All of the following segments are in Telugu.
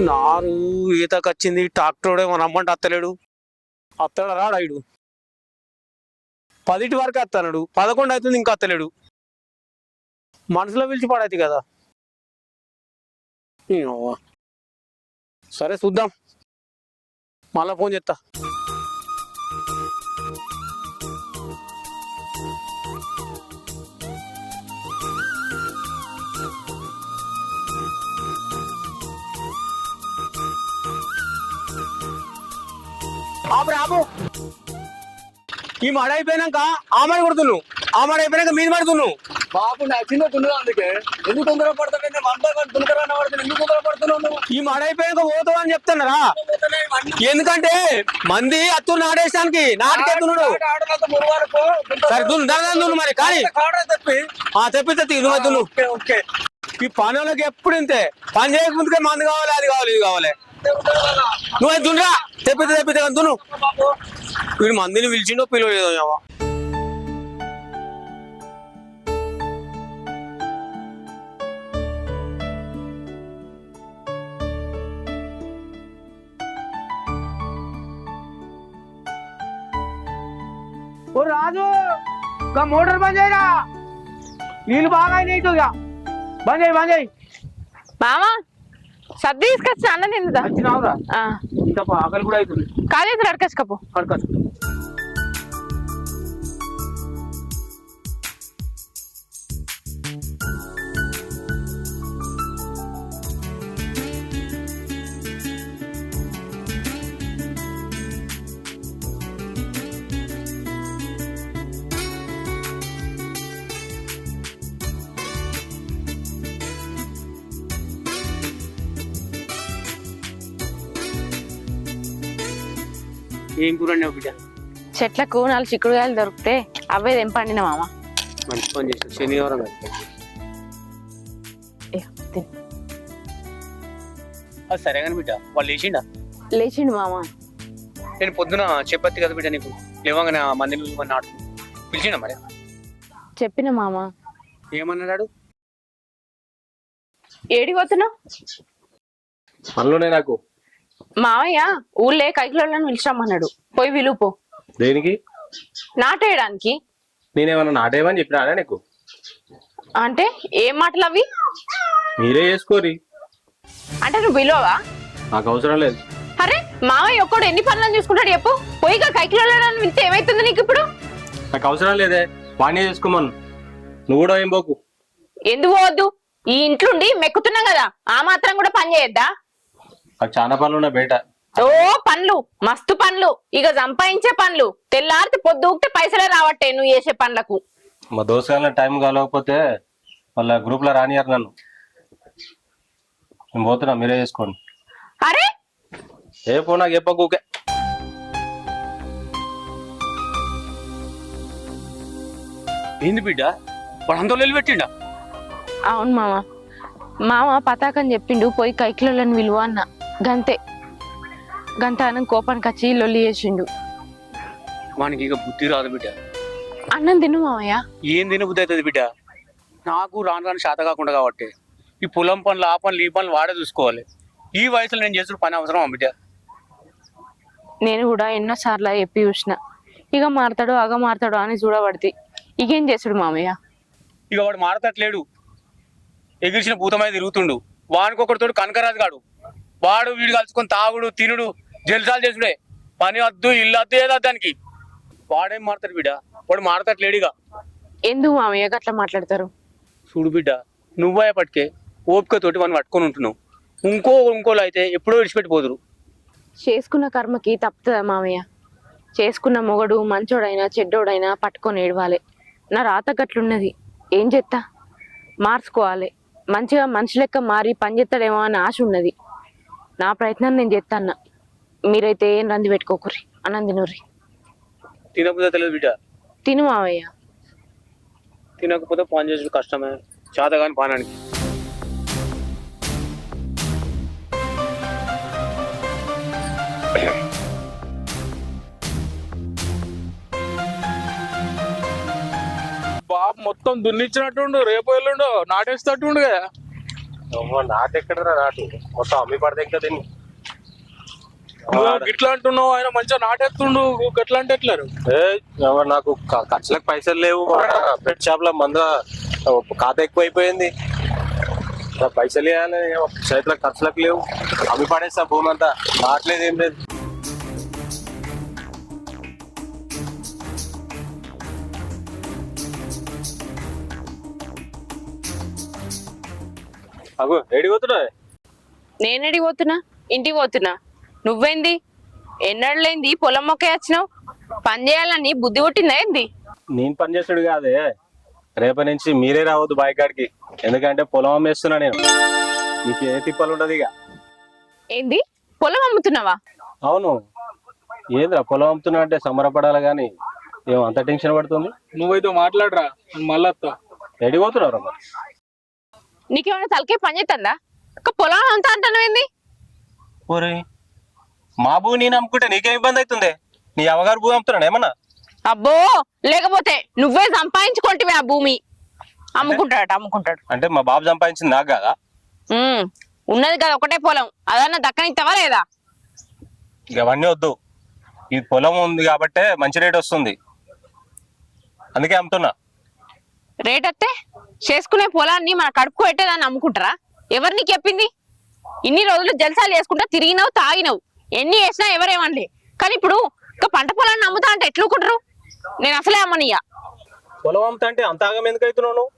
నారు ఈతకొచ్చింది. ట్రాక్టర్ ఏమో రమ్మంటే అత్తలేడు. అత్తడు రాడాడు. 10 వరకు అత్తన్నాడు. 11 అవుతుంది ఇంకా అత్తలేడు. మనసులో పిలిచి పడైతే కదా. సరే చూద్దాం, మళ్ళా ఫోన్ చేస్తా. ఆపు ఈ మడ అయిపోయినాక ఆ మడి కొడుతున్నావు, ఆ మడ అయిపోయినాక మీద పడుతున్నావు. బాబు నచ్చిందో తుండదు, అందుకే ఎందుకు తొందర పడుతుంది? వంద తుంకరా పడుతుంది, ఎందుకు తొందర పడుతున్నావు నువ్వు? ఈ మడ అయిపోయాక పోతావు అని చెప్తున్నారా? ఎందుకంటే మంది అత్తూరు నాటేసానికి నాటకెత్తున్నాడు. సరే దున్ను మరి కానీ తెప్పి నువ్వు. ఈ పనులకు ఎప్పుడు ఇంతే, పని చేయకముందుకే మంది కావాలి, అది కావాలి, ఇది కావాలి. నువ్వు దున్నురా, తెప్పితే దున్ను. వీడు మందిని పిలిచిండో పిలవలేదో. ఓ రాజు, మోటార్ బంద్ చేయరా, నీళ్ళు బాగా అయినాయి. బంద్ చేయి మామా. సర్ది తీసుకొచ్చి అన్నం తిందా? ఇంకా ఆకలి కూడా అవుతుంది. కాలేజీ అడకచ్చుకపో. ఏం కూర బిడ్డ? చెట్లకు 4 చిక్కుడుకాయలు దొరికితే అవే తెంపండిన మామ. మంచి పని చేసిన. శనివారం అది సరే కానీ బిడ్డ, వాళ్ళు లేచిండు మామ. నేను పొద్దున చెప్పత్తి కదా బిడ్డ నీకు, లేవగానే మందిని నాటు పిలిచిండా మరి? చెప్పిన మామ. ఏమన్నాడు? ఏడికి పోతున్నావు? పనిలోనే నాకు మావయ్య ఊళ్ళే కైకిలోళ్ళని పిలిచామన్నాడు, పోయి విలుపో. దేనికి? నాటేయడానికి. నేనేమన్నా నాటేయమని చెప్పినా నీకు? అంటే ఏం మాటలు అవి? మీరే చేసుకోరి. అంటే నువ్వు విలువవా? నాకు అవసరం లేదు. అరే మావయ్య ఒక్కడు ఎన్ని పనులను చూసుకుంటాడు చెప్పు. పోయిగా కైకిలోళ్ళని పిలిస్తే ఏమైతుంది నీకు ఇప్పుడు? నాకు అవసరం లేదే, వాణ్ణే చేసుకోమను. నువ్వు కూడా ఏం పోకు. ఎందుకు పోవద్దు? ఈ ఇంట్లుండి మెక్కుతున్నాం కదా, ఆ మాత్రం కూడా పని చేయొద్దా? నాకు చాలా పనులు ఉన్నాయి బయట. ఓ పనులు, మస్తు పనులు, ఇక సంపాదించే పనులు. తెల్లారితే పొద్దుగితే పైసలే రావట్టే నువ్వు చేసే పనులకు. మా దోస్తగాళ్ళ టైం కాలేకపోతే వాళ్ళ గ్రూప్ లో రానియారు నన్ను. నేను పోతున్నా, మీరే చేసుకోండి. అరే ఏ పో, నాకు చెప్పకు ఊకే. ఏంది బిడ్డ, వాడు అంతా నిలబెట్టిండా? అవును మామ. మామ పతాకం చెప్పిండు, పోయి కైకిలోళ్ళని విలువ అన్న. గంతే, గంటానం కోపానికి వచ్చి లొల్లి చేసిండు. వానికి ఇక బుద్ధి రాదు బిడ్డ. అన్నం తిను మామయ్య. ఏం తిన బుద్ధి అవుతుంది బిడ్డ? నాకు రాను శాత కాకుండా కాబట్టి ఈ పొలం పనులు, ఆ పనులు, ఈ పనులు వాడే చూసుకోవాలి. ఈ వయసులో నేను చేసిన పని అవసరం బిడ్డ? నేను కూడా ఎన్నోసార్లు చెప్పి చూసిన, ఇక మారతాడు అగ మారతాడు అని చూడబడితే ఇకేం చేసాడు మామయ్య? ఇక వాడు మారతట్లేడు, ఎగిరిచిన భూతమై తిరుగుతుండు. వాడికొకరితో కనకరాజు గాడు, వాడు వీడు కలుసుకొని తాగుడు తినుడు జల్సాలు చేసుడే. పని వద్దు, ఇల్లు వద్దు, ఏదో దానికి. వాడేం మారతాడు బిడ్డ? వాడు మారతట్లేడుగా. ఎందుకు మామయ్య అట్లా మాట్లాడతారు? చూడు బిడ్డ, నువ్వయ్యేపటికే ఓపికతోటి వాడిని పట్టుకొని ఉంటున్నావు. ఇంకోళ్ళు అయితే ఎప్పుడో విడిచిపెట్టిపోదురు. చేసుకున్న కర్మకి తప్పుతుందా మామయ్య? చేసుకున్న మొగడు మంచోడైనా చెడ్డోడైనా పట్టుకొని ఏడవాలి. నా రాత గట్లున్నది, ఏం చేస్తా? మార్చుకోవాలి. మంచిగా మనిషి లెక్క మారి పని చేస్తాడేమో అని ఆశ ఉన్నది. నా ప్రయత్నం నేను చేస్తాను. మీరైతే ఏం రంది పెట్టుకోకుర్రి, అన్నం తినుర్రి. తినకపోతే తెలియదు బిడ్డ. తిను మావయ్య. తినకపోతే పని చేసుడు కష్టమే, చేతగాని పానానికి. బాబు మొత్తం దున్నిచ్చినట్టుండు, రేపు ఎల్లుండు నాటేస్తట్టుండు కదా. నాటు ఎక్కడరా నాటు మొత్తం అమ్మి పడితే ఇంకా దీన్ని ఇట్లా అంటున్నావు, ఆయన మంచిగా నాటేస్తుండు, ఎట్లా అంటే ఎట్లా నాకు ఖర్చులకు పైసలు లేవు. పెట్ షాప్ లో మంద ఖాతా ఎక్కువ అయిపోయింది. పైసలు ఇవ్వాలి, చేతులకు ఖర్చులకు లేవు. అమ్మి పడేస్తా భూమి అంతా, నాట్లేదు ఏం లేదు. అగో ఏడికి పోతున్నా? నేనెడికి పోతున్నా? ఇంటికి పోతున్నా. నువ్వేంది ఎన్నడలేంది పొలం మొక్క వచ్చినావు? పని చేయాలని బుద్ధి పుట్టిందా ఏంది? నేను పని చేస్తుడు కాదే, రేపటి నుంచి మీరే రావద్దు బాయికాడికి. ఎందుకంటే పొలం అమ్మేస్తున్నా నేను. నీకు ఏ తిప్పలు ఉండదు ఇక. ఏంది పొలం అమ్ముతున్నావా? అవును, ఏంద్రా పొలం అమ్ముతున్నా అంటే సంబరపడాలి కానీ ఏమో అంత టెన్షన్ పడుతుంది. నువ్వైతే మాట్లాడరా మళ్ళా ఎడికి పోతున్నావు? నీకేమైనా తలకే పని చేస్తుందా? ఒక పొలం అంతా అంటాను ఏంది? ఊరి మా భూ నేను అమ్ముకుంటే నీకేం ఇబ్బంది అవుతుంది? నీ అవగారు భూ అమ్ముతున్నాడు ఏమన్నా? అబ్బో, లేకపోతే నువ్వే సంపాదించుకుంటే ఆ భూమి అమ్ముకుంటాడు. అంటే మా బాబు సంపాదించింది నాకు కదా? ఉన్నది కదా ఒకటే పొలం, అదన్నా దక్కనిస్తావా లేదా? ఇక అవన్నీ వద్దు. ఈ పొలం ఉంది కాబట్టే మంచి రేట్ వస్తుంది, అందుకే అమ్ముతున్నా. రేట్ వస్తే చేసుకునే పొలాన్ని మన కడుపుకు పెట్టేదాన్ని అమ్ముకుంటారా? ఎవరు నీకు చెప్పింది? ఇన్ని రోజులు జల్సాలు చేసుకుంటా తిరిగినావు, తాగినావు, ఎన్ని చేసినా ఎవరేమనలే. కానీ ఇప్పుడు ఇంకా పంట పొలాన్ని అమ్ముతా అంటే ఎట్లుకుంటారు? నేను అసలే అమ్మనియ్యా. పొలం అమ్ముతా అంటే అంత ఆగం ఎందుకు అవుతున్నావు నువ్వు?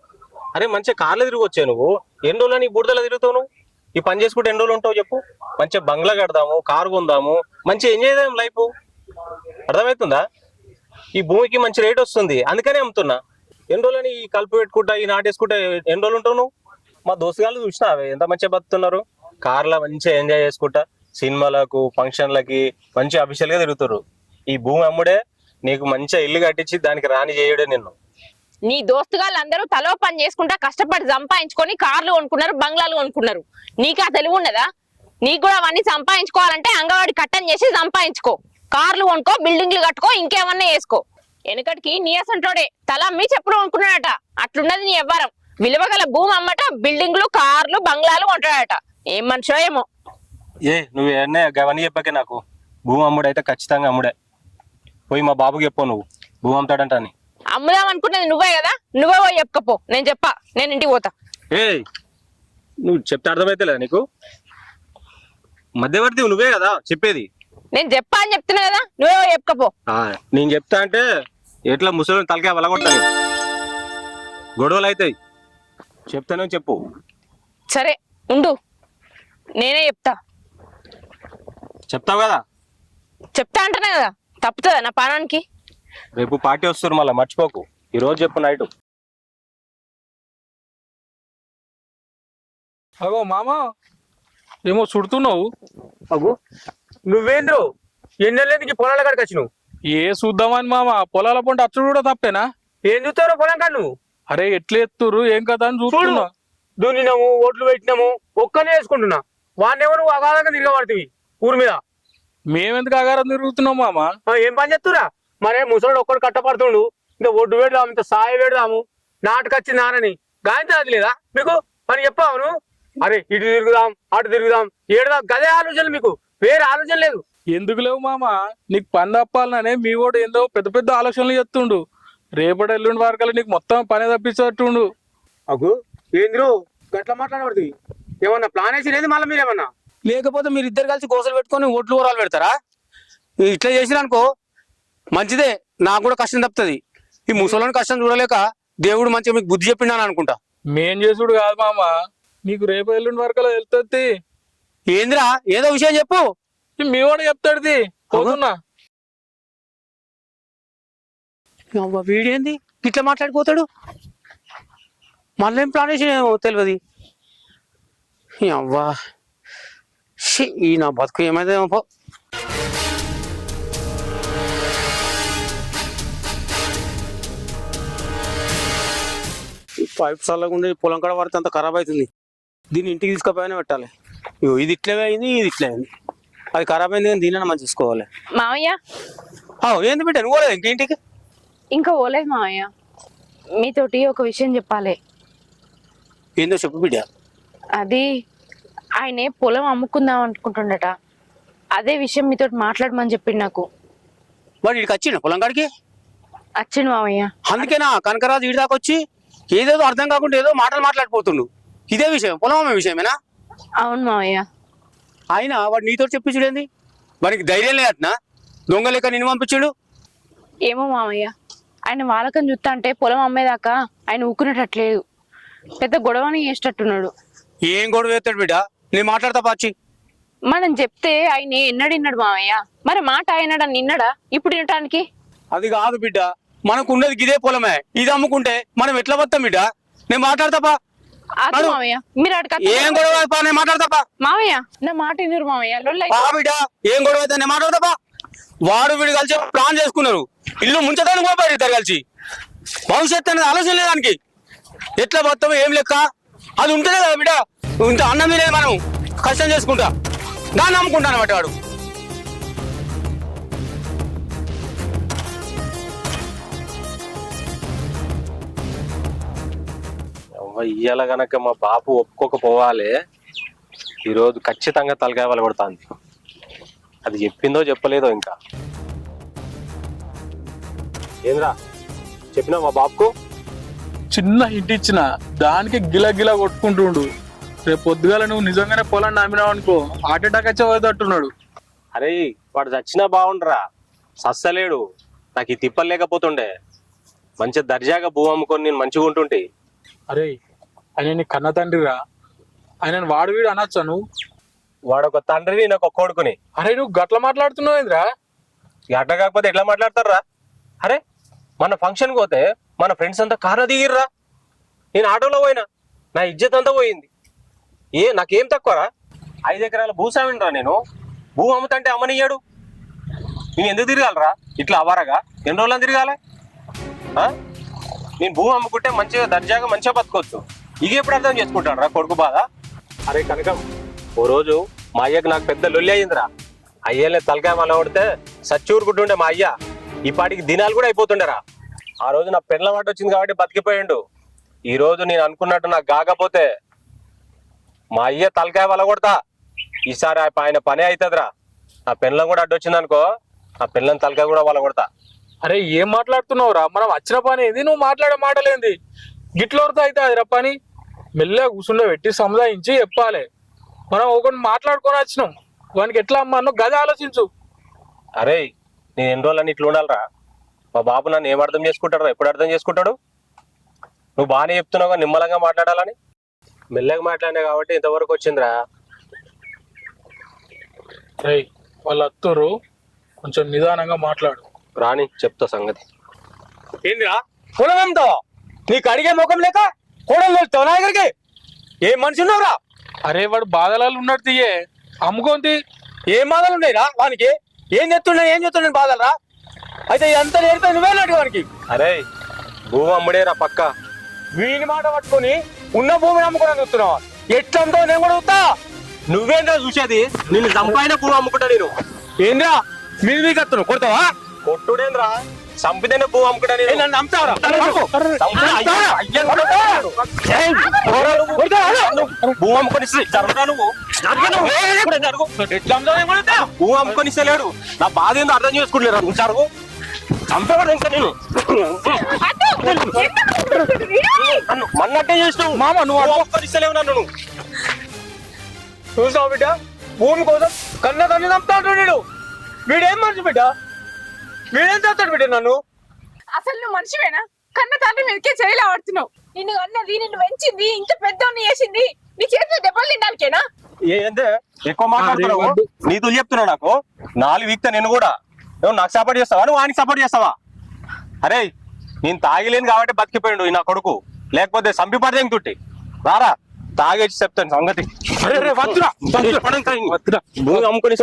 అరే మంచిగా కార్లో తిరిగి వచ్చావు నువ్వు. ఎన్ని రోజులు నీ బుడదలో తిరుగుతావు నువ్వు? ఈ పని చేసుకుంటే ఎన్ని రోజులు ఉంటావు చెప్పు? మంచిగా బంగ్లా కడదాము, కారు కొందాము, మంచిగా ఎంజాయ్ చేద్దాం లైఫ్. అర్థమవుతుందా? ఈ భూమికి మంచి రేట్ వస్తుంది, అందుకనే అమ్ముతున్నా. ఎన్ని రోజులని ఈ కలుపు పెట్టుకుంటా, ఈ నాటేసుకుంటా ఎన్ని రోజులు ఉంటావు నువ్వు? మా దోస్తుగాళ్ళు చూసినావే ఎంత మంచిగా బతుకుతున్నారు. కార్లో మంచిగా ఎంజాయ్ చేసుకుంటా, సినిమాలకు, ఫంక్షన్లకి మంచిగా అఫీషియల్ గా తిరుగుతారు. ఈ భూమి అమ్ముడే నీకు మంచిగా ఇల్లు కట్టించి దానికి రాని చేయడే నిన్ను. నీ దోస్తుగాళ్ళు అందరూ తలో పని చేసుకుంటా కష్టపడి సంపాదించుకొని కార్లు కొనుక్కున్నారు, బంగ్లాలు కొనుక్కున్నారు. నీకు ఆ తెలివి ఉన్నదా? నీకు కూడా అవన్నీ సంపాదించుకోవాలంటే అంగవాడి కట్టం చేసి సంపాదించుకో, కార్లు కొనుక్కో, బిల్డింగ్లు కట్టుకో, ఇంకేమన్నా వేసుకో. వెనకటికి నీ అసంటోడే తల అమ్మి చెప్పులు కొనుక్కున్నాడట. అట్లున్నది నీ వ్యవహారం. విలువగల భూమి అమ్మట, బిల్డింగ్లు, కార్లు, బంగ్లాలు కొంటాడట. ఏం మనిషో ఏమో. నువ్వు ఏమన్నా అవన్నీ చెప్పాకే నాకు. భూమి అమ్ముడైతే ఖచ్చితంగా అమ్ముడే. పోయి మా బాబుకి చెప్పు నువ్వు భూమి అమ్ముతాడంట అని. అమ్ముదాం అనుకున్నది నువ్వే కదా, నువ్వే పోయి చెప్పుకపో. నేను చెప్పా, నేను ఇంటికి పోతా. నువ్వు చెప్తే అర్థమైతే నీకు? మధ్యవర్తి నువ్వే కదా చెప్పేది. నేను చెప్పా అని చెప్తున్నా కదా, నువ్వే పోయి చెప్పుకపో. నేను చెప్తా అంటే ఎట్లా ముసలి తలకాయ వలగొట్టాను, గొడవలు అవుతాయి. చెప్తానే చెప్పు. సరే ఉండు, నేనే చెప్తా. చెప్తావు కదా? చెప్తా అంటున్నా కదా, తప్పుతుందా నా పానానికి? రేపు పార్టీ వస్తారు మళ్ళీ, మర్చిపోకు. ఈ రోజు చెప్పు నైట్. అగో మామ, ఏమో చుడుతున్నావు. అగు నువ్వేంద్రు ఎన్నెళ్ళేందుకు పొలాల కాడికి వచ్చినావు? ఏ చూద్దామని మామ, పొలాల పంట అచ్చుడు కూడా తప్పేనా? ఏం చూస్తారో పొలం కాడు నువ్వు? అరే ఎట్లా ఎత్తురు ఏం కదా అని చూస్తున్నా. దున్నినాము, ఓట్లు పెట్టినాము, ఒక్కనే వేసుకుంటున్నా. వాడినేమో నువ్వు అగాధంగా తిరగబడుతుంది ఊరి మీద. మేమెందుకు ఆగారం తిరుగుతున్నాం మామ? ఏం పని చేస్తురా? మరే ముసడు ఒక్కడు కట్టపడుతుండు. ఇంకా ఒడ్డు పెడదాము, ఇంత సాయ పెడదాము, నాటుకొచ్చి నారని గాయంతో అది లేదా మీకు? పని చెప్పావు నువ్వు? అరే ఇటు తిరుగుదాం, అటు తిరుగుదాం, ఏడుదాం, గదే ఆలోచన మీకు, వేరే ఆలోచన లేదు. ఎందుకు లేవు మామ? నీకు పని తప్పాలనే మీ వాడు ఏందో పెద్ద పెద్ద ఆలోచనలు చేస్తుండు. రేపటి ఎల్లుండి వరకల్లా నీకు మొత్తం పని తప్పించేటట్టుండు. అగు ఏంద్రు గట్లా మాట్లాడబడుతుంది? ఏమన్నా ప్లాన్ వేసి లేదు మళ్ళీ మీరేమన్నా? లేకపోతే మీరు ఇద్దరు కలిసి గోసలు పెట్టుకొని ఓట్లు ఊరాలు పెడతారా? ఇట్లా చేసిరనుకో మంచిదే, నాకు కూడా కష్టం తప్పుతుంది. ఈ ముసలోని కష్టం చూడలేక దేవుడు మంచిగా మీకు బుద్ధి చెప్పిండాను అనుకుంటా. మేం చేసుడు కాదు మామ, నీకు రేపు ఎల్లుండి వరకల్లా వెళ్తుంది. ఏందిరా ఏదో విషయం చెప్పు. మీ వాడు చెప్తాడుది. పోతున్నా. వీడేంది ఇట్లా మాట్లాడిపోతాడు? మళ్ళీ ఏం ప్లాన్ వేసి తెలియదు. అవ్వా ఈ నా బతుకు ఏమైతే పో. పైప్ చల్లకుండా పొలం కాడ పడితే అంత ఖరాబ్ అవుతుంది. దీన్ని ఇంటికి తీసుకుపోయినా పెట్టాలి. ఇది ఇట్లే అయింది, ఇది ఇట్లే అయింది. అది ఖరాబ్ అయింది కానీ దీన్ని మంచి చూసుకోవాలి. మామయ్య ఏంది బిడ్డ నువ్వు పోలేదు ఇంటికి? ఇంకా పోలేదు మామయ్య, మీతోటి ఒక విషయం చెప్పాలి. ఏందో చెప్పు బిడ్డ. అది ఆయనే పొలం అమ్ముకుందాం అనుకుంటుండట. అదే విషయం మీతో మాట్లాడమని చెప్పిండు నాకు. వాడు ఇక్కడికి వచ్చిండు పొలం కాడికి. వచ్చిండు మామయ్య. అందుకేనా కనకరాజు ఇడి దాకా వచ్చి ఏదేదో అర్థం కాకుండా ఏదో మాటలు మాట్లాడిపోతుండు. ఇదే విషయం, పొలం అమ్మే విషయమేనా? అవును మామయ్య. ఆయన వాడు నీతో చెప్పించుడేంది? వాడికి ధైర్యం లేదట్నా? దొంగ లెక్క నిన్ను పంపించాడు. ఏమో మామయ్య, ఆయన వాళ్ళకని చూస్తా అంటే పొలం అమ్మేదాకా ఆయన ఊకునేటట్లేదు. పెద్ద గొడవని చేసేటట్టున్నాడు. ఏం గొడవ వేస్తాడు బిడ్డ? నేను మాట్లాడతా పాచి. మనం చెప్తే ఆయన ఎన్నడిన్నాడు మామయ్య. మరి మాట ఆయనడా నిన్నడా ఇప్పుడు వినటానికి? అది కాదు బిడ్డ, మనకు ఉన్నది గిదే పొలమే. ఇది అమ్ముకుంటే మనం ఎట్లా వస్తాం బిడ్డ? నేను మాట్లాడతాపా. అది మామయ్య మీరు ఏం గొడవ అయిపో, నేను మాట్లాడతాపా. మామయ్య నా మాట వినరు మామయ్య. బిడ్డ ఏం గొడవ అయితే నేను మాట్లాడతాపా. వాడు వీడు కలిసి ప్లాన్ చేసుకున్నారు. ఇల్లు ముంచదానికి పోయి ఇద్దరు కలిసి. భవిష్యత్తు అనేది ఆలోచన లేదానికి. ఎట్లా మొత్తం ఏం లెక్క అది ఉంటేనే కదా బిడ్డ ఇంత అన్నం తినేది. మనం కష్టం చేసుకుంటా దాన్ని నమ్ముకుంటాను అన్నమాట వాడు. ఇయ్యాల గనక మా బాపు ఒప్పుకోకపోవాలి, ఈరోజు ఖచ్చితంగా తలకాయ వలగొడుతుంది. అది చెప్పిందో చెప్పలేదో ఇంకా. ఏంద్రా చెప్పినా మా బాపుకు? చిన్న హిట్ ఇచ్చిన దానికి గిలా కొట్టుకుంటుండు. రేపు పొద్దుగాల నువ్వు నిజంగానే పొలం నమ్మినావు అనుకో, హార్ట్ అటాక్ వచ్చేదంటున్నాడు. అరే వాడు చచ్చినా బాగుండరా, సస్తలేడు. నాకు ఈ తిప్పలు లేకపోతుండే. మంచి దర్జాగా భూ అమ్ముకొని నేను మంచిగా ఉంటుంటే. అరే ఆయన నీ కన్న తండ్రిరా, ఆయన వాడు వీడు అనొచ్చా నువ్వు? వాడొక తండ్రిని నాకు ఒక కొడుకుని. అరే నువ్వు గట్ల మాట్లాడుతున్నావు ఏంద్రా? అట్లా కాకపోతే ఎట్లా మాట్లాడతారా? అరే మన ఫంక్షన్కి పోతే మన ఫ్రెండ్స్ అంతా కారులో దిగిర్రా, నేను ఆటోలో పోయినా, నా ఇజ్జత్ అంతా పోయింది. నాకేం తక్కువరా? 5 ఎకరాల భూస్వామిని రా నేను. భూ అమ్ముతంటే అమ్మనియ్యాడు. నేను ఎందుకు తిరగాలరా ఇట్లా అవారగా? ఎన్ని రోజులని తిరగాలి? నేను భూమి అమ్ముకుంటే మంచిగా దర్జాగా మంచిగా బతకొచ్చు. ఇక ఎప్పుడు అర్థం చేసుకుంటాడు రా కొడుకు బాధ? అరే కనకం, ఓ రోజు మా అయ్యకు నాకు పెద్ద లొల్లి అయ్యిందిరా. అయ్యలే తలకాయ మళ్ళీ కొడితే సచ్చూరుకుంటుండే మా అయ్య. ఈ పాటికి దినాలు కూడా అయిపోతుండేరా. ఆ రోజు నా పెళ్ళ మాట వచ్చింది కాబట్టి బతికిపోయిండు. ఈ రోజు నేను అనుకున్నట్టు నాకు కాకపోతే మా అయ్య తలకాయ వల్ల కొడతా. ఈసారి ఆయన పనే అవుతుందిరా. నా పెళ్ళం కూడా అడ్డొచ్చింది అనుకో, నా పెళ్ళం తలకాయ కూడా వల్ల కొడతా. అరే ఏం మాట్లాడుతున్నావురా? మనం వచ్చిన పని ఏంది, నువ్వు మాట్లాడే మాటలేంది? గిట్లతో అయితే అది పని మెల్లగా కూర్చుండే పెట్టి సముదాయించి చెప్పాలి. మనం ఒకటి మాట్లాడుకొని వచ్చినాం, వానికి ఎట్లా అమ్మానో గది ఆలోచించు. అరే నేను ఎన్ని రోజులని ఇట్లా ఉండాలరా? మా బాబు నన్ను ఏం అర్థం చేసుకుంటాడు? ఎప్పుడు అర్థం చేసుకుంటాడు? నువ్వు బాగానే చెప్తున్నావు కానీ నిమ్మలంగా మాట్లాడాలని. మెల్లగా మాట్లాడినా కాబట్టి ఇంతవరకు వచ్చిందిరా. రే వాళ్ళు అత్తురు, కొంచెం నిదానంగా మాట్లాడు. రాని చెప్తా సంగతి. ఏందిరా పొలం అమ్ముతావా? నీకు అడిగే ముఖం లేక కోడలు వెళ్తావు నా దగ్గరికి? ఏం మనిషి ఉన్నావురా? అరే వాడు బాధలలో ఉన్నాడు తీయే, అమ్ముకోంది. ఏం బాధలు ఉన్నాయిరా వానికి? ఏం చెప్తున్నాను బాధలరా? అయితే ఎంత నేర్పే నువ్వే నాటి వానికి. అరే భూమి అమ్ముడేరా పక్క. వీని మాట పట్టుకొని ఉన్న భూమిని అమ్ముకోవడానికి చూస్తున్నావా? ఎట్లంతో నేను కూడా చూస్తా. నువ్వేంద్రా చూసేది? నిన్ను సంపాదిన భూమి అమ్ముకుంటా నేను. ఏంద్రా మీరు మీకు వస్తున్నావు? కొడతావా? కొట్టుడేంద్రా, సంపితేనే భూమి అమ్ముకుంటా నేను. నన్ను నమ్ముతావరా? భూమి అమ్ముకొని జరుగుతా నువ్వు. ఎట్లా అమ్ముతావు? భూమి అమ్ముకొని ఇస్తలేడు. నా బాధ ఏందో అర్థం చేసుకుంటలేరా? నువ్వు జరుగు, చంపేవాడు ఇంకా నేను. నన్ను మన్నట్టే చేసినావు మామ. నువ్వు అమ్ముకొని ఇస్తలేవు నన్ను. నువ్వు చూసావు బిడ్డ, భూమి కోసం కన్న తల్లి నమ్ముతా అంటున్నాడు. వీడేం మనిషి బిడ్డ? వీడేం చేస్తాడు బిడ్డ నన్ను? అసలు నువ్వు మనిషివేనా? కన్న తండ్రి మీదకే చేయలే ఆడుతున్నావు. నిన్ను అన్నది, నిన్ను పెంచింది, ఇంత పెద్దవాడిని చేసింది నీ చేతిలో దెబ్బలు తినడానికేనా? ఏందే ఎక్కువ మాట్లాడుతున్నావు? నీతులు చెప్తున్నావు నాకు. 4 వీక్తా నేను కూడా. నువ్వు నాకు సపోర్ట్ చేస్తావా? నువ్వు ఆయనకి సపోర్ట్ చేస్తావా? అరే నేను తాగిలేను కాబట్టి బతికిపోయిండు ఈ నా కొడుకు, లేకపోతే సంపి పడదేం తుట్టి. రారా తాగేసి చెప్తాను సంగతి. భూమి అమ్ముకొని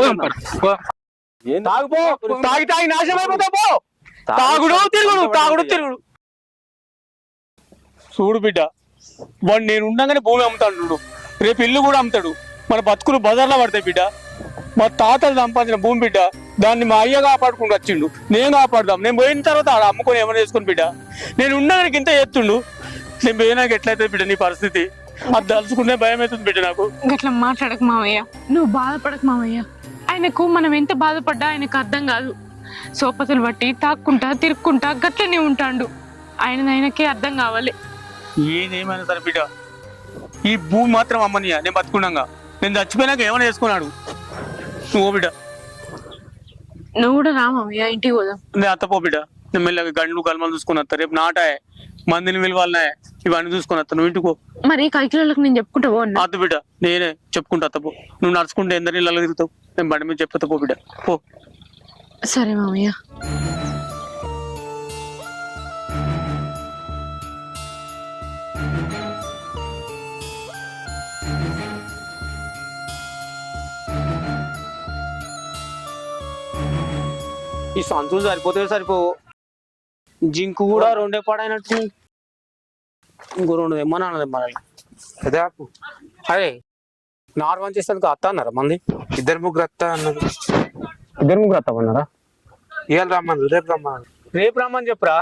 తాగిపో, తాగి నాశనం అయిపోతావు. పో తాగుడు తిరుగుడు. చూడు బిడ్డ, వాడు నేను ఉండగానే భూమి అమ్ముతాడు. రేపు ఇల్లు కూడా అమ్ముతాడు. మన బతుకులు బజార్లో పడతాయి బిడ్డ. మా తాతలు సంపాదించిన భూమి బిడ్డ, దాన్ని మా అయ్య కాపాడుకుంటూ వచ్చిండు. నేను కాపాడుదాం. నేను పోయిన తర్వాత ఆడ అమ్ముకొని ఏమైనా చేసుకుని బిడ్డ. నేను ఉండగానికి ఇంత ఎత్తుండు. నేను పోయినాక ఎట్లయితే బిడ్డ నీ పరిస్థితి? అది తలుచుకునే భయం అవుతుంది బిడ్డ నాకు. గట్లా మాట్లాడక మావయ్య, నువ్వు బాధపడక మావయ్య. ఆయనకు మనం ఎంత బాధపడ్డా ఆయనకు అర్థం కాదు. సోపతులు బట్టి తాక్కుంటా తిరుక్కుంటా గట్లనే ఉంటాడు. ఆయనకే అర్థం కావాలి. ఏదేమైనా సరే బిడ్డ, ఈ భూమి మాత్రం అమ్మనియా. నేను బతుకున్నాగా, నేను చచ్చిపోయినాక ఏమైనా చేసుకున్నాడు. నువ్వు బిడ్డ, నువ్వు కూడా రా మావయ్య, ఇంటికి పోదాం. నేను అత్తపో బిడ్డ. నేను మెల్లగా గండ్లు గల్మలు చూసుకుని వస్తా. రేపు నాటాయే, మందిని విలువాలనే, ఇవన్నీ చూసుకుని వస్తా. నువ్వు ఇంటికో. మరి కైకిలోళ్ళకి నేను చెప్పుకుంటా పో అన్న. అత్త బిడ్డ, నేనే చెప్పుకుంటా. అత్తపో. నువ్వు నడుచుకుంటే ఎందరి ఇళ్ళలో తిరుగుతావు. నేను బండి మీద చెప్తా పో బిడ్డ, పో. సరే మావయ్య. ఈ సంచులు సరిపోతే సరిపోవు. జింకు కూడా రెండే పాడైనట్టు. ఇంకో రెండు తెమ్మని అన్నది మనల్ని. అదే ఆపు. అదే నార్మల్ చేసేందుకు అత్త అన్నారా మంది? 2-3 వస్తా అన్నారు. 2-3 అత్తమన్నారా? ఇవాళ రమ్మన్నారు, రేపు రమ్మన్నారు. రేపు రమ్మని చెప్పురా.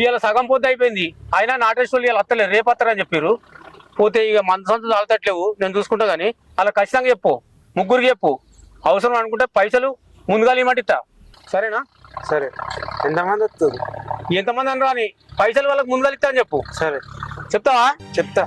ఇవాళ సగం పొద్దు అయిపోయింది. అయినా నాటేశ్వరులు ఇవాళ అత్తలేదు, రేపు అత్తారని చెప్పారు. పోతే ఇక మన సంచులు ఆలతట్లేవు, నేను చూసుకుంటా. కానీ అలా ఖచ్చితంగా చెప్పు, ముగ్గురికి చెప్పు. అవసరం అనుకుంటే పైసలు ముందుగా ఇమ్మంటిస్తా. సరేనా? సరే. ఎంతమంది వస్తుంది? ఎంతమంది అని రాని, పైసలు వాళ్ళకి ముందుగా ఇస్తా అని చెప్పు. సరే చెప్తావా? చెప్తా.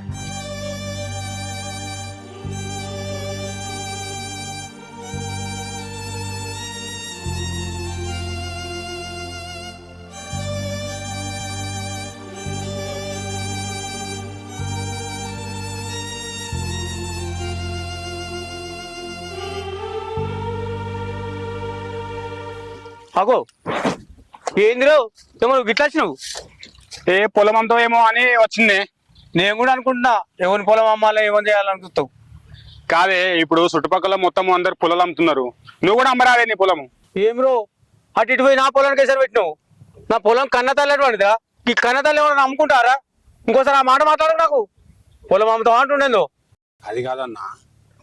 అగో ఏందిరో, ఏమో గిట్లా వచ్చినావు? ఏ పొలం అంతా ఏమో అని వచ్చింది. నేను కూడా అనుకుంటున్నా, ఎవరి పొలం అమ్మాలి, ఏమని చేయాలనుకుంటావు. కాదే, ఇప్పుడు చుట్టుపక్కల మొత్తం అందరు పొలాలు అమ్ముతున్నారు. నువ్వు కూడా అమ్మరాదే నీ పొలము. ఏమ్రో, అటు ఇటు పోయి నా పొలానికి ఎసరు పెట్టినావు. నా పొలం కన్నతల్లేటువంటిదా? ఈ కన్నతల్లి ఏమన్నా అమ్ముకుంటారా? ఇంకోసారి ఆ మాట మాట్లాడకు నాకు. పొలం అమ్ముతావా అంటుండేందో. అది కాదన్నా,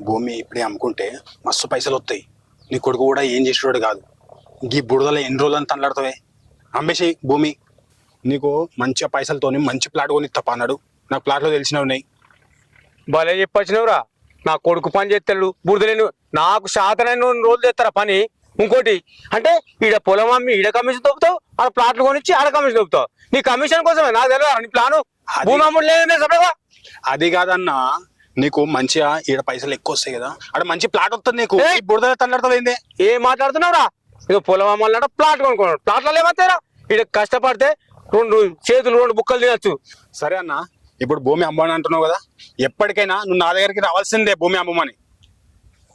భూమి ఇప్పుడే అమ్ముకుంటే మస్తు పైసలు వస్తాయి. నీ కొడుకు కూడా ఏం చేసేవాడు కాదు. ఈ బుడదలో ఎన్ని రోజులు అని తనలాడుతావే? అమ్మేసి భూమి, నీకు మంచిగా పైసలతోని మంచి ప్లాట్ కొని తప్ప అన్నాడు. నాకు ప్లాట్లో తెలిసినవి ఉన్నాయి. భలే చెప్పొచ్చినవురా. నా కొడుకు పని చేస్తాడు, బురదలేను. నాకు శాతనైన రోజులు చేస్తారా పని. ఇంకోటి అంటే ఈడ పొలం అమ్మి ఈడ కమిషన్ దొప్పుతావు, ఆడ ప్లాట్లు కొనిచ్చి ఆడ కమిషన్ దొప్పుతావు. నీ కమిషన్ కోసమే నాకు తెలియదు నీ ప్లాను. భూమి అమ్ముడు లేదనే సపడగా. అది కాదన్నా, నీకు మంచిగా ఈడ పైసలు ఎక్కువ వస్తాయి కదా, ఆడ మంచి ప్లాట్ వస్తుంది నీకు. ఈ బుడదలో తనలాడుతావేందే? ఏం మాట్లాడుతున్నావురా? ఇక పొలం అమ్మాలన్నాడు, ప్లాట్ కొనుక్కున్నాడు. ప్లాట్లలో ఏమవుతాయిరా? ఈడ కష్టపడితే 2 చేతులు 2 బుక్కలు తినచ్చు. సరే అన్న, ఇప్పుడు భూమి అమ్మని అంటున్నావు కదా, ఎప్పటికైనా నువ్వు నా దగ్గరికి రావాల్సిందే భూమి అమ్మమని.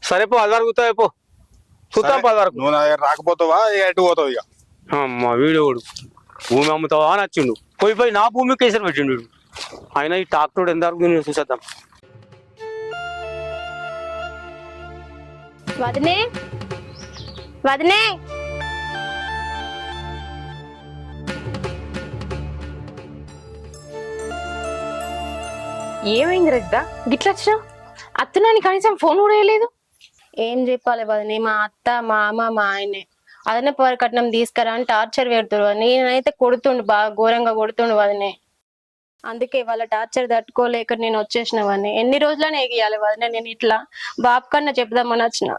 సరే పో, అది వరకు పో, చూద్దాం. 10 వరకు నువ్వు నా దగ్గర రాకపోతావా, ఎటు పోతావు ఇక? అమ్మా వీడోడు భూమి అమ్ముతావా అని వచ్చిండు. పోయి నా భూమికి కేసరి పెట్టిండు. ఆయన ఈ ట్రాక్టర్ ఎంతవరకు నేను చూసేద్దాం. వదినే వదినే, ఏమైంది రజిత, గిట్లా వచ్చినావు? అత్తనాని కనీసం ఫోన్ కూడా వేయలేదు. ఏం చెప్పాలి వదినే, మా అత్త మా అమ్మ మా ఆయనే అదనే కట్నం తీసుకురా అని టార్చర్ పెడుతురు. నేనైతే కొడుతుండు, బాగా ఘోరంగా కొడుతుండు వదినే. అందుకే వాళ్ళ టార్చర్ తట్టుకోలేక నేను వచ్చేసిన వదినే. ఎన్ని రోజులనే ఎగియాలి వదినే, నేను ఇట్లా బాబు కన్నా చెప్దామని వచ్చిన.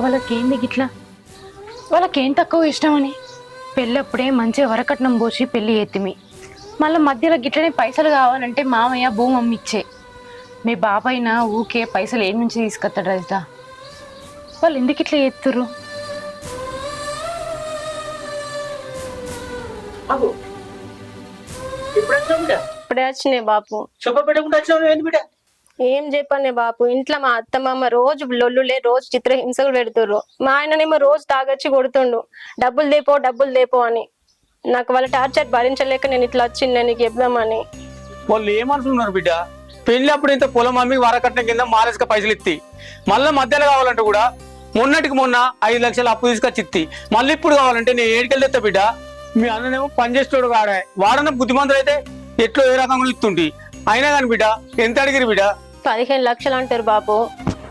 వాళ్ళకేంది గిట్లా? వాళ్ళకేం తక్కువ ఇష్టమని? పెళ్ళప్పుడే మంచిగా వరకట్నం పోసి పెళ్లి ఎత్తిమి, మళ్ళీ మధ్యలో గిట్లనే పైసలు కావాలంటే మామయ్య భూమి అమ్మిచ్చే. మీ బాబాయిన ఊకే పైసలు ఏం నుంచి తీసుకొస్తాడు రజిత? వాళ్ళు ఎందుకు ఇట్లా ఎత్తురు? ఇప్పుడే వచ్చినాయి బాపు. ఏం చెప్పనే బాపు, ఇంట్లో మా అత్తమ్మ రోజు లొల్లులే, రోజు చిత్రహింసలు పెడుతుర్రు. మా ఆయననేమో రోజు తాగొచ్చి కొడుతుండు, డబ్బులు దేపో అని. నాకు వాళ్ళ టార్చర్ భరించలేక నేను ఇట్లా వచ్చింది నీకు చెప్దామని. వాళ్ళు ఏమంటున్నారు బిడ్డ? పెళ్లి అప్పుడు ఇంత పొలం అమ్మి వరకట్నం కింద మారేసుక పైసలు ఇత్తి, మళ్ళీ మధ్యలో కావాలంటే కూడా మొన్నటికి మొన్న 5 లక్షలు అప్పు తీసుకొచ్చి ఇత్తి, మళ్ళీ ఇప్పుడు కావాలంటే నేను ఏడికెళ్ళి తెస్తా బిడ్డ. మీ అన్ననేమో పనిచేస్తాడు వాడే, వాడన్న బుద్ధిమంతులు అయితే ఎట్లో ఏ రకంగా ఇస్తుంటి. అయినా కానీ బిడ్డ ఎంత అడిగిరు బిడ్డ? 15 లక్షలు అంటారు బాపు.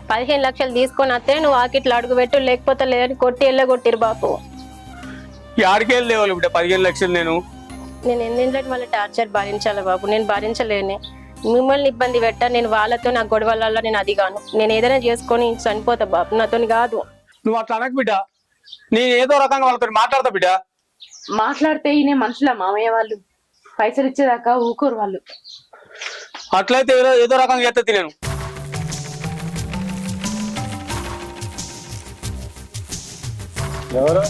15 లక్షలు తీసుకొని వస్తే నువ్వు ఆకిట్లు అడుగు పెట్టు, లేకపోతే లేదని కొట్టి వెళ్ళగొట్టిరు బాపు. ఆడికెళ్ళి లేవాలి బిడ్డ 15 లక్షలు. నేను నేను ఎన్నింటి వాళ్ళ టార్చర్ భరించాలి బాబు, నేను భరించలేను. మిమ్మల్ని ఇబ్బంది పెట్టా, నేను వాళ్ళతో నా గొడవలలో నేను అదిగాను. నేను ఏదైనా చేసుకొని చనిపోతా బాబు, నాతోని కాదు. నువ్వు అట్లా అనకు బిడ్డ, నేను ఏదో రకంగా వాళ్ళతో మాట్లాడతా బిడ్డ. మాట్లాడితే ఈయన మనుషుల మామయ్య వాళ్ళు పైసలు ఇచ్చేదాకా ఊకోరు వాళ్ళు. అట్లయితే ఏదో రకంగా చేస్తా నేను. ఎవరు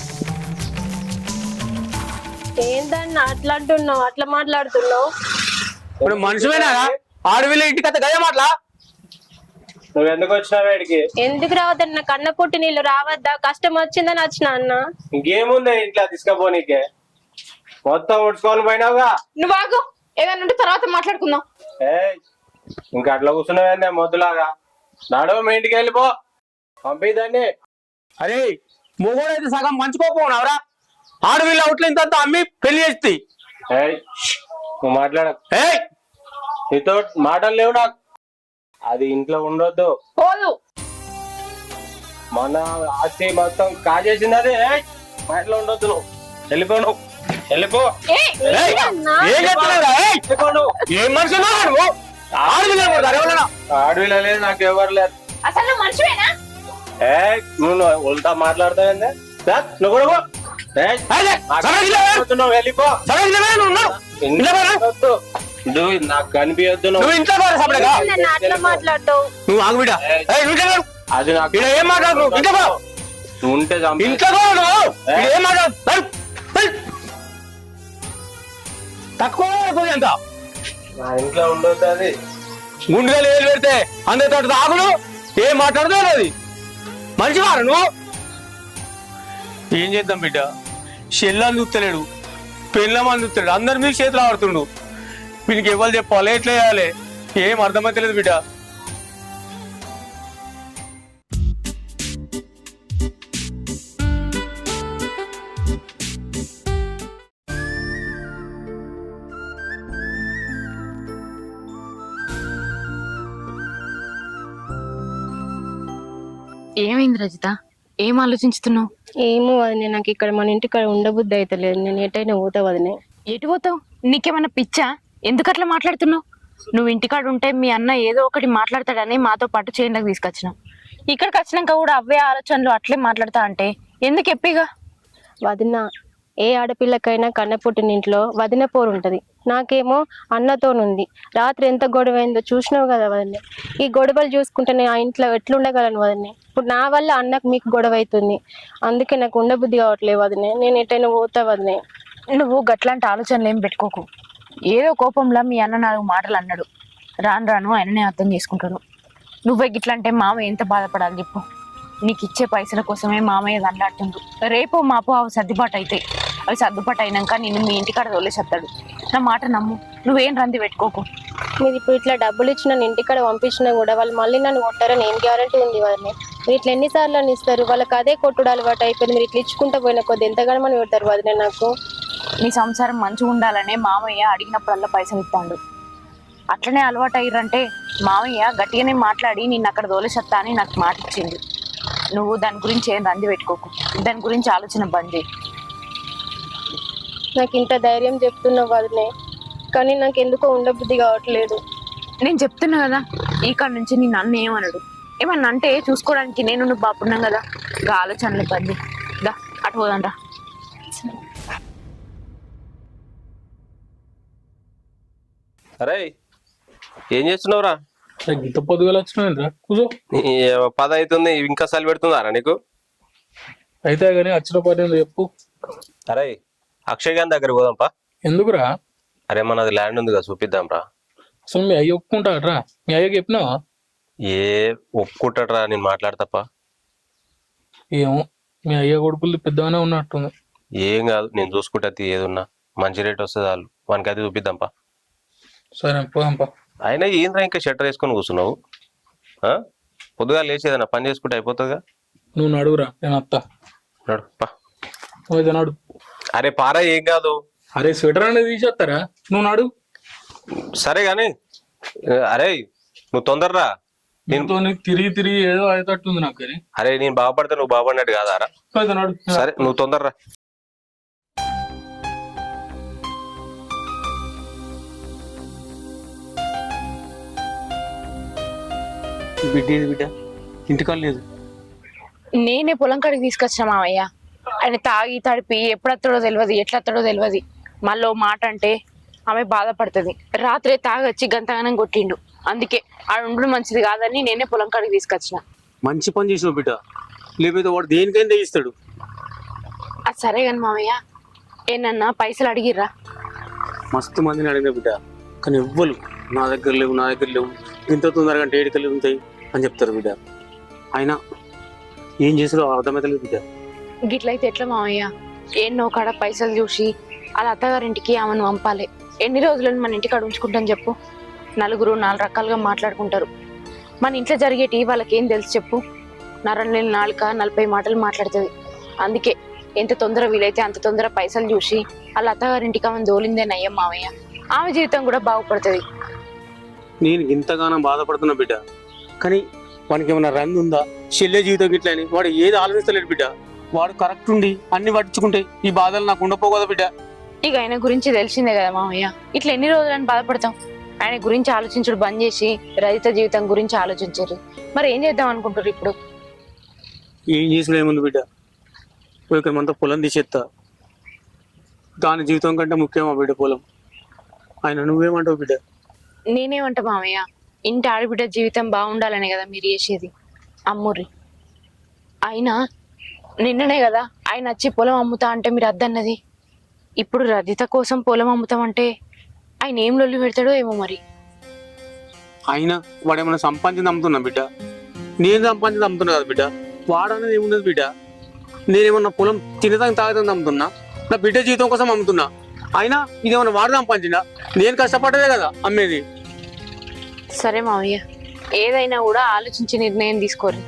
ఏందన్నా అట్లా అంటున్నావు, అట్లా మాట్లాడుతున్నావు? ఇప్పుడు మనిషివేనా? ఆడవిల్ల ఇంటికి అత్త గదే మాట్లా. నువ్వు ఎందుకు వచ్చినావు వీడికి? ఎందుకు రావద్దన్న, కన్న పుట్టి నీళ్ళు రావద్దా? కష్టం వచ్చిందని వచ్చిన అన్న. ఇంకేముంది ఇంట్లో తీసుకపోనీకే? మొత్తం ఉడ్చుకొని పోయినావుగా. నువ్వు ఆగు, ఏదైనా ఉంటే తర్వాత మాట్లాడుకుందాం. ఇంకా అట్లా కూర్చున్నావేందే మొద్దులాగా? నాడు మీ ఇంటికి వెళ్ళిపో, పంపిదాన్ని. అరే మొగోడైతే సగం మంచుకోపోనావురా. ఆడవిల్ల అవుట్లు ఇంత అమ్మి పెళ్లి చేస్తే నువ్వు మాట్లాడ, నీతో మాటలు లేవు నాకు. అది ఇంట్లో ఉండొద్దు. పోదు. మన ఆస్తి మొత్తం కాజేసింది అది. మా ఇంట్లో ఉండొద్దు. నువ్వు వెళ్ళిపో, నువ్వు వెళ్ళిపో. ఏం మనుషులు ఆడవిలో లేదు, నాకు ఎవరు లేరు. అసలు నువ్వు మనిషివేనా? నువ్వు ఉల్టా మాట్లాడతావేందే? నువ్వు కూడా నువ్వు వెళ్ళిపో. నువ్వు నాకు కనిపించద్దు. నువ్వు ఇంట్లో అట్లా మాట్లాడతావు? నువ్వు ఆగు బిడ్డ. అది నాకు ఏం మాట్లాడు? ఇంట్లో నువ్వు ఉంటే ఇంట్లో ఏం మాట్లాడు? తక్కువ ఎంత నా ఇంట్లో ఉండొద్దు. అది గుండెగా లేదు పెడితే అందరితో తాగుడు ఏం మాట్లాడదో అది మంచివారు. నువ్వు ఏం చేద్దాం బిడ్డ? చెల్లని చూస్తలేడు, పెళ్ళమని చూస్తాడు, అందరి మీద చేతులు ఆడుతుండు. వీనికి ఎవరు చెప్పాలి, ఎట్లా చేయాలి ఏం అర్థమైతలేదు బిడ్డ. ఏమైంది రజిత? ఏం ఆలోచించుతున్నావు? ఏమో వదినే, నాకు ఇక్కడ మన ఇంటికాడ ఉండబుద్ధి అయితే లేదు. నేను ఎటైనా పోతా వదినే. ఎటు పోతావు? నీకేమన్నా పిచ్చా? ఎందుకు అట్లా మాట్లాడుతున్నావు? నువ్వు ఇంటికాడ ఉంటే మీ అన్న ఏదో ఒకటి మాట్లాడతాడని మాతో పాటు చేయంలోకి తీసుకొచ్చినావు. ఇక్కడికి వచ్చినాక కూడా అవే ఆలోచనలు అట్లే మాట్లాడతా అంటే ఎందుకు ఎప్పిగా? వదిన, ఏ ఆడపిల్లకైనా కన్న పుట్టిన ఇంట్లో వదిన పోరు ఉంటది. నాకేమో అన్నతోనుంది. రాత్రి ఎంత గొడవ అయిందో చూసినావు కదా వదిన. ఈ గొడవలు చూసుకుంటే నేను ఆ ఇంట్లో ఎట్లుండగలను వదిన? ఇప్పుడు నా వల్ల అన్నకు మీకు గొడవ అవుతుంది. అందుకే నాకు ఉండబుద్ధి కావట్లేదు వదిన. నేను ఎటైనా పోతా వదిన. నువ్వు గట్లాంటి ఆలోచనలు ఏం పెట్టుకోకు. ఏదో కోపంలో మీ అన్న 4 మాటలు అన్నాడు. రాను రాను ఆయననే అర్థం చేసుకుంటాడు. నువ్వే గిట్లంటే మామయ్య ఎంత బాధపడాలి చెప్పు? నీకు ఇచ్చే పైసల కోసమే మామయ్య దండాడుతుండు. రేపో మాపో అవి సర్దుబాటు అవుతాయి. అవి సర్దుబాటు అయినాక నిన్ను మీ ఇంటికాడ వదిలేసేస్తాడు. నా మాట నమ్ము, నువ్వేం రంది పెట్టుకోకు. మీరు ఇప్పుడు ఇట్లా డబ్బులు ఇచ్చి నన్ను ఇంటికాడ పంపించినా కూడా వాళ్ళు మళ్ళీ నన్ను కొట్టారని ఏం గ్యారంటీ ఉంది వాళ్ళని? మీరు ఇట్లా ఎన్నిసార్లు అని ఇస్తారు? వాళ్ళకి అదే కొట్టుడు అలవాటు అయిపోయింది. మీరు ఇట్లా ఇచ్చుకుంటా పోయిన కొద్ది ఎంతగానో మనం పెడతారు వదిలే. నాకు నీ సంసారం మంచిగా ఉండాలనే మామయ్య అడిగినప్పుడల్లా పైసలు ఇస్తాడు. అట్లనే అలవాటు అయ్యారంటే మామయ్య గట్టిగానే మాట్లాడి నిన్ను అక్కడ దోలేసత్తా అని నాకు మాట ఇచ్చింది. నువ్వు దాని గురించి ఏం రంది పెట్టుకోకు. దాని గురించి ఆలోచన బంద్ చేయి. నాకు ఇంత ధైర్యం చెప్తున్నావు వదిలే, కానీ నాకు ఎందుకో ఉండబుద్ధి కావట్లేదు. నేను చెప్తున్నా కదా, ఇక్కడ నుంచి నీ నన్ను ఏమన్నాడు? ఏమన్నా అంటే చూసుకోవడానికి నేను నువ్వు బాపున్నాం కదా. ఇంకా ఆలోచనలు బంద్ చేయి. దా అటు పోదండ్రా. అరే ఏం చేస్తున్నావురా? గీత పొద్దుగా వచ్చినా కూర్చో. 10 అవుతుంది, ఇంకా సలి పెడుతుందారా నీకు? అయితే కానీ వచ్చిన పని చెప్పు. అరే అక్షయ్ గారి దగ్గర పోదాంపా. ఎందుకురా? అరే మనది ల్యాండ్ ఉంది కదా, చూపిద్దాం రా. అసలు మీ అయ్య ఒప్పుకుంటాడరా? మీ అయ్యకి చెప్పినావా? ఒప్పుకుంటాడరా, నేను మాట్లాడతాపా. ఏమో, మీ అయ్య కొడుకులు పెద్దగానే ఉన్నట్టుంది. ఏం కాదు, నేను చూసుకుంటా. ఏదున్నా మంచి రేట్ వస్తుంది వాళ్ళు, వానికి అది చూపిద్దాంపా. సరే పోదాంపా. అయినా ఏంద్రా ఇంకా షట్టర్ వేసుకొని కూర్చున్నావు? పొద్దుగా లేచేదన్నా పని చేసుకుంటే అయిపోతుందిగా. నువ్వు నడువురా, నేను అత్తా. నడు పా. అయితే నడు. అరే పారా, ఏం కాదు. అరే స్వెటర్ అనేది తీసేస్తారా? నువ్వు నడు. సరే గాని అరే నువ్వు తొందరరా. నేను తిరిగి తిరిగి ఏదో అయితట్టుంది నాకు. కానీ అరే నేను బాగుపడితే నువ్వు బాగుపడినట్టు కాదారా? అయితే నడు. సరే నువ్వు తొందరరా. బిడ్డ ఏది బిడ్డ ఇంటికాడ లేదు. నేనే పొలం కాడికి తీసుకొచ్చిన మామయ్య. ఆయన తాగి తడిపి ఎప్పుడత్తడో తెలియదు, ఎట్లత్తడో తెలియదు. మళ్ళీ ఓ మాట అంటే ఆమె బాధపడుతుంది. రాత్రే తాగొచ్చి గంతగానం కొట్టిండు. అందుకే ఆడ ఉండడం మంచిది కాదని నేనే పొలం కాడికి తీసుకొచ్చిన. మంచి పని చేసినావు బిడ్డ, లేకపోతే వాడు దేనికైనా తెగిస్తాడు. అది సరే కానీ మామయ్య, ఏనన్నా పైసలు అడిగిర్రా? మస్తు మందిని అడిగిన బిడ్డ, కానీ ఎవ్వరు నా దగ్గర లేవు ఇంత తొందరగా అంటే ఏడుకలు ఉంటాయి అని చెప్తారు బిడ్డ. అయినా ఏం చేసారో అర్థమవుతలేదు బిడ్డ. గిట్లయితే ఎట్లా మామయ్య? ఎన్నో కాడ పైసలు చూసి అలా అత్తగారింటికి ఆమెను పంపాలి. ఎన్ని రోజులని మన ఇంటికాడ ఉంచుకుంటాను చెప్పు? నలుగురు 4 రకాలుగా మాట్లాడుకుంటారు. మన ఇంట్లో జరిగేటి వాళ్ళకి ఏం తెలుసు చెప్పు? నరం నాలుక 40 మాటలు మాట్లాడుతుంది. అందుకే ఎంత తొందర వీలైతే అంత తొందర పైసలు చూసి వాళ్ళ అత్తగారింటికి ఆమెను దోలిందే నయ్యం మామయ్య. ఆమె జీవితం కూడా బాగుపడుతుంది. నేను ఇంతగానో బాధపడుతున్నా బిడ్డ, కానీ వానికి ఏమైనా రంగు ఉందా? చెల్లె జీవితం గిట్లా అని వాడు ఏది ఆలోచిస్తలేడు బిడ్డ. వాడు కరెక్ట్ ఉండి అన్ని పట్టించుకుంటే ఈ బాధలు నాకు ఉండపోకదా బిడ్డ. ఇక ఆయన గురించి తెలిసిందే కదా మామయ్య. ఇట్లా ఎన్ని రోజులని బాధపడతాం? ఆయన గురించి ఆలోచించుడు బంద్ చేసి రజిత జీవితం గురించి ఆలోచించారు. మరి ఏం చేద్దాం అనుకుంటారు ఇప్పుడు? ఏం చేసుడు ఏముంది బిడ్డ, ఒకరిమంతా పొలం తీసేస్తా. దాని జీవితం కంటే ముఖ్యమా బిడ్డ పొలం? ఆయన నువ్వేమంటావు బిడ్డ? నేనేమంటా మామయ్య, ఇంటి ఆడబిడ్డ జీవితం బాగుండాలనే కదా మీరు చేసేది. అమ్ముర్రి. అయినా నిన్ననే కదా ఆయన వచ్చి పొలం అమ్ముతా అంటే మీరు అద్దన్నది. ఇప్పుడు రజిత కోసం పొలం అమ్ముతామంటే ఆయన ఏం లొల్లి పెడతాడో ఏమో మరి. అయినా వాడు ఏమైనా సంపాదించి అమ్ముతున్నా బిడ్డ? నేను సంపాదించి అమ్ముతున్నా కదా బిడ్డ. వాడనేది ఏమున్నది బిడ్డ? నేనేమన్నా పొలం తినదానికి తాగదానికి అమ్ముతున్నా? నా బిడ్డ జీవితం కోసం అమ్ముతున్నా. అయినా ఇదేమన్నా వాడు సంపాదించిందా? నేను కష్టపడ్డదే కదా అమ్మేది. సరే మావయ్య, ఏదైనా కూడా ఆలోచించి నిర్ణయం తీసుకోరు.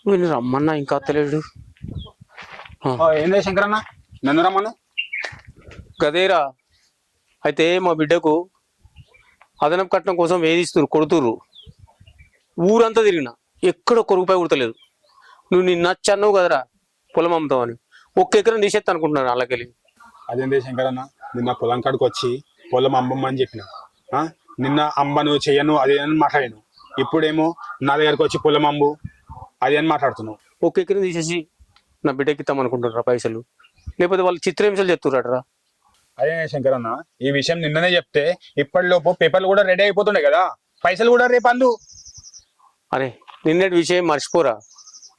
వీళ్ళు రమ్మన్నా ఇంకా తెలియదు. ఏందే శంకరన్న నన్ను రమ్మను? గదేరా, అయితే మా బిడ్డకు అదనపు కట్నం కోసం వేధిస్తున్నారు, కొడుతుర్రు. ఊరంతా తిరిగినా ఎక్కడ కొరుకుపై కుడతలేదు. నువ్వు నిన్న నచ్చన్నావు కదరా పొలం అమ్ముతావని, 1 ఎకరం తీసేస్తా అనుకుంటున్నాను అలాకెళ్ళి. అదేందే శంకరన్న, నిన్న పొలం కాడికి వచ్చి పొలం అమ్మమ్మని చెప్పిన, నిన్న అమ్మను చెయ్యను అదేనని మాట్లాడాను. ఇప్పుడేమో నా దగ్గరకు వచ్చి పొలం అమ్ము అది అని మాట్లాడుతున్నావు. 1 ఎకరం తీసేసి నా బిడ్డకి ఇస్తామనుకుంటున్నారా పైసలు? లేకపోతే వాళ్ళు చిత్రహింసలు చెప్తున్నారా? అదే శంకరన్న, ఈ విషయం నిన్ననే చెప్తే ఇప్పటిలోపు పేపర్లు కూడా రెడీ అయిపోతుండే కదా, పైసలు కూడా రేపు అందు. అరే నిన్నటి విషయం మర్చిపోరా.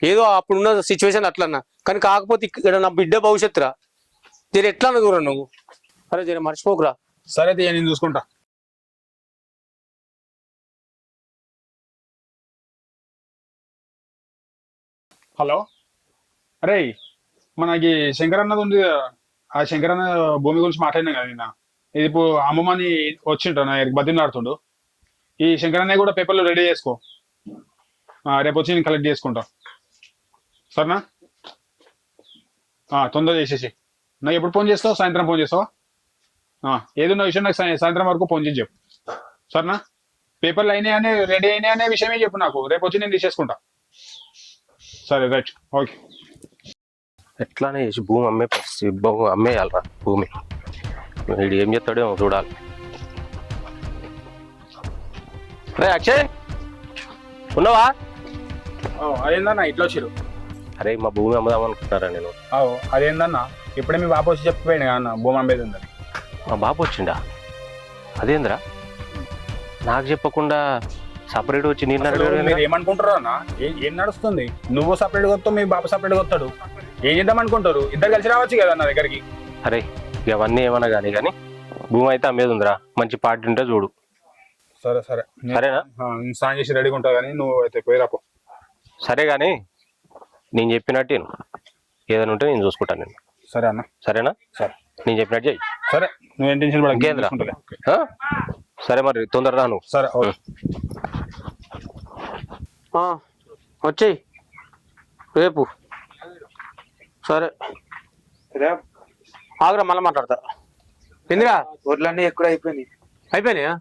ఏదో అప్పుడున్న సిచ్యువేషన్ అట్లన్నా, కానీ కాకపోతే ఇక్కడ నా బిడ్డ భవిష్యత్తురా. జర ఎట్లా దూరం నువ్వు? అరే జర మర్చిపోకురా. సరే తీయ, నేను చూసుకుంటా. హలో, అరే మనకి శంకరన్నది ఉంది కదా, ఆ శంకరన్న భూమి గురించి మాట్లాడినా కదా నిన్న. ఇది ఇప్పుడు అమ్మమ్మని వచ్చింటా నా బతిలాడుతుండు. ఈ శంకరన్నయ్య కూడా పేపర్లు రెడీ చేసుకో, రేపు వచ్చి నేను కలెక్ట్ చేసుకుంటా. సరేనా? తొందరగా చేసేసి నాకు ఎప్పుడు ఫోన్ చేస్తావు? సాయంత్రం ఫోన్ చేస్తావా? ఏదున్న విషయం నాకు సాయంత్రం వరకు ఫోన్ చేసి చెప్పు. సరేనా? పేపర్లు అయినాయనే రెడీ అయినాయనే విషయమే చెప్పు నాకు, రేపు వచ్చి నేను తీసేసుకుంటా. సరే రైట్, ఓకే. ఎట్లానే చేసి భూమి అమ్మే పరిస్థితి, అమ్మేయాలరా భూమి. వీడు ఏం చేస్తాడో చూడాలి. రే అక్షయ్, ఉన్నావా? అదేందన్నా ఇట్లా వచ్చారు? అరే మా భూమి అమ్ముదాం అనుకుంటారా నేను. అదేందన్నా ఇప్పుడే మీ బాబు వచ్చి చెప్పిపోయాడు కదా అన్న, భూమి అమ్మేది ఉందని. మా బాబు వచ్చిండా? అదేంద్రా నాకు చెప్పకుండా సపరేట్ వచ్చి మీరు ఏమనుకుంటారు అన్న? ఏం నడుస్తుంది? నువ్వు సపరేట్ వస్తావు, మీ బాబు సపరేట్ వస్తాడు. ఏం చేద్దాం అనుకుంటారు? ఇద్దరు కలిసి రావచ్చు కదా నా దగ్గరికి. అరే ఇవన్నీ ఏమన్నా కానీ భూమి అయితే అమ్మేది ఉందిరా, మంచి పార్టీ ఉంటే చూడు. సరే సరే, సరేనా? స్నానం చేసి రెడీగా ఉంటావు కానీ నువ్వు అయితే పోయిరాపో. సరే కానీ నేను చెప్పినట్టు ఏదైనా ఉంటే నేను చూసుకుంటాను నేను. సరే అన్న. సరేనా? సరే, నేను చెప్పినట్టు చెయ్యి. సరే, నువ్వేం టెన్షన్ పడకు. ఇంకేంద్రా? సరే మరి తొందర రాను. సరే, వచ్చేయి రేపు. సరే ఆగ్రా, మళ్ళీ మాట్లాడతా. ఎందురా ఒడ్లన్నీ ఎక్కువ అయిపోయినాయి. అయిపోయినాయా?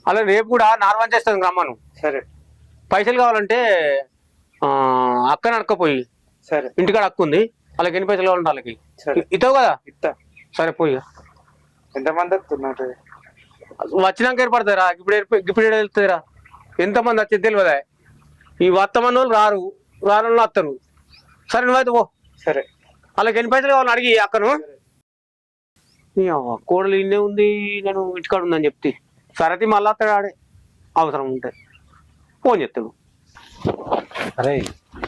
అలా రేపు కూడా నార్మల్ చేస్తుంది రమ్మను. సరే పైసలు కావాలంటే అక్కని అడకపోయి సరే ఇంటికాడ అక్కు ఉంది, వాళ్ళకి ఎన్ని పైసలు కావాలంటే వాళ్ళకి సరే ఇస్తావు కదా. ఇస్తా. సరే పోయి ఎంతమంది వస్తున్నారు? వచ్చినాక ఏర్పడతారా? ఇప్పుడు వెళ్తారా? ఎంతమంది వచ్చేది తెలియదా? ఈ వత్తమన్న వాళ్ళు రారు, రాను వస్తారు. సరే నువ్వైతే పో. సరే వాళ్ళకి ఎన్ని పైసలు కావాలని అడిగి అక్కను. కోడలు ఇన్నే ఉంది, నేను ఇంటికాడ ఉందని చెప్తే సరతి మళ్ళా అత్తడు ఆడే అవసరం ఉంటే ఫోన్ చెప్తాడు. అరే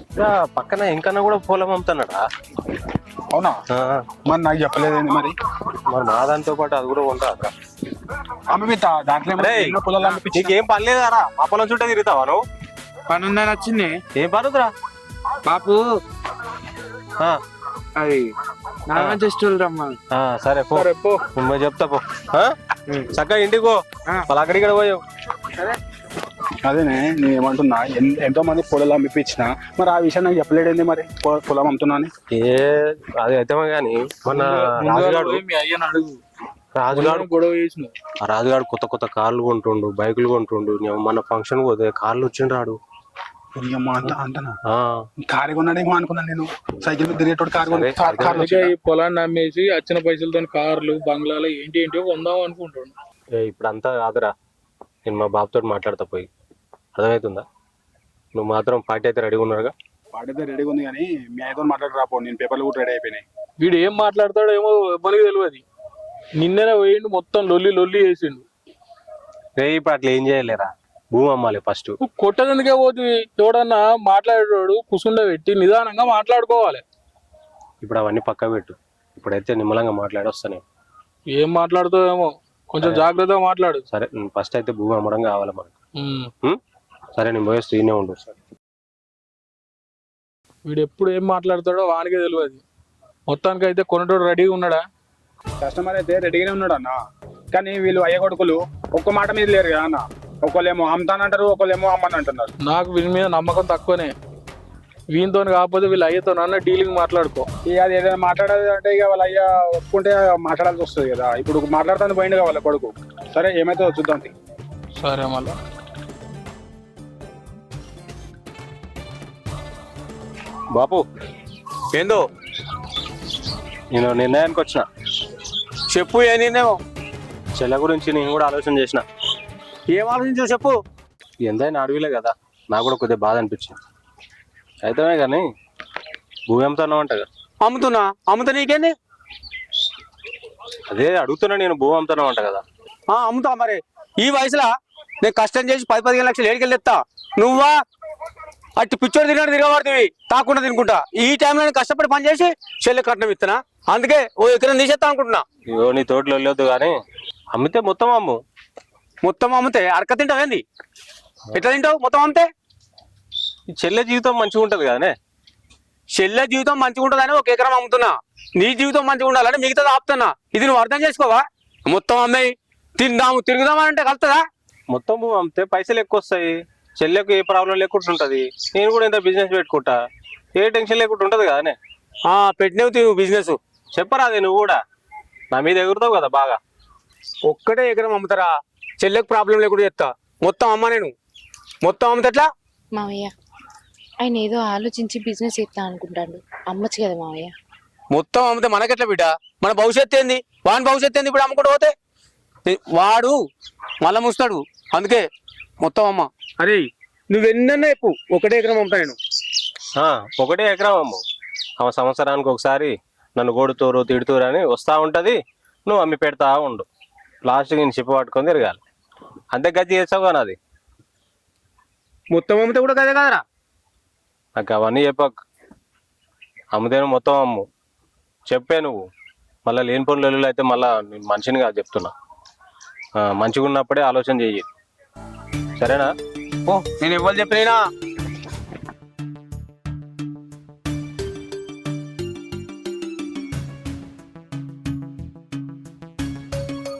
ఇంకా పక్కన ఇంకన్నా కూడా పొలం అమ్ముతున్నాడా? అవునా? మరి నాకు చెప్పలేదండి. మరి మరి మా దాంతో పాటు అది కూడా కొంటా అక్కడ. అమ్మిపిస్తా, దాంట్లో అరే, ఎన్నో పొలాలు అమ్మిపించి. నీకేం పని లేదారా? మా పొలం చుట్టూ తిరుగుతావా నువ్వు? పని ఉందని వచ్చింది ఏం పని ఉందిరా? బాపు. ఆ, అది నాన్న చేస్తూ రమ్మా. ఆ, సరే పో. సరే పో. నువ్వు చెప్తా పో. చక్కగా ఇంటికి పో. వాళ్ళు అక్కడికి పోయావు. అదేనే నేను ఏమంటున్నా, ఎంతో మంది పొలాలు అమ్మిపించిన, మరి ఆ విషయం నాకు చెప్పలేడండి. మరి పొలం అమ్ముతున్నా అని. అది అయితే కానీ మన రాజుగాడు మీ అయ్యని అడుగు. రాజుగాడు గొడవ చేసిన ఆ రాజుగాడు కొత్త కొత్త కార్లు కొంటుండు, బైకులు కొంటుండు. మన ఫంక్షన్ పోతే కార్లు వచ్చిండ్రాడు. అంతనా? కారు కొన్నాడేమో అనుకున్నాను నేను. సైకిల్ మీద తిరిగేటోడు కారు. ఈ పొలాన్ని అమ్మేసి వచ్చిన పైసలతో కార్లు బంగ్లాలు ఏంటో కొందాం అనుకుంటాడు. ఇప్పుడు అంతా కాదురా, నేను మా బాబుతో మాట్లాడతా పోయి. అర్థమవుతుందా? నువ్వు మాత్రం పార్టీ అయితే రెడీగా ఉన్నారుగా? పార్టీ అయితే రెడీగా ఉంది, కానీ మీ అయితే మాట్లాడి రాపో. నేను పేపర్లు కూడా రెడీ అయిపోయినాయి. వీడు ఏం మాట్లాడతాడో ఏమో మనకి తెలియదు. నిన్ననే పోయిండు, మొత్తం లొల్లి లొల్లి చేసిండు. ఇప్పుడు అట్లా ఏం చేయలేరా, భూమి అమ్మాలి ఫస్ట్. కొట్టదందుకే పోతుంది. ఎవడన్నా మాట్లాడేటోడు కుసుండ పెట్టి నిదానంగా మాట్లాడుకోవాలి. ఇప్పుడు అవన్నీ పక్క పెట్టు. ఇప్పుడైతే నిమ్మలంగా మాట్లాడి వస్తానే. ఏం మాట్లాడుతావేమో, కొంచెం జాగ్రత్తగా మాట్లాడు. సరే, ఫస్ట్ అయితే భూమి అమ్మడం కావాలి మనకు. సరే, నేను పోయే స్త్రీనే ఉండు. సరే, వీడు ఎప్పుడు ఏం మాట్లాడతాడో వానికే తెలియదు. మొత్తానికి అయితే కొనటోడు రెడీగా ఉన్నాడా? కస్టమర్ అయితే రెడీగానే ఉన్నాడు అన్న, కానీ వీళ్ళు అయ్య కొడుకులు ఒక్క మాట మీద లేరు కదా అన్న. ఒకళ్ళేమో అమ్ముతానంటారు, ఒకళ్ళేమో అమ్మని అంటున్నారు. నాకు వీని మీద నమ్మకం తక్కువనే. వీనితో కాకపోతే వీళ్ళు అయ్యతో అన్న డీలింగ్ మాట్లాడుకో. ఇక అది ఏదైనా మాట్లాడాలి అంటే ఇక వాళ్ళ అయ్య ఒప్పుకుంటే మాట్లాడాల్సి వస్తుంది కదా. ఇప్పుడు మాట్లాడుతాను పోయింది వాళ్ళ కొడుకు. సరే, ఏమైతే చూద్దాం. సరే మళ్ళా బాపు. ఏందో నేను నిర్ణయానికి వచ్చిన. చెప్పు. ఏ నిర్ణయం? చెల్ల గురించి నేను కూడా ఆలోచన చేసిన. ఏం ఆలోచించు చెప్పు. ఎంతైనా అడవిలే కదా, నాకు కూడా కొద్దిగా బాధ అనిపించింది. అయితే కానీ భూమి అమ్ముతున్నావు అంట కదా? అమ్ముతా నీకేంది? అదే అడుగుతున్నా, నేను భూమి అమ్ముతున్నావు అంట కదా? అమ్ముతా. మరి ఈ వయసులో నేను కష్టం చేసి 10-15 లక్షలు ఏడికెళ్ళి ఎత్తా. నువ్వా అట్టి పిచ్చోడు తిరిగినట్టు తిరగబడుతుంది, తాకుండా తినుకుంటా. ఈ టైంలో నేను కష్టపడి పని చేసి చెల్లె కట్నం ఇస్తున్నా. అందుకే ఓ ఎకరం తీసేస్తా అనుకుంటున్నా. ఇగో నీ తోటలో వెళ్ళొద్దు, కానీ అమ్మితే మొత్తం అమ్ము. మొత్తం అమ్మితే అడక తింటావేంది? ఎట్లా తింటావు మొత్తం అమ్మితే? ఈ చెల్లె జీవితం మంచిగా ఉంటది కదనే. చెల్లె జీవితం మంచిగా ఉంటుందని ఒక ఎకరం అమ్ముతున్నా. నీ జీవితం మంచిగా ఉండాలని మిగతా ఆపుతున్నా. ఇది నువ్వు అర్థం చేసుకోవా? మొత్తం అమ్మాయి తిందాము తిరుగుదామని కలుతుందా? మొత్తం భూమి అమ్మితే పైసలు ఎక్కువ వస్తాయి. చెల్లెకు ఏ ప్రాబ్లం లేకుండా ఉంటది. నేను కూడా ఇంత బిజినెస్ పెట్టుకుంటా, ఏ టెన్షన్ లేకుండా ఉంటది కదనే. పెట్టినవు బిజినెస్. చెప్పరా అది నువ్వు కూడా నా మీద ఎగురుతావు కదా బాగా. ఒక్కటే ఎకరం అమ్ముతారా? చెల్లెకు ప్రాబ్లం లేకుండా చెప్తా. మొత్తం అమ్మ నేను మొత్తం అమ్ముతట్లా. మావయ్య ఆయన ఏదో ఆలోచించి బిజినెస్ చేస్తా అనుకుంటాడు. అమ్మచ్చు కదా మావయ్య. మొత్తం అమ్మితే మనకెట్లా బిడ్డ? మన భవిష్యత్తు ఏంది? వాని భవిష్యత్తు ఏంది? ఇప్పుడు అమ్ముకుంటూ పోతే వాడు మళ్ళా ముస్తాడు. అందుకే మొత్తం అమ్మ. అరే నువ్వెన్న చెప్పు, ఒకటే ఎకరం అమ్ముతా నేను. ఒకటే ఎకరం అమ్ము. ఆమె సంవత్సరానికి ఒకసారి నన్ను కొడుతూరు తిడుతూరు అని వస్తూ ఉంటుంది. నువ్వు అమ్మి పెడతా ఉండు. లాస్ట్కి నేను చెప్పి పట్టుకొని తిరగాలి. అంతే గది చేసావు కానీ అది మొత్తం అమ్మితే కూడా కదే కదరా. నాకు అవన్నీ చెప్పక. అమ్ముతేను మొత్తం అమ్ము చెప్పే నువ్వు. మళ్ళీ లేని పనులు అయితే మళ్ళీ నేను మనిషిని కాదు చెప్తున్నా. మంచిగా ఉన్నప్పుడే ఆలోచన చెయ్యి, సరేనా? నేను ఎవరు చెప్పినా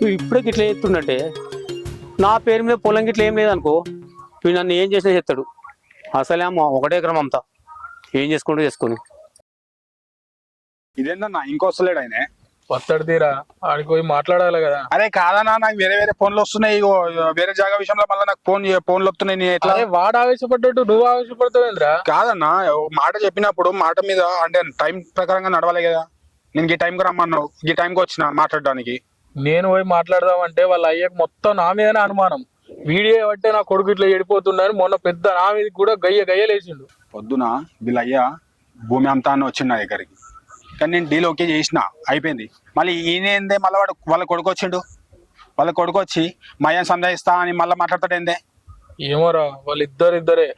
నువ్వు ఇప్పుడే గిట్లా చేస్తుండే. నా పేరు మీద పొలం గిట్ల ఏం లేదనుకో, నువ్వు నన్ను ఏం చేసినా చెప్తాడు. అసలే అమ్మ ఒకటే ఎకరం అమ్ముతా, ఏం చేసుకుంటూ చేసుకుని. ఇదేందన్నా ఇంకో వస్తలేడు ఆయన? వస్తాడు తీరా ఆడికి పోయి మాట్లాడాలి కదా. అరే కాదన్నా, నాకు వేరే వేరే ఫోన్లు వస్తున్నాయి. ఇగో వేరే జాగా విషయంలో మళ్ళీ నాకు ఫోన్లు వస్తున్నాయి. నేను ఎట్లా? అరే వాడు ఆవేశపడ్డట్టు నువ్వు ఆవేశపడతావేంద్రా? కాదన్నా, ఒక మాట చెప్పినప్పుడు మాట మీద అంటే టైం ప్రకారంగా నడవాలి కదా. నేను ఈ టైంకి రమ్మన్నావు, ఈ టైంకి వచ్చిన మాట్లాడడానికి. నేను పోయి మాట్లాడదామంటే వాళ్ళ అయ్యకు మొత్తం నా మీదనే అనుమానం. వీడియో బట్టే నా కొడుకు ఇట్లా చెడిపోతుండని మొన్న పెద్ద నా మీద కూడా గయ్యలేసిండు. పొద్దున వీళ్ళయ్యా భూమి అమ్ముతా అని వచ్చిండు నా దగ్గరికి. కానీ నేను డీల్ ఓకే చేసిన, అయిపోయింది. మళ్ళీ ఈయనేందే మళ్ళీ వాళ్ళ కొడుకు వచ్చిండు. వాళ్ళ కొడుకు వచ్చి మయ్యని సంజాయిస్తా అని మళ్ళీ మాట్లాడతాడేందే? ఏమోరా వాళ్ళిద్దరే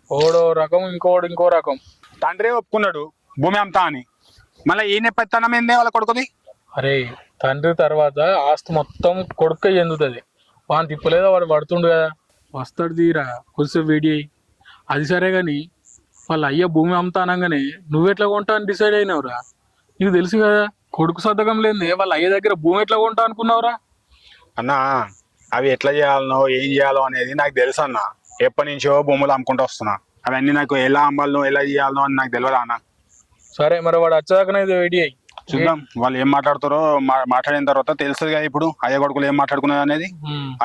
ఓడో రకం ఇంకోడు ఇంకో రకం. తండ్రి ఒప్పుకున్నాడు భూమి అమ్ముతా అని, మళ్ళీ ఈయన పెత్తనం ఏందే వాళ్ళ కొడుకుది? అరే తండ్రి తర్వాత ఆస్తి మొత్తం కొడుకే చెందుతుంది. వాని తిప్పలేదా వాడు పడుతుండు కదా. వస్తాడు తీరా కొంచెం వీడియో. అది సరే గాని వాళ్ళ అయ్య భూమి అమ్ముతానంగానే నువ్వెట్లా కొంటా అని డిసైడ్ అయినావురా? నీకు తెలుసు కదా కొడుకు సద్దకం లేని వాళ్ళ అయ్య దగ్గర భూమి ఎట్లా కొంటా అనుకున్నావురా? అన్నా అవి ఎట్లా చేయాలనో ఏం చేయాలో అనేది నాకు తెలుసు అన్న. ఎప్పటి నుంచో భూములు అమ్ముకుంటూ వస్తున్నా. అవన్నీ నాకు ఎలా అమ్మాలనో ఎలా చేయాలనో అని నాకు తెలియదా అన్న. సరే మరి వాడు వచ్చాకనే వీడియో చూద్దాం వాళ్ళు ఏం మాట్లాడతారో. మాట్లాడిన తర్వాత తెలుస్తుంది కదా ఇప్పుడు అయ్య కొడుకులు ఏం మాట్లాడుకున్నారు అనేది.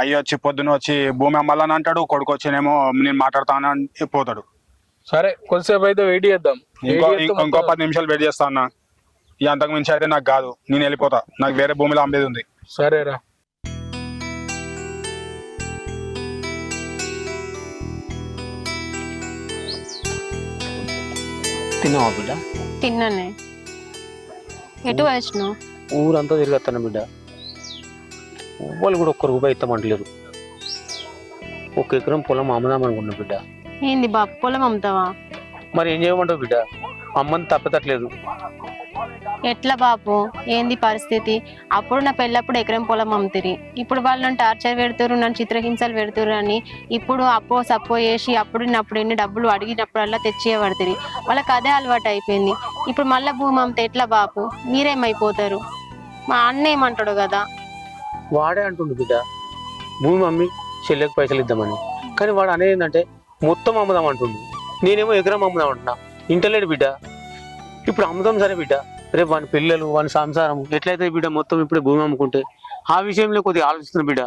అయ్య వచ్చి పొద్దున వచ్చి భూమి అమ్మాలని అంటాడు, కొడుకు వచ్చినేమో నేను మాట్లాడతానని పోతాడు. సరే కొంతసేపు అయితే వెయిట్ చేద్దాం. ఇంకో 10 నిమిషాలు వెయిట్ చేస్తా అన్న. ఈ అంతకు మించి అయితే నాకు కాదు, నేను వెళ్ళిపోతా. నాకు వేరే భూమిలో అమ్మేది ఉంది. సరేరా. తిన్నావా బిడ్డ? తిన్నానే. ఎటు వచ్చినావు? ఊరంతా తిరిగేస్తాను బిడ్డ. వాళ్ళు కూడా ఒక్క రూపాయి ఇస్తామంటలేరు. 1 ఎకరం పొలం అమ్ముదామనుకున్నా బిడ్డ. ఏంది బాపు పొలం అమ్ముతావా? మరి ఏం చేయమంటావు బిడ్డ? అమ్మని తప్పతట్లేదు. ఎట్లా బాపు ఏంది పరిస్థితి? అప్పుడు నా పెళ్ళప్పుడు ఎకరం పొలం అమ్ముతిరి, ఇప్పుడు వాళ్ళు నన్ను టార్చర్ పెడుతురు, నన్ను చిత్రహింసలు పెడుతురు అని ఇప్పుడు అప్పో సప్పో చేసి అప్పుడు ఎన్ని డబ్బులు అడిగినప్పుడల్లా తెచ్చేయబడుతుంది. వాళ్ళకి అదే అలవాటు అయిపోయింది. ఇప్పుడు మళ్ళీ భూమి అమ్మితే ఎట్లా బాపు? మీరేమైపోతారు? మా అన్న ఏమంటాడు కదా. వాడే అంటుండు బిడ్డ భూమి అమ్మి చెల్లెకి పైసలు ఇద్దామని. కానీ వాడు అనేది ఏంటంటే మొత్తం అమ్ముదాం అంటుండు. నేనేమో ఎకరం అమ్ముదాం అంటున్నా. ఇంటలేడు బిడ్డ. ఇప్పుడు అమ్ముదాం సరే బిడ్డ, రేపు వాని పిల్లలు వాని సంసారం ఎట్లయితే బిడ్డ మొత్తం ఇప్పుడు భూమి అమ్ముకుంటే ఆ విషయంలో కొద్దిగా ఆలోచిస్తున్నా బిడ్డ.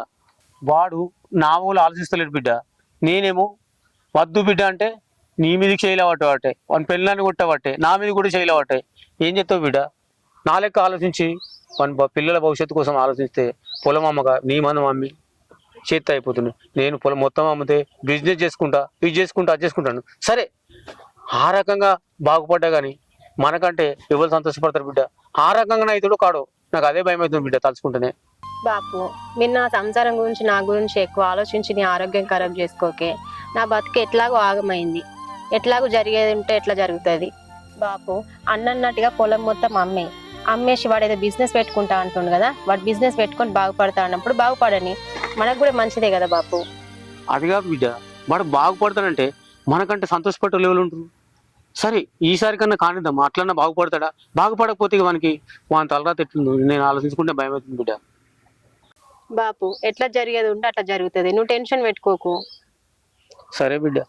వాడు నా ఊళ్ళు ఆలోచిస్తలేడు బిడ్డ. నేనేమో వద్దు బిడ్డ అంటే నీ మీదకి చేయలేవట్టే, వాని పిల్లల్ని కొట్టవట్టే, నా మీద కూడా చేయలేవట్టే. ఏం చెప్తావు బిడ్డ? నా లెక్క ఆలోచించి వాని పిల్లల భవిష్యత్తు కోసం ఆలోచిస్తే పొలం అమ్మగా నీ మనం అమ్మి చేతి అయిపోతుంది. నేను పొలం మొత్తం అమ్మితే బిజినెస్ చేసుకుంటా, ఇది చేసుకుంటా, అది చేసుకుంటాను. సరే ఆ రకంగా బాగుపడ్డా కానీ మనకంటే ఎవరు సంతోషపడతారు బిడ్డ? ఆ రకంగా అవుతాడో కాడో నాకు అదే భయం అవుతుంది బిడ్డ తలుచుకుంటేనే. బాపు మీరు నా సంసారం గురించి నా గురించి ఎక్కువ ఆలోచించి నీ ఆరోగ్యం ఖరాబ్ చేసుకోకే. నా బతుకు ఎట్లాగో ఆగమైంది, ఎట్లాగో జరిగేది ఉంటే ఎట్లా జరుగుతుంది బాపు? అన్నట్టుగా పొలం మొత్తం అమ్మేసి వాడు ఏదో బిజినెస్ పెట్టుకుంటా అంటుండు కదా. వాడు బిజినెస్ పెట్టుకొని బాగుపడతా అన్నప్పుడు బాగుపడని, మనకు కూడా మంచిదే కదా బాపు. అది కాదు బిడ్డ, వాడు బాగుపడతాడంటే మనకంటే సంతోషపడే లెవెల్ ఉంటుంది. సరే ఈసారి కన్నా కానిద్దాం, అట్లన్నా బాగుపడతాడా? బాగుపడకపోతే వానికి వాని తలరాత ఎట్లుందో నేను ఆలోచించుకుంటే భయం అవుతుంది బిడ్డ. బాపు ఎట్లా జరిగేది ఉంటే అట్లా జరుగుతుంది, నువ్వు టెన్షన్ పెట్టుకోకు. సరే బిడ్డ.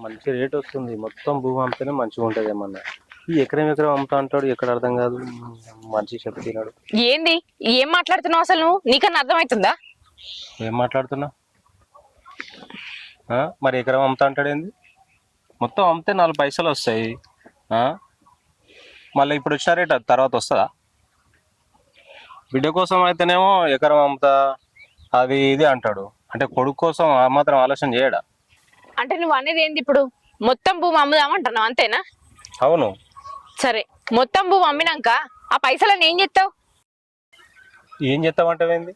మంచి రేట్ వస్తుంది, మొత్తం భూమి అమ్మితేనే మంచిగా ఉంటుంది. ఏమన్నా ఈ ఎకరం అమ్ముతా అంటాడు, ఎక్కడ అర్థం కాదు. మంచి చెప్తున్నాడు. ఏంది ఏం మాట్లాడుతున్నావు అసలు? నువ్వు నీకన్నా అర్థమవుతుందా? ఏం మాట్లాడుతున్నా? మరి ఎకరం అమ్ముతా అంటాడు ఏంది? మొత్తం అమ్మితే 4 పైసలు వస్తాయి. మళ్ళీ ఇప్పుడు వచ్చిన రేట్ తర్వాత వస్తుందా? బిడ్డ కోసం అయితేనేమో ఎకరం అమ్ముతా అది ఇది అంటాడు. అంటే కొడుకు కోసం ఆ మాత్రం ఆలోచన చేయడా? అంటే నువ్వు అనేది ఏంది ఇప్పుడు? మొత్తం భూమి అమ్ముదామంటున్నావు అంతేనా? అవును. సరే మొత్తం భూమి అమ్మినాక ఆ పైసలను ఏం చేస్తావు? ఏం చేస్తామంటావేంది?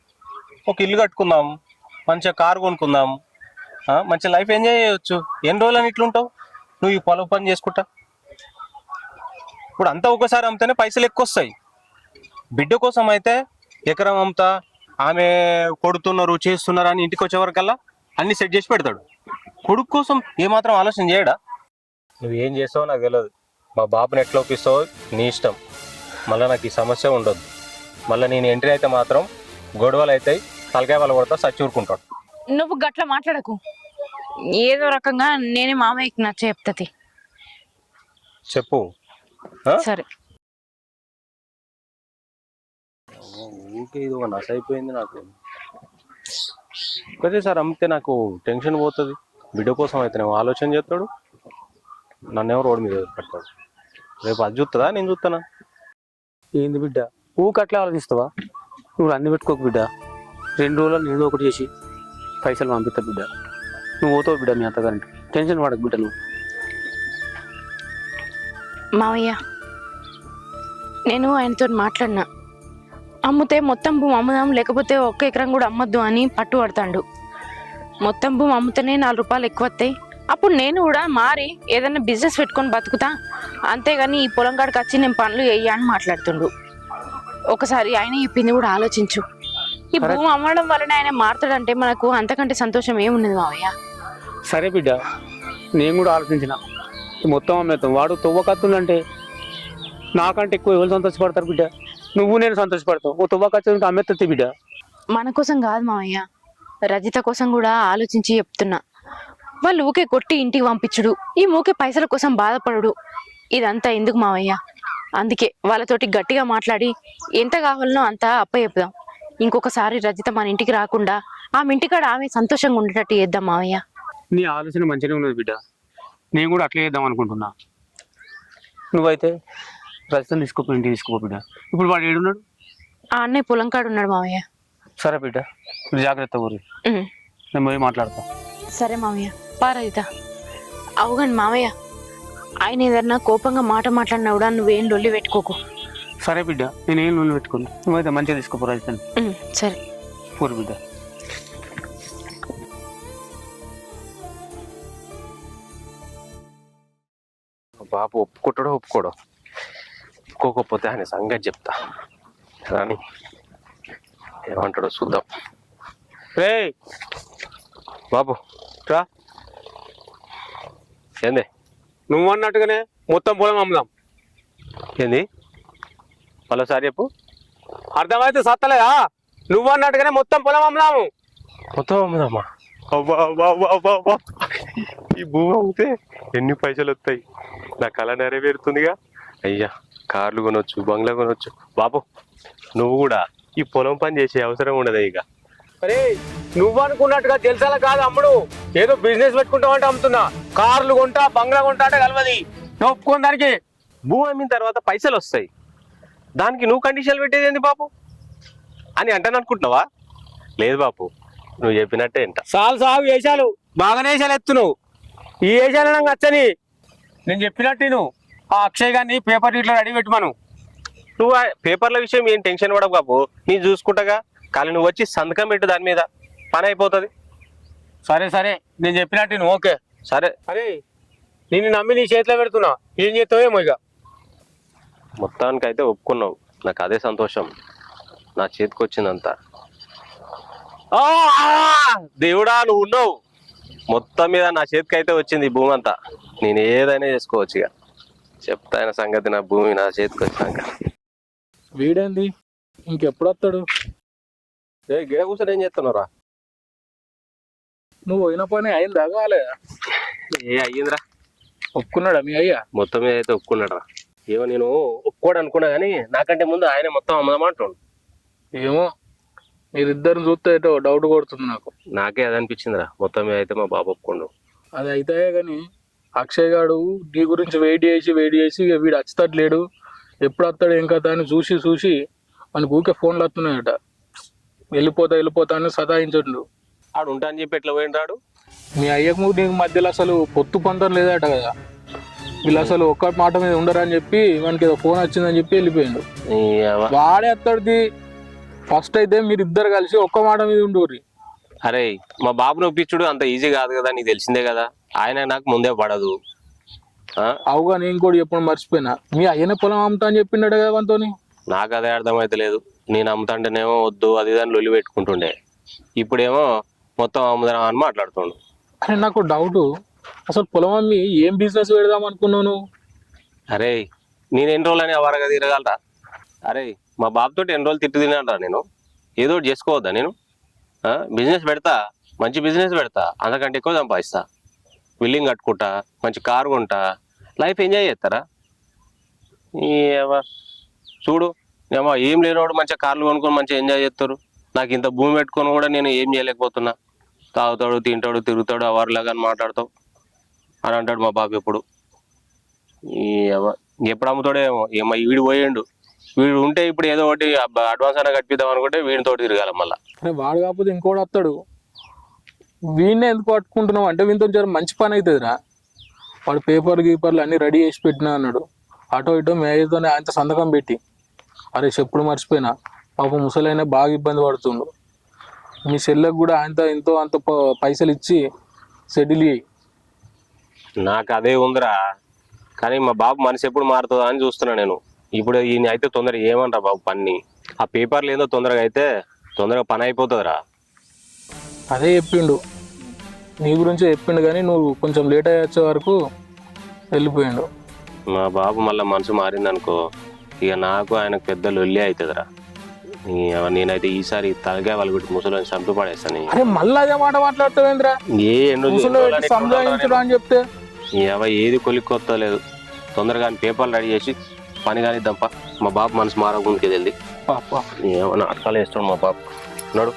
ఒక ఇల్లు కట్టుకుందాం, మంచిగా కారు కొనుక్కుందాం, మంచి లైఫ్ ఎంజాయ్ చేయొచ్చు. ఎన్ని రోజులని ఇట్లుంటావు నువ్వు ఈ పొలం పని చేసుకుంటా? ఇప్పుడు అంతా ఒకసారి అమ్మితేనే పైసలు ఎక్కువ వస్తాయి. బిడ్డ కోసం అయితే ఎకరం అమ్ముతా, ఆమె కొడుతున్నారు చేస్తున్నారు అని ఇంటికి వచ్చేవరకల్లా అన్ని సెట్ చేసి పెడతాడు. కొడుకు కోసం ఏమాత్రం ఆలోచన చేయడా? నువ్వేం చేస్తావో నాకు తెలియదు. మా బాబుని ఎట్లా ఒప్పిస్తావో నీ ఇష్టం. మళ్ళీ నాకు ఈ సమస్య ఉండదు. మళ్ళీ నేను ఎంట్రీ అయితే మాత్రం గొడవలు అవుతాయి, తలకాయ వాళ్ళు కొడతా, సచ్చి ఊరుకుంటాడు. నువ్వు గట్ల మాట్లాడకు. ఏదో రకంగా నేనే మామయ్యకి నచ్చ చెప్తాది. చెప్పు. ఆ? సరే. ఊరికే ఇది ఒక నశ అయిపోయింది నాకు. సార్ అమ్మితే నాకు టెన్షన్ పోతుంది. బిడ్డ కోసం అయితే నేను ఆలోచన చేస్తాడు, నన్నేమో రోడ్డు మీద పడతాడు. రేపు అది చూస్తుందా నేను చూస్తానా? ఏంది బిడ్డ ఊకి అట్లా ఆలోచిస్తావా? నువ్వు అన్ని పెట్టుకోకు బిడ్డ. 2 రోజులు ఏదో ఒకటి చేసి పైసలు పంపిస్తా బిడ్డ. నువ్వు పోతావు బిడ్డ మీ అత్తగారింటి. టెన్షన్ పడకు బిడ్డ నువ్వు. మామయ్య నేను ఆయనతో మాట్లాడినా, అమ్ముతే మొత్తం భూమి అమ్ముదాం, లేకపోతే 1 ఎకరం కూడా అమ్మొద్దు అని పట్టు పడతాడు. మొత్తం భూమి అమ్ముతేనే 4 రూపాయలు ఎక్కువ వస్తాయి, అప్పుడు నేను కూడా మారి ఏదైనా బిజినెస్ పెట్టుకొని బతుకుతా, అంతేగాని ఈ పొలం కాడికి వచ్చి నేను పనులు వేయ అని మాట్లాడుతుండు. ఒకసారి ఆయన చెప్పింది కూడా ఆలోచించు. ఈ భూమి అమ్మడం వలన ఆయన మారుతాడంటే మనకు అంతకంటే సంతోషం ఏమున్నది మావయ్య. సరే బిడ్డ, నేను కూడా ఆలోచించిన మొత్తం అమ్మేస్తాం. వాడు తువ్వకత్తుందంటే నాకంటే ఎక్కువ ఎవరు సంతోషపడతారు బిడ్డ? నువ్వు నేను సంతోషపడతావు. ఓ తువ్వకత్తుంటే అమ్మేస్తుంది బిడ్డ. మన కోసం కాదు మావయ్య, రజిత కోసం కూడా ఆలోచించి చెప్తున్నా. వాళ్ళు ఊకే కొట్టి ఇంటికి పంపించుడు, ఈ ఊకే పైసల కోసం బాధపడుడు, ఇదంతా ఎందుకు మావయ్య? అందుకే వాళ్ళతోటి గట్టిగా మాట్లాడి ఎంత కావాలనో అంత అప్ప చెప్దాం. ఇంకొకసారి రజిత మన ఇంటికి రాకుండా ఆమె ఇంటికాడ ఆమె సంతోషంగా ఉండేటట్టు చేద్దాం మావయ్య. నీ ఆలోచన మంచిగా ఉన్నది బిడ్డ. నేను కూడా అట్లా చేద్దాం అనుకుంటున్నా. నువ్వైతే రజితను తీసుకోపో, ఇంటికి తీసుకోపో బిడ్డ. ఇప్పుడు వాడు ఏడున్నాడు? ఆ అన్నయ్య పొలం కాడు ఉన్నాడు మావయ్య. సరే బిడ్డ, మీరు జాగ్రత్త ఊరి. నేను పోయి మాట్లాడతా. సరే మావయ్య, పారజిత. అవుగాని మావయ్య, ఆయన ఏదన్నా కోపంగా మాట మాట్లాడినా కూడా నువ్వేం లొల్లి పెట్టుకోకు. సరే బిడ్డ, నేనేం నూనె పెట్టుకోను. నువ్వైతే మంచిగా తీసుకోపో రజితని. సరే పూరి బిడ్డ. బాబు ఒప్పుకుంటాడో ఒప్పుకోకపోతే ఆయన సంగతి చెప్తా కానీ ఏమంటాడో చూద్దాం. రే బాబు రా. ఏంది నువ్వు అన్నట్టుగానే మొత్తం పొలం అమ్ముదాం. ఏంది మరోసారి చెప్పు. అర్థమైతే సత్తలేదా? నువ్వు అన్నట్టుగానే మొత్తం పొలం అమ్ముదాము. మొత్తం అమ్ముదామా? అవ్వా అవ్వా అవ్వా అవ్వా అవ్వా. ఈ భూమి అమ్మితే ఎన్ని పైసలు వస్తాయి? నా కళ నెరవేరుతుందిగా. అయ్యా, కార్లు కొనొచ్చు, బంగ్లా కొనొచ్చు. బాబు నువ్వు కూడా ఈ పొలం పని చేసే అవసరం ఉండదు ఇక. అరే నువ్వు అనుకున్నట్టుగా తెలుసాలా కాదు అమ్ముడు. ఏదో బిజినెస్ పెట్టుకుంటామంటే అమ్ముతున్నా. కార్లు కొంటా, బంగ్లా కొంటా అంటే కలవది. ఒప్పుకోని దానికి. భూమి అమ్మిన తర్వాత పైసలు వస్తాయి, దానికి నువ్వు కండిషన్లు పెట్టేది ఏంది బాబు అని అంటాను అనుకుంటున్నావా? లేదు బాబు, నువ్వు చెప్పినట్టే ఏంట. సాగు వేషాలు బాగానే వేషాలు ఎత్తున్నావు. ఈ వేషాలు నాకు నచ్చని. నేను చెప్పినట్టు నువ్వు ఆ అక్షయ్ గారిని పేపర్ ఇట్లా రెడీ పెట్టమను. నువ్వు ఆ పేపర్ల విషయం ఏం టెన్షన్ పడవు బాబు, నేను చూసుకుంటాగా. కానీ నువ్వు వచ్చి సంతకం పెట్టు, దాని మీద పని అయిపోతుంది. సరే సరే, నేను చెప్పినట్టు నువ్వు ఓకే. సరే. అరే నిన్ను నమ్మి నీ చేతిలో పెడుతున్నా, ఏం చేస్తావేమో ఇక. మొత్తానికి అయితే ఒప్పుకున్నావు, నాకు అదే సంతోషం. నా చేతికి వచ్చిందంతా. దేవుడా నువ్వు ఉన్నావు. మొత్తం మీద నా చేతికి అయితే వచ్చింది ఈ భూమి అంతా. నేను ఏదైనా చేసుకోవచ్చు ఇక. చెప్తా ఆయన సంగతి, నా భూమి నా చేతికి వచ్చినాక. వీడేంది ఇంకెప్పుడు వస్తాడు? గిడ కూర్చొని ఏం చేస్తున్నారా? నువ్వు పోయిన పని అయిందా కాలేదా? అయ్యిందిరా. ఒప్పుకున్నాడా మీ అయ్యా? మొత్తం మీద అయితే ఒప్పుకున్నాడు రా. ఏమో నేను ఒప్పుకోడు అనుకున్నా కానీ నాకంటే ముందు ఆయన మొత్తం అమ్మదమంటాడు. ఏమో మీరిద్దరిని చూస్తే ఏటో డౌట్ కొడుతుంది నాకు. నాకే అది అనిపించిందిరా. మొత్తం మీద అయితే మా బాబు ఒప్పుకోండు. అది అయితే కానీ అక్షయ్ గాడు నీ గురించి వెయిట్ చేసి ఇక వీడు వచ్చేటట్లేడు, ఎప్పుడు వస్తాడు ఏం కదా అని చూసి మనకు ఊకే ఫోన్లు వస్తున్నాయట. వెళ్ళిపోతా అని సతాయించండు. ఆడు ఉంటా అని చెప్పి ఎట్లా పోయిండాడు? మీ అయ్యకు నీకు మధ్యలో అసలు పొత్తు పంతం లేదట కదా. వీళ్ళు అసలు ఒక్క మాట మీద ఉండరని చెప్పి వానికి ఏదో ఫోన్ వచ్చిందని చెప్పి వెళ్ళిపోయిండు. వాడే అత్తడిది. ఫస్ట్ అయితే మీరిద్దరు కలిసి ఒక్క మాట మీద ఉండూరి. అరే మా బాబుని ఒప్పించుడు అంత ఈజీ కాదు కదా, నీకు తెలిసిందే కదా. ఆయన నాకు ముందే పడదు. అవుగా నేను కూడా ఎప్పుడు మర్చిపోయినా. మీ అయ్యనే పొలం అమ్ముతా అని చెప్పిండట కదా మనతోని. నాకు అదే అర్థమైతే లేదు. నేను అమ్ముతాంటేనేమో వద్దు అది దాన్ని లొల్లి పెట్టుకుంటుండే, ఇప్పుడేమో మొత్తం అమ్ముదాం అని మాట్లాడుతుండు. అరే నాకు డౌట్, అసలు పొలం అమ్మి ఏం బిజినెస్ పెడదాం అనుకున్నాను? అరే నేను ఎన్ని రోజులు అని అవరగా తిరగలరా? అరే మా బాబుతోటి ఎన్ని రోజులు తిట్టు తినరా? నేను ఏదో ఒకటి చేసుకోవద్దా? నేను బిజినెస్ పెడతా, మంచి బిజినెస్ పెడతా, అంతకంటే ఎక్కువ సంపాదిస్తా, బిల్డింగ్ కట్టుకుంటా, మంచి కారు కొంటా, లైఫ్ ఎంజాయ్ చేస్తారా? చూడు ఏమో ఏం లేనివాడు మంచిగా కార్లు కొనుక్కొని మంచిగా ఎంజాయ్ చేస్తారు. నాకు ఇంత భూమి పెట్టుకొని కూడా నేను ఏం చేయలేకపోతున్నా. తాగుతాడు, తింటాడు, తిరుగుతాడు, అవర్లాగా మాట్లాడతావు అని అంటాడు మా బాబు ఎప్పుడు. ఎప్పుడు అమ్ముతాడో ఏమో, ఏమో వీడు పోయిండు. వీడు ఉంటే ఇప్పుడు ఏదో ఒకటి అడ్వాన్స్ అయినా కట్టిద్దాం అనుకుంటే వీడితో తిరగాల మళ్ళా. అరే వాడు కాకపోతే ఇంకోటి వస్తాడు. వీడినే ఎందుకు పట్టుకుంటున్నావు అంటే వీనితో జర మంచి పని అవుతుందిరా. వాడు పేపర్లు అన్ని రెడీ చేసి పెట్టినా అన్నాడు. అటో ఇటో మేయతో ఆయనతో సంతకం పెట్టి, అరే చెప్పుడు మర్చిపోయినా, పాప ముసలైనా బాగా ఇబ్బంది పడుతుండు. మీ చెల్లెకు కూడా ఆయనతో ఎంతో అంత పైసలు ఇచ్చి సెటిల్ చేయి. నాకు అదే ఉందిరా, కానీ మా బాబు మనసు ఎప్పుడు మారుతుందా అని చూస్తున్నా నేను. ఇప్పుడు ఈయన అయితే తొందరగా ఏమంటా బాబు పని, ఆ పేపర్లు ఏందో తొందరగా అయితే తొందరగా పని అయిపోతుందిరా. అదే చెప్పిండు, నీ గురించే చెప్పిండు, కానీ నువ్వు కొంచెం లేట్ అయ్యే వరకు వెళ్ళిపోయిండు. మా బాబు మళ్ళీ మనసు మారిందనుకో, ఇక నాకు ఆయనకు పెద్ద లొల్లి అవుతుందిరా. నేనైతే ఈసారి తలగా వాళ్ళు పెట్టి ముసలిని చంపి పడేస్తాను. అరే మళ్ళీ అదే మాట మాట్లాడుతావేంద్రా? సంజాయించడం అని చెప్తే ఏది కొలిక్కొత్తలేదు. తొందరగా పేపర్లు రెడీ చేసి పని కానీ దంప. మా బాబు మనసు మారకుంటే వెళ్ళి ఏమన్నా అట్కాలు వేస్తాడు మా బాబు. నడు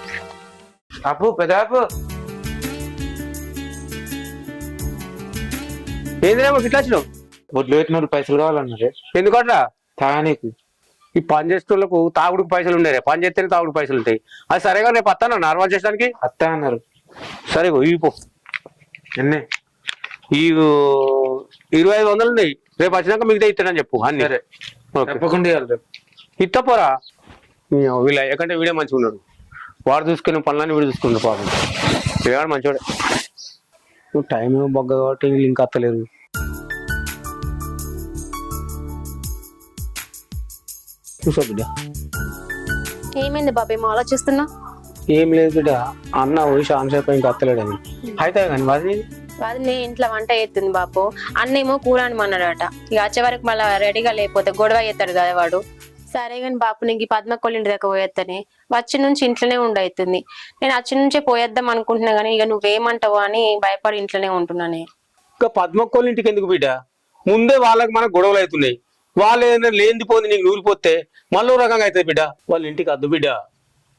అప్పు పెద్దాపు ఏంద్రేమో ఇట్లా వచ్చినావు? ఒడ్లు పెట్టిన పైసలు కావాలన్నారే. ఎందుకట్రా? తాగానీకి. ఈ పని చేసేటోళ్ళకు తాగుడుకు పైసలు ఉండేరే, పని చేస్తేనే తాగుడు పైసలు ఉంటాయి. అది సరేగా రేపు వస్తాను నార్మల్ చేయడానికి. అత్తా అన్నారు. సరే ఇపో, ఎన్నే ఈ 2500 ఉన్నాయి. రేపు వచ్చినాక మిగతా ఇస్తానని చెప్పు అన్ని. సరే తప్పకుండా ఇవ్వాలి రేపు. ఇత్తపోరా వీళ్ళ ఎక్కడంటే వీడే మంచిగా ఉన్నాడు. వాడు చూసుకుని పనులన్నీ వీడు చూసుకున్నాడు పాపం. పిల్లగాడు మంచివాడే. నువ్వు టైం ఏమో బొగ్గ కాబట్టి వీళ్ళు ఇంకా అత్తలేరు. చూసా బిడ్డ, ఏమైంది బాబు, ఏమో ఆలోచిస్తున్నా? ఏం లేదు బిడ్డ, అన్న పోయి శాంసేపు ఇంకా అత్తలేడని. అయితే కానీ వాది వాదినే ఇంట్లో వంట చేస్తుంది బాపు. అన్నేమో కూర అనమన్నాడట. ఇక వచ్చే వరకు మళ్ళీ రెడీగా లేకపోతే గొడవ చేస్తాడు కదా వాడు. సరే కానీ బాపు, నీకు ఈ పద్మకొల్లింటి దగ్గర పోయేత్తనే వచ్చి నుంచి ఇంట్లోనే ఉండవుతుంది. నేను వచ్చి నుంచే పోయేద్దాం అనుకుంటున్నా కానీ ఇక నువ్వేమంటావు అని భయపడి ఇంట్లోనే ఉంటున్నానే. ఇంకా పద్మకోళ్ళ ఇంటికి ఎందుకు బిడ్డ? ముందే వాళ్ళకి మనకు గొడవలు అవుతున్నాయి. వాళ్ళు ఏదైనా లేనిపోతే నీకు నూరిపోతే మళ్ళీ రకంగా అవుతుంది బిడ్డ. వాళ్ళ ఇంటికి అద్దు బిడ్డ.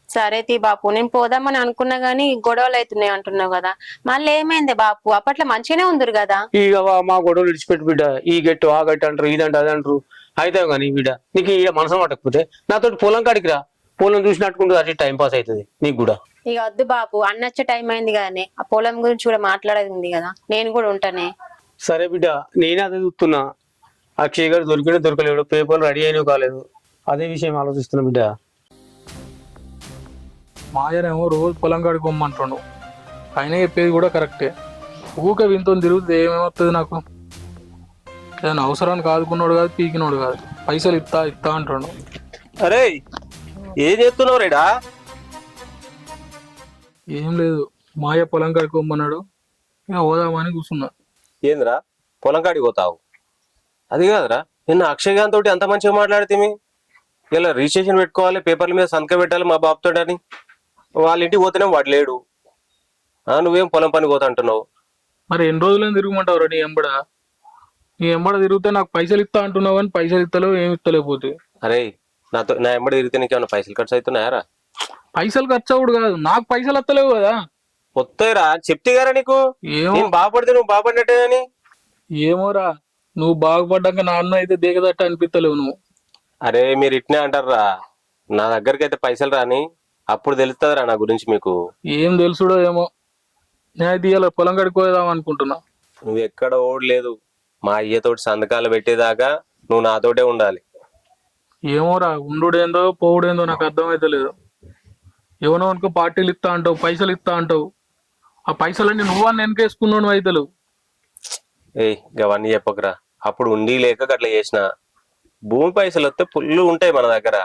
సరే తీ బాపు, నేను పోదామని అనుకున్నా గానీ గొడవలు అవుతున్నాయి అంటున్నావు కదా. మళ్ళీ ఏమైంది బాపు? అప్పట్లో మంచిగానే ఉందరు కదా. ఇక మా గొడవలు విడిచిపెట్టి బిడ్డ. ఈ గట్టు ఆ గట్టు అంటారు, ఇదంటే అది అంటారు. అయితే కానీ బిడ్డ నీకు ఇక మనసు పట్టకపోతే నాతో పొలం కాడికి రా. పొలం చూసినట్టుకుంటూ అటు టైం పాస్ అవుతుంది నీకు కూడా. ఇక వద్దు బాపు, అన్నొచ్చే టైం అయింది కదనే. ఆ పొలం గురించి కూడా మాట్లాడేది ఉంది కదా, నేను కూడా ఉంటానే. సరే బిడ్డ, నేనే అదే చూస్తున్నా. అక్షయ్ గారు దొరికినా దొరకలేడు, పేపర్లు రెడీ అయినా కాలేదు. అదే విషయం ఆలోచిస్తున్నా బిడ్డ. మాయనేమో రోజు పొలం కాడికి పొమ్మంటాడు. ఆయన చెప్పేది కూడా కరెక్టే. ఊక వింతో తిరుగుతుంది ఏమేమవుతుంది నాకు? ఏదైనా అవసరానికి ఆదుకున్నాడు కాదు, పీకినోడు కాదు. పైసలు ఇస్తా అంటాడు. అరే ఏం చేస్తున్నావు రేడా? ఏం లేదు, మాయ పొలం కాడికి పొమ్మన్నాడు, ఇక పోదామని కూర్చున్నా. ఏందిరా పొలం కాడికి పోతావు? అది కాదురా, నిన్న అక్షయ్ గారి తోటి అంత మంచిగా మాట్లాడితే ఇలా రిజిస్ట్రేషన్ పెట్టుకోవాలి, పేపర్ల మీద సంతకం పెట్టాలి మా బాబుతో అని. వాళ్ళ ఇంటికి పోతేనే వాడు లేడు. నువ్వేం పొలం పని పోతా అంటున్నావు? మరి ఎన్ని రోజులని తిరగమంటావు నీ ఎంబడ? నీ ఎంబడ తిరిగితే నాకు పైసలు ఇస్తా అంటున్నావు కానీ పైసలు ఇస్తలేవు, ఏమి ఇస్తలేకపోతే. అరే నా ఎంబడి తిరిగితే నీకేమన్నా పైసలు ఖర్చు అవుతున్నాయారా? పైసలు ఖర్చు అవుడు కాదు, నాకు పైసలు వస్తలేవు కదా. వస్తాయిరా, చెప్తే గారా నీకు. ఏమో బాగుపడితే నువ్వు బాగుపడినట్టేనని. ఏమోరా, నువ్వు బాగుపడ్డాక నాన్న అయితే దిగదట్ట అనిపిస్తలేవు నువ్వు. అరే మీరు ఇట్నే అంటారా? నా దగ్గరికి అయితే పైసలు రాని, అప్పుడు తెలుస్తుందిరా నా గురించి మీకు. ఏం తెలుసుడో ఏమో. నేను తీయాల పొలం కడుక్కోదాం అనుకుంటున్నా. నువ్వు ఎక్కడ ఓడలేదు. మా అయ్యతోటి సంతకాలు పెట్టేదాకా నువ్వు నాతోటే ఉండాలి. ఏమోరా, ఉండుడేందో పోవుడేందో నాకు అర్థమైతే లేదు. ఎవనో అనుకో పార్టీలు ఇస్తా అంటావు, పైసలు ఇస్తా అంటావు. ఆ పైసలన్నీ నువ్వన్నీ వెనకేసుకున్నావు అయితలు. అవన్నీ చెప్పకరా. అప్పుడు ఉండి లేక అట్లా చేసిన. భూమి పైసలు వస్తే ఫుల్ ఉంటాయి మన దగ్గర.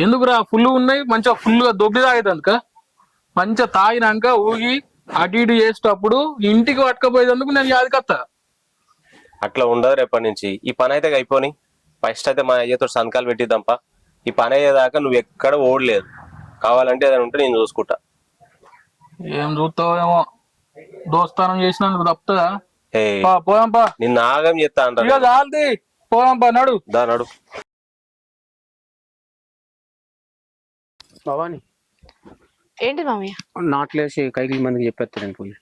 ఎందుకురా ఫుల్ ఉన్నాయి? మంచిగా ఫుల్ గా దొబ్బి తాగేదందుక? మంచిగా తాగినాక ఊగి అటు ఇటు చేసేటప్పుడు ఇంటికి పట్టుకపోయేందుకు నేను యాదికత్తా. అట్లా ఉండదు రేపటి నుంచి. ఈ పని అయితే అయిపోని. ఫస్ట్ అయితే మా అయ్యతో సంతకాలు పెట్టిద్దాంపా. ఈ పని అయ్యేదాకా నువ్వు ఎక్కడ ఓడలేదు. కావాలంటే ఏదైనా ఉంటే నేను చూసుకుంటా. ఏం చూస్తావు ఏమో, దోస్తానం చేసినందుకు తప్పుతుందా? ఏయ్, పోదాం పా. నిన్ను ఆగం చేస్తా ఇక అంటారు. చాలది, పోదాం పా, నడు. దా నడు. భవాని ఏంటి మామయ్య? నాట్లేసి కైకి మందికి చెప్పేస్తాను పోయి.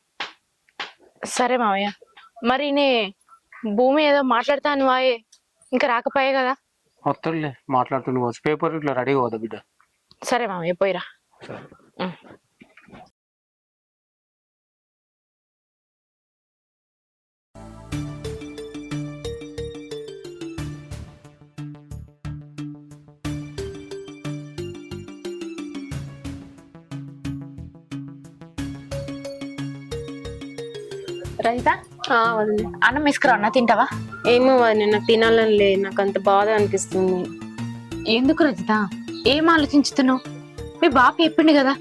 సరే మామయ్య, మరి నే భూమి ఏదో మాట్లాడతాను వాయే, ఇంకా రాకపోయే కదా. వస్తాడులే, మాట్లాడుతుండు కావచ్చు. పేపర్ ఇట్లా రెడీగా పోదా బిడ్డ. సరే మామయ్య, పోయిరా. ఉం. రజిత, వదిలే. అన్నం తీసుకురా, అన్న తింటావా? ఏమో వదిలే, నాకు తినాలని లేదు, నాకు అంత బాధ అనిపిస్తుంది. ఎందుకు రజిత, ఏం ఆలోచించుతున్నావు? మీ బాప చెప్పిండు కదా,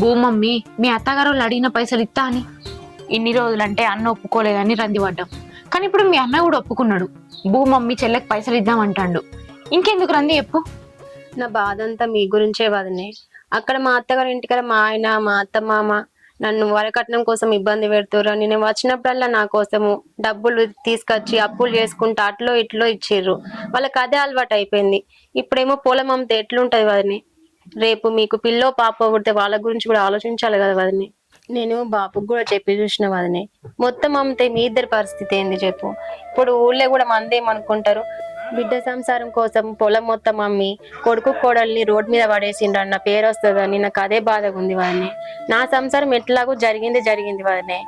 భూమమ్మి మీ అత్తగారు వాళ్ళు అడిగిన పైసలు ఇస్తా అని. ఇన్ని రోజులంటే అన్న ఒప్పుకోలేదని రందిపడ్డాం, కానీ ఇప్పుడు మీ అన్న కూడా ఒప్పుకున్నాడు. భూమమ్మి చెల్లెకి పైసలు ఇద్దామంటాడు. ఇంకెందుకు రంది చెప్పు. నా బాధ అంతా మీ గురించే వదినే. అక్కడ మా అత్తగారి ఇంటికాడ మా ఆయన, మా అత్త మామ నన్ను వరకట్నం కోసం ఇబ్బంది పెడుతుర్రు. నేను వచ్చినప్పుడల్లా నా కోసము డబ్బులు తీసుకొచ్చి అప్పులు చేసుకుంటా అట్లో ఇట్లో ఇచ్చిర్రు. వాళ్ళకి అదే అలవాటు అయిపోయింది. ఇప్పుడేమో పొలం అమ్మితే ఎట్లుంటది వదిని? రేపు మీకు పిల్లో పాప పుడితే వాళ్ళ గురించి కూడా ఆలోచించాలి కదా వదిని. నేను బాపుకు కూడా చెప్పి చూసిన వదిని, మొత్తం అమ్మితే మీ ఇద్దరి పరిస్థితి ఏంది చెప్పు. ఇప్పుడు ఊళ్ళో కూడా మందేమనుకుంటారు, బిడ్డ సంసారం కోసం పొలం మొత్తం అమ్మి కొడుకు కోడల్ని రోడ్ మీద పడేసిండ్రన్న పేరు వస్తుందని నాకు అదే బాధగా ఉంది వదినే. నా సంసారం ఎట్లాగో జరిగింది వదినే.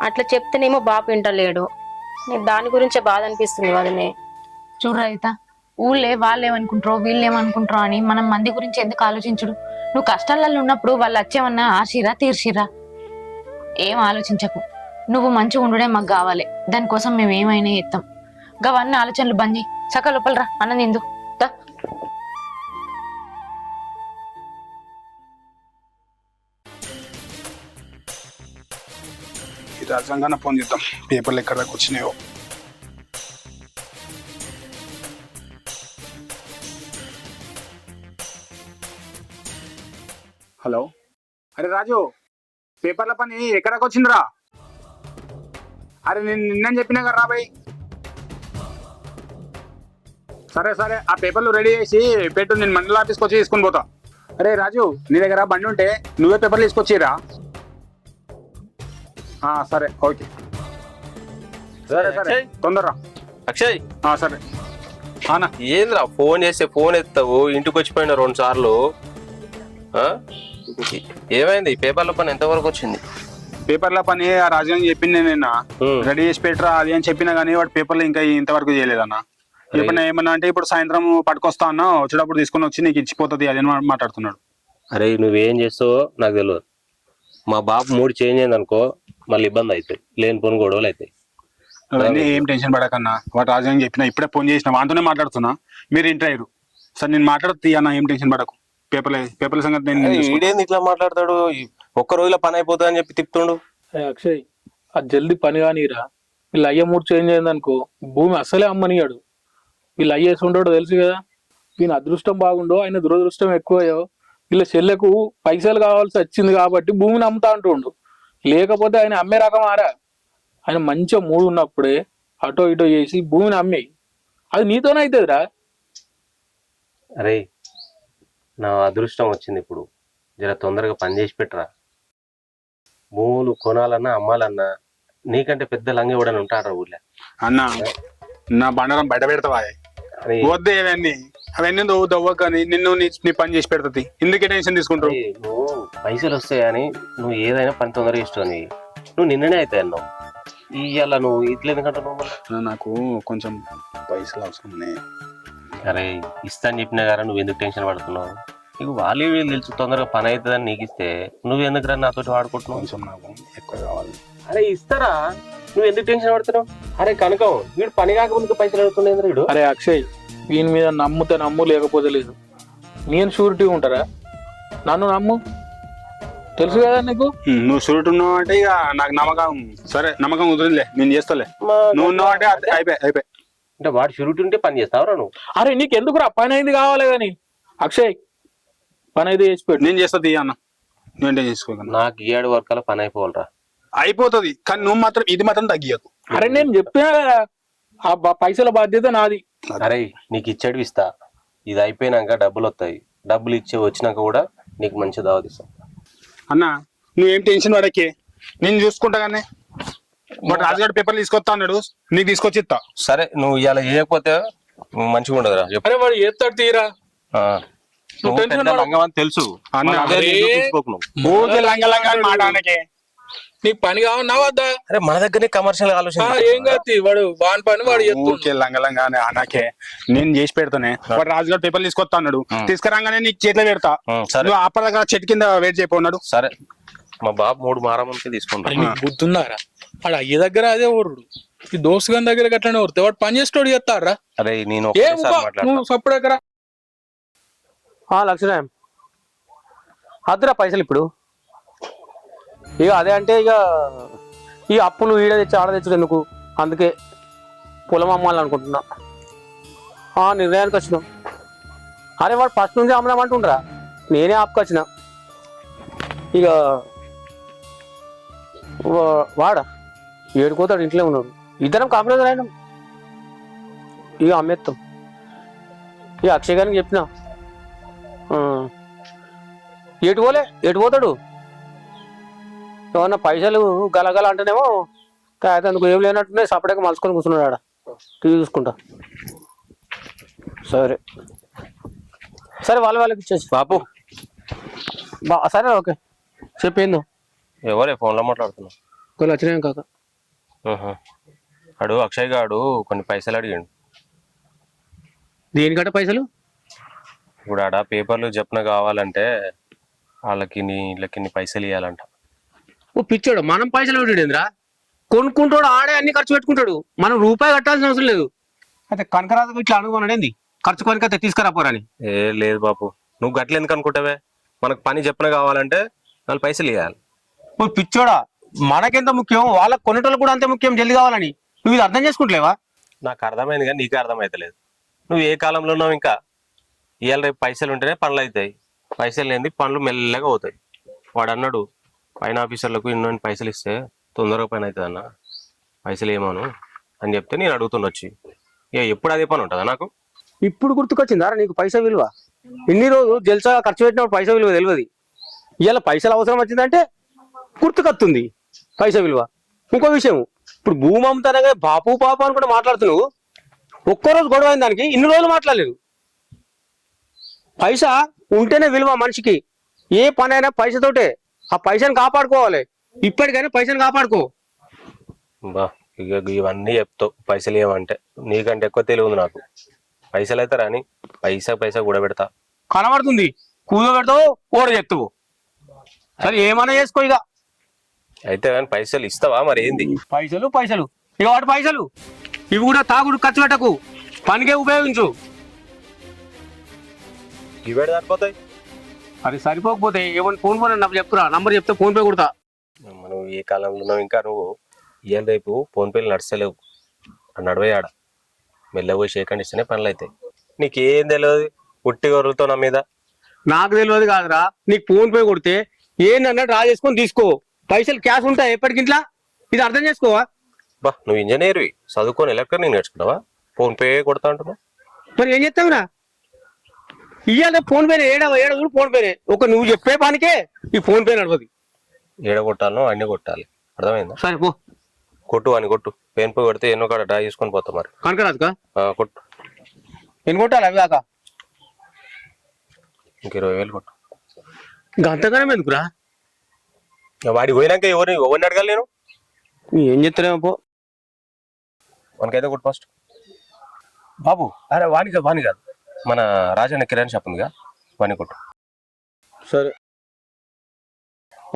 అట్లా చెప్తేనేమో బాపు వింటలేడు. నాకు దాని గురించే బాధ అనిపిస్తుంది వదినే. చూడు రజిత, ఊళ్ళే వాళ్ళు ఏమనుకుంటారో వీళ్ళు ఏమనుకుంటారో అని మనం మంది గురించి ఎందుకు ఆలోచించుడు? నువ్వు కష్టాలలో ఉన్నప్పుడు వాళ్ళు వచ్చేమన్నా ఆశీరా తీర్చిరా? ఏం ఆలోచించకు, నువ్వు మంచిగా ఉండుడే మాకు కావాలి. దానికోసం మేము ఏమైనా చేస్తాం. గవన్నీ ఆలోచనలు బంద్ చేయి. చక్క లోపలరా, అన్న నిందు. ఈ రాజ్యాంగాన్ని ఫోన్ చేద్దాం, పేపర్లు ఎక్కడ దాకా వచ్చినాయో. హలో, అరే రాజు, పేపర్ల పని ఎక్కడికి వచ్చిందిరా? అరే నేను నిన్న చెప్పినా కదా రాబాయ్. సరే సరే, ఆ పేపర్లు రెడీ చేసి పెట్టు, నేను మండల ఆఫీస్కి వచ్చి తీసుకొని పోతా. అరే రాజు, నీ దగ్గర బండి ఉంటే నువ్వే పేపర్లు తీసుకొచ్చిరా? సరే, ఓకే. సరే సరే, తొందరరా అక్షయ్. సరే అన్నా. ఏంద్రా ఫోన్ చేస్తే ఫోన్ ఎత్తావు, ఇంటికి వచ్చిపోయిన 2 సార్లు. ఏమైంది? పేపర్ల పని ఎంతవరకు వచ్చింది? పేపర్ల పని ఆ రాజు చెప్పింది, నిన్న రెడీ చేసి పెట్టరా అది అని చెప్పినా కానీ వాడు పేపర్లు ఇంకా ఇంతవరకు చేయలేదన్నా. ఇప్పుడు ఏమన్నా అంటే ఇప్పుడు సాయంత్రం పట్టుకొస్తా అన్నా, వచ్చేటప్పుడు తీసుకుని వచ్చి నీకు ఇచ్చిపోతుంది అది అని మాట్లాడుతున్నాడు. అరే నువ్వేం చేస్తావో నాకు తెలియదు. మా బాబు మూడు చేంజ్ అయింది అనుకో, మళ్ళీ ఇబ్బంది అవుతాయి, లేని పోని గొడవలు అవుతాయి. అవన్నీ ఏం టెన్షన్ పడకన్నా, వాడు రాజు అని చెప్పినా, ఇప్పుడే ఫోన్ చేసిన వాటితోనే మాట్లాడుతున్నా, మీరు ఇంటర్ అయ్యారు. సరే నేను మాట్లాడుతీ అన్న, ఏం టెన్షన్ పడకు. పేపర్ల సంగతి వీడేంది ఇట్లా మాట్లాడతాడు? ఒక్క రోజులో పని అయిపోతుంది అని చెప్పి తిప్పుతుండు. అక్షయ్, అది జల్దీ పని కానీరా. వీళ్ళు అయ్యే మూడు చేంజ్ అయింది అనుకో, భూమి అస్సలే అమ్మనియాడు. వీళ్ళు అయ్యేసి ఉండడు తెలుసు కదా. వీని అదృష్టం బాగుండో ఆయన దురదృష్టం ఎక్కువయో, వీళ్ళ చెల్లెకు పైసలు కావాల్సి వచ్చింది కాబట్టి భూమిని అమ్ముతా అంటుండు. లేకపోతే ఆయన అమ్మే రకం ఆరా. ఆయన మంచిగా మూడు ఉన్నప్పుడే అటో ఇటో చేసి భూమిని అమ్మి, అది నీతోనే అవుతుందిరా. అరే నా అదృష్టం వచ్చింది, ఇప్పుడు జర తొందరగా పని చేసి పెట్టరా. భూములు కొనాలన్నా అమ్మాలన్నా నీకంటే పెద్ద లంగ ఇవ్వడని ఉంటాడు ఊళ్ళో. అన్న, నా బండారం బయట పెడతావా? వద్దే అవన్నీ అవన్నీ దవ్వ కానీ నిన్ను నీ పని చేసి పెడతాది. ఎందుకే టెన్షన్ తీసుకుంటావు? నువ్వు పైసలు వస్తాయని నువ్వు ఏదైనా పని తొందరగా ఇష్టం, నువ్వు నిన్ననే అవుతాయి అన్నావు. ఇవాళ నువ్వు ఇట్లా ఎందుకంటున్నావు? నాకు కొంచెం పైసలు అవసరం ఉన్నాయి. అరే ఇస్తా అని చెప్పినా కదా, నువ్వు ఎందుకు టెన్షన్ పడుతున్నావు? నీకు వాళ్ళు వీళ్ళు తెలుసు తొందరగా పని అవుతుందని నీకు ఇస్తే నువ్వు ఎందుకు రా నాతో వాడుకుంటున్నావు? కొంచెం నాకు ఎక్కువ కావాలి. అరే ఇస్తారా, నువ్వు ఎందుకు టెన్షన్ పడుతున్నావు? అరే కనుక వీడు పని కాకముందుకు పైసలు అడుగుతున్నాయి వీడు. అరే అక్షయ్, వీని మీద నమ్ముతే నమ్ము, లేకపోతే లేదు. నేను షూరిటీ ఉంటారా? నన్ను నమ్ము, తెలుసు కదా నీకు. నువ్వు షూరిటీ ఉన్నావు అంటే ఇక నాకు నమ్మకం. సరే నమ్మకం కుదిరిందిలే, నేను చేస్తాలే. నువ్వు ఉన్నావు అంటే అయిపోయి. అంటే వాడు షూరిటీ ఉంటే పని చేస్తావురా నువ్వు? అరే నీకు ఎందుకు రా, పని అయింది కావాలి కానీ. అక్షయ్, పని అయితే చేసి పెట్టు. నేను చేస్తా తీయ అన్న, మెయింటైన్ చేసుకోగలను. నాకు 7 వర్కాల పని అయిపోవాలరా. అయిపోతుంది, కానీ నువ్వు మాత్రం ఇది మాత్రం తగ్గియదు. అరే నేను చెప్పినా కదా, ఆ పైసల బాధ్యత నాది. అరే నీకు ఇచ్చేడు ఇస్తా, ఇది అయిపోయినాక డబ్బులు వస్తాయి. డబ్బులు వచ్చినాక కూడా నీకు మంచి దావతిస్తాం. అన్న నువ్వేం టెన్షన్ పడకే, నేను చూసుకుంటా కానీ. బట్ రాజుగారి పేపర్లు తీసుకొస్తా అన్నాడు, నీకు తీసుకొచ్చి ఇస్తా. సరే నువ్వు ఇలా చేయకపోతే మంచిగా ఉండదురా. చెప్పు. అరే వాడు చేస్తాడు తీరా. నువ్వు టెన్షన్ పెద్ద లంగం అని తెలుసు. అన్న, మరి అదే అరే. నీకు తీసుకోకు నువ్వు. ఊరికే లంగ లంగ అని మాట అనకే. నీకు పని కావన్నా వద్దా? అరే మన దగ్గరనే కమర్షియల్ ఆలోచన. ఏం కాదు, వాడు వాని పని వాడు ఊరికే చెప్తుండు. లంగ లంగ అని అనకే, నేను చేసి పెడతానే. వాడు రాజుగారి పేపర్లు తీసుకొస్తా అన్నాడు, తీసుకురాగానే నీకు చేతిలో పెడతా. సరే నువ్వు అప్పటి దగ్గర చెట్టు కింద వెయిట్ చేయకున్నాడు. సరే మా బాబు 3 మారమంటే తీసుకుంటా. అరే నీకు బుద్ధుందారా? వాడు అయ్య దగ్గర అదే ఊరుడు, ఈ దోస్తు గారి దగ్గర అట్లనే ఊరితే వాడు పని చేస్తాడు చేస్తారా? అరే నేను ఏ ఒకసారి మాట్లాడతా. నువ్వు సప్పుడు దగ్గర లక్ష్మీనారాయణ అద్దురా పైసలు ఇప్పుడు. ఇక అదే అంటే ఇక అప్పులు ఈడ తెచ్చి ఆడ తెచ్చుడు ఎందుకు, అందుకే పొలం అమ్మాలనుకుంటున్నా. నిర్ణయానికి వచ్చినాం. అరే వాడు ఫస్ట్ నుంచి అమ్మదామంటుండ్రా, నేనే ఆపుకొచ్చిన. ఇక వాడా ఏడుకోతాడు, ఇంట్లో ఉన్నాడు. ఇద్దరం కాంప్రమైజ్ అయినాం, ఇక అమ్మేస్తాం. ఇక అక్షయ్ గారికి చెప్పిన, ఎటు పోతాడు, ఏమన్నా పైసలు గలగల అంటేనేమో అందుకు ఏం లేనట్టునే సపరేట్గా మలుచుకొని కూర్చున్నాడు ఆడ టీవీ చూసుకుంటా. సరే సరే వాళ్ళకి ఇచ్చేసి బాపు సరే ఓకే చెప్పేందు. ఎవరే ఫోన్లో మాట్లాడుతున్నావు? కొన్ని వచ్చినాయి కాక. అడు అక్షయ్ గాడు కొన్ని పైసలు అడిగాడు. దేనికంటే పైసలు? ఇప్పుడు ఆడ పేపర్లు చెప్పిన కావాలంటే వాళ్ళకి వీళ్ళకి పైసలు ఇవ్వాలంట. ఓ పిచ్చోడు, మనం పైసలు పెట్టాడేంద్రా? కొనుక్కుంటాడు, ఆడే అన్ని ఖర్చు పెట్టుకుంటాడు, మనం రూపాయి కట్టాల్సిన అవసరం లేదు. అయితే కనకరాజు ఇట్లా అనుకున్నాడేంది, ఖర్చు కొనికైతే తీసుకురాపోరని. ఏ లేదు బాపు, నువ్వు గట్ల ఎందుకు అనుకుంటావే? మనకు పని చెప్పిన కావాలంటే వాళ్ళు పైసలు ఇవ్వాలి. ఓ పిచ్చోడా, మనకెంత ముఖ్యం వాళ్ళకి కొనేటోళ్ళు కూడా అంతే ముఖ్యం, జల్ది కావాలని. నువ్వు ఇది అర్థం చేసుకుంటలేవా? నాకు అర్థమైంది కానీ నీకు అర్థమైతలేదు. నువ్వు ఏ కాలంలో ఉన్నావు? ఇంకా ఇవాళ రేపు పైసలు ఉంటేనే పనులు అవుతాయి, పైసలు లేని పనులు మెల్లగా అవుతాయి. వాడు అన్నాడు పైన ఆఫీసర్లకు ఇన్ని పైసలు ఇస్తే తొందరగా పని అవుతుంది అన్న, పైసలు ఏమోను అని చెప్తే నేను అడుగుతుండొచ్చి. ఎప్పుడు అదే పని ఉంటుందా నాకు? ఇప్పుడు గుర్తుకొచ్చిందా నీకు పైసా విలువ? ఇన్ని రోజులు జల్సాగా ఖర్చు పెట్టినప్పుడు పైసా విలువ తెలియదు. ఇవాళ పైసలు అవసరం వచ్చిందంటే గుర్తుకొస్తుంది పైసా విలువ. ఇంకో విషయం, ఇప్పుడు భూమి అమ్ముతానగా బాపు పాపు అని కూడా మాట్లాడుతున్నావు. ఒక్కరోజు గొడవ అయిన దానికి ఇన్ని రోజులు మాట్లాడలేదు. పైసా ఉంటేనే విలువ మనిషికి. ఏ పని అయినా పైసతోటే. ఆ పైసను కాపాడుకోవాలి. ఇప్పటికైనా పైసను కాపాడుకో. బా ఇక ఇవన్నీ చెప్తావు పైసలు ఏమంటే, నీకంటే ఎక్కువ తెలియదు నాకు. పైసలు అయితే రాని పైసా కూడా పెడతా. కనబడుతుంది, కూదో పెడతావు ఓడ చెప్తావు. సరే ఏమన్నా చేసుకో ఇక. అయితే కానీ పైసలు ఇస్తావా మరి? ఏంది పైసలు ఇక వాటి పైసలు ఇవి కూడా తాగుడు ఖర్చు పెట్టకు, పనికే ఉపయోగించు. ఇవేడు సరిపోతాయి. అది సరిపోకపోతే ఏమన్నా ఫోన్ నాకు చెప్తురా, నంబర్ చెప్తే ఫోన్ పే కొడతా. నువ్వు ఏ కాలంలో ఉన్నావు? ఇంకా నువ్వు ఇవాళ రేపు ఫోన్ పేలు నడుస్తలేవు, నడవే ఆడ మెల్లపోయి షేకండి ఇస్తేనే పనులు అవుతాయి. నీకేం తెలియదు, ఉట్టి గొర్రెలతో నా మీద. నాకు తెలియదు కాదురా, నీకు ఫోన్ పే కొడితే ఏంటన్నా డ్రా చేసుకొని తీసుకో. పైసలు క్యాష్ ఉంటాయి ఎప్పటికింట్లా, ఇది అర్థం చేసుకోవా? బా నువ్వు ఇంజనీర్వి, చదువుకొని ఎలక్ట్రిక్ నేర్చుకుంటావా? ఫోన్ పే కొడతా అంటున్నావు. మరి ఏం చేస్తావురా? ఇవాళ ఫోన్ పేనే ఏడవడు ఫోన్ పేనే. ఒక నువ్వు చెప్పే పనికే ఈ ఫోన్ పే నడవదు. ఏడ కొట్టాలనో అన్ని కొట్టాలి, అర్థమైందా? సరే పో, కొట్టు అని కొట్టు. పెన్ పే కొడితే ఎన్నో కాడ డ్రా చేసుకొని పోతా మరి. కనకరాజుకా కొట్టు. ఎన్ని కొట్టాలి అవి కాక? ఇంక 20,000 కొట్టు. ఇంకా అంతగానే ఎందుకురా? వాడికి పోయినాక ఎవరిని అడగాలి నేను? ఏం చెప్తారేమో పో. మనకైతే కొట్టు ఫస్ట్. బాబు అరే వాణి కాదు, మన రాజన్న కిరాణా షాప్ ఉందిగా, వాణి కొట్టు. సరే,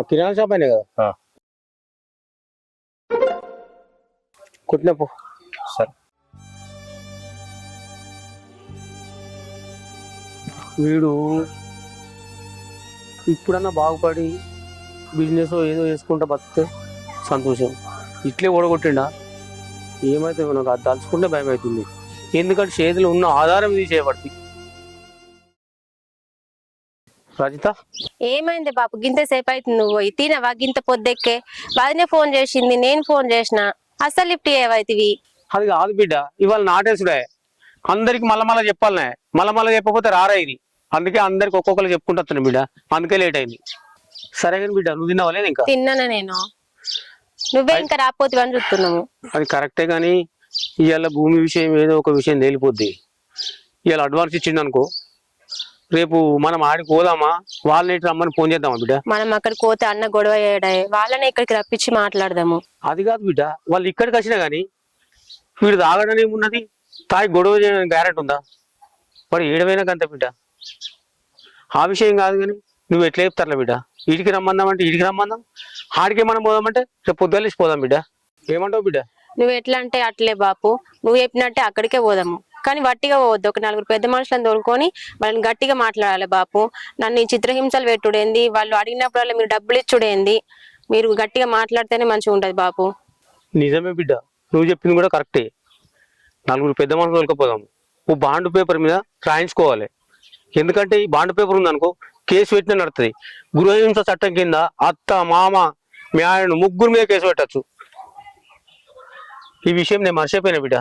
కిరాణా షాప్ అయినా కదా కొట్టినా పో. సరే వీడు ఇప్పుడన్నా బాగుపడి బిజినెస్ ఏదో చేసుకుంటా బతికితే సంతోషం. ఇట్లే ఓడగొట్టిండా ఏమైతే నాకు అది తలుచుకుంటే భయం అవుతుంది. ఎందుకంటే చేతిలో ఉన్న ఆధారం తీసేయబడుతుంది. రజిత ఏమైంది బాపు గింత సేపు అవుతుంది నువ్వు పోయి తినవా గింత పొద్దెక్కే వదినే ఫోన్ చేసింది నేను ఫోన్ చేసిన అసలు లిఫ్ట్ ఏవైతివి అది కాదు బిడ్డ ఇవాళ నాటేసుడే అందరికి మళ్ళా చెప్పాలనే మళ్ళా చెప్పకపోతే రారా ఇది అందుకే అందరికి ఒక్కొక్కరు చెప్పుకుంటున్నాను బిడ్డ అందుకే లేట్ అయింది సరే కానీ బిడ్డ నువ్వు తిన్నావా లేదు ఇంకా తిన్నానా నేను నువ్వే ఇంకా రాకపోతే అని చూస్తున్నాము అది కరెక్టే కానీ ఇవాళ భూమి విషయం ఏదో ఒక విషయం తేలిపోద్ది ఇవాళ అడ్వాన్స్ ఇచ్చిండు అనుకో రేపు మనం ఆడికి పోదామా వాళ్ళని ఇటు రమ్మని ఫోన్ చేద్దామా బిడ్డ మనం అక్కడికి పోతే అన్న గొడవ చేయడాయి వాళ్ళని ఇక్కడికి రప్పించి మాట్లాడదాము అది కాదు బిడ్డ వాళ్ళు ఇక్కడికి వచ్చినా కానీ వీడు తాగడం ఏమున్నది తాగి గొడవ చేయడానికి గ్యారెంటీ ఉందా వాడు ఏడవైనా కంత బిడ్డ ఆ విషయం కాదు కానీ నువ్వు ఎట్లా చెప్తారులే బిడ్డ వీడికి రమ్మందాం అంటే వీడికి రమ్మందాం ఆడికి మనం పోదామంటే రేపు పొద్దులేసి పోదాం బిడ్డ ఏమంటావు బిడ్డ నువ్వు ఎట్లా అంటే అట్లే బాపు నువ్వు చెప్పినట్టే అక్కడికే పోదాము కానీ వట్టిగా పోవద్దు ఒక 4 పెద్ద మనుషులను తోలుకొని వాళ్ళని గట్టిగా మాట్లాడాలి బాపు నన్ను ఈ చిత్రహింసలు పెట్టుడేంది వాళ్ళు అడిగినప్పుడల్లా మీరు డబ్బులు ఇచ్చుడేంది మీరు గట్టిగా మాట్లాడితేనే మంచిగా ఉంటది బాపు నిజమే బిడ్డ నువ్వు చెప్పింది కూడా కరెక్టే 4 పెద్ద మనుషులు తోలుకపోదాము ఓ బాండ్ పేపర్ మీద రాయించుకోవాలి ఎందుకంటే ఈ బాండ్ పేపర్ ఉందనుకో కేసు పెట్టిన నడుతుంది గృహహింస చట్టం కింద అత్త మామ మీ ఆయన 3 మీద కేసు పెట్టచ్చు ఈ విషయం నేను మర్చిపోయినా బిడ్డ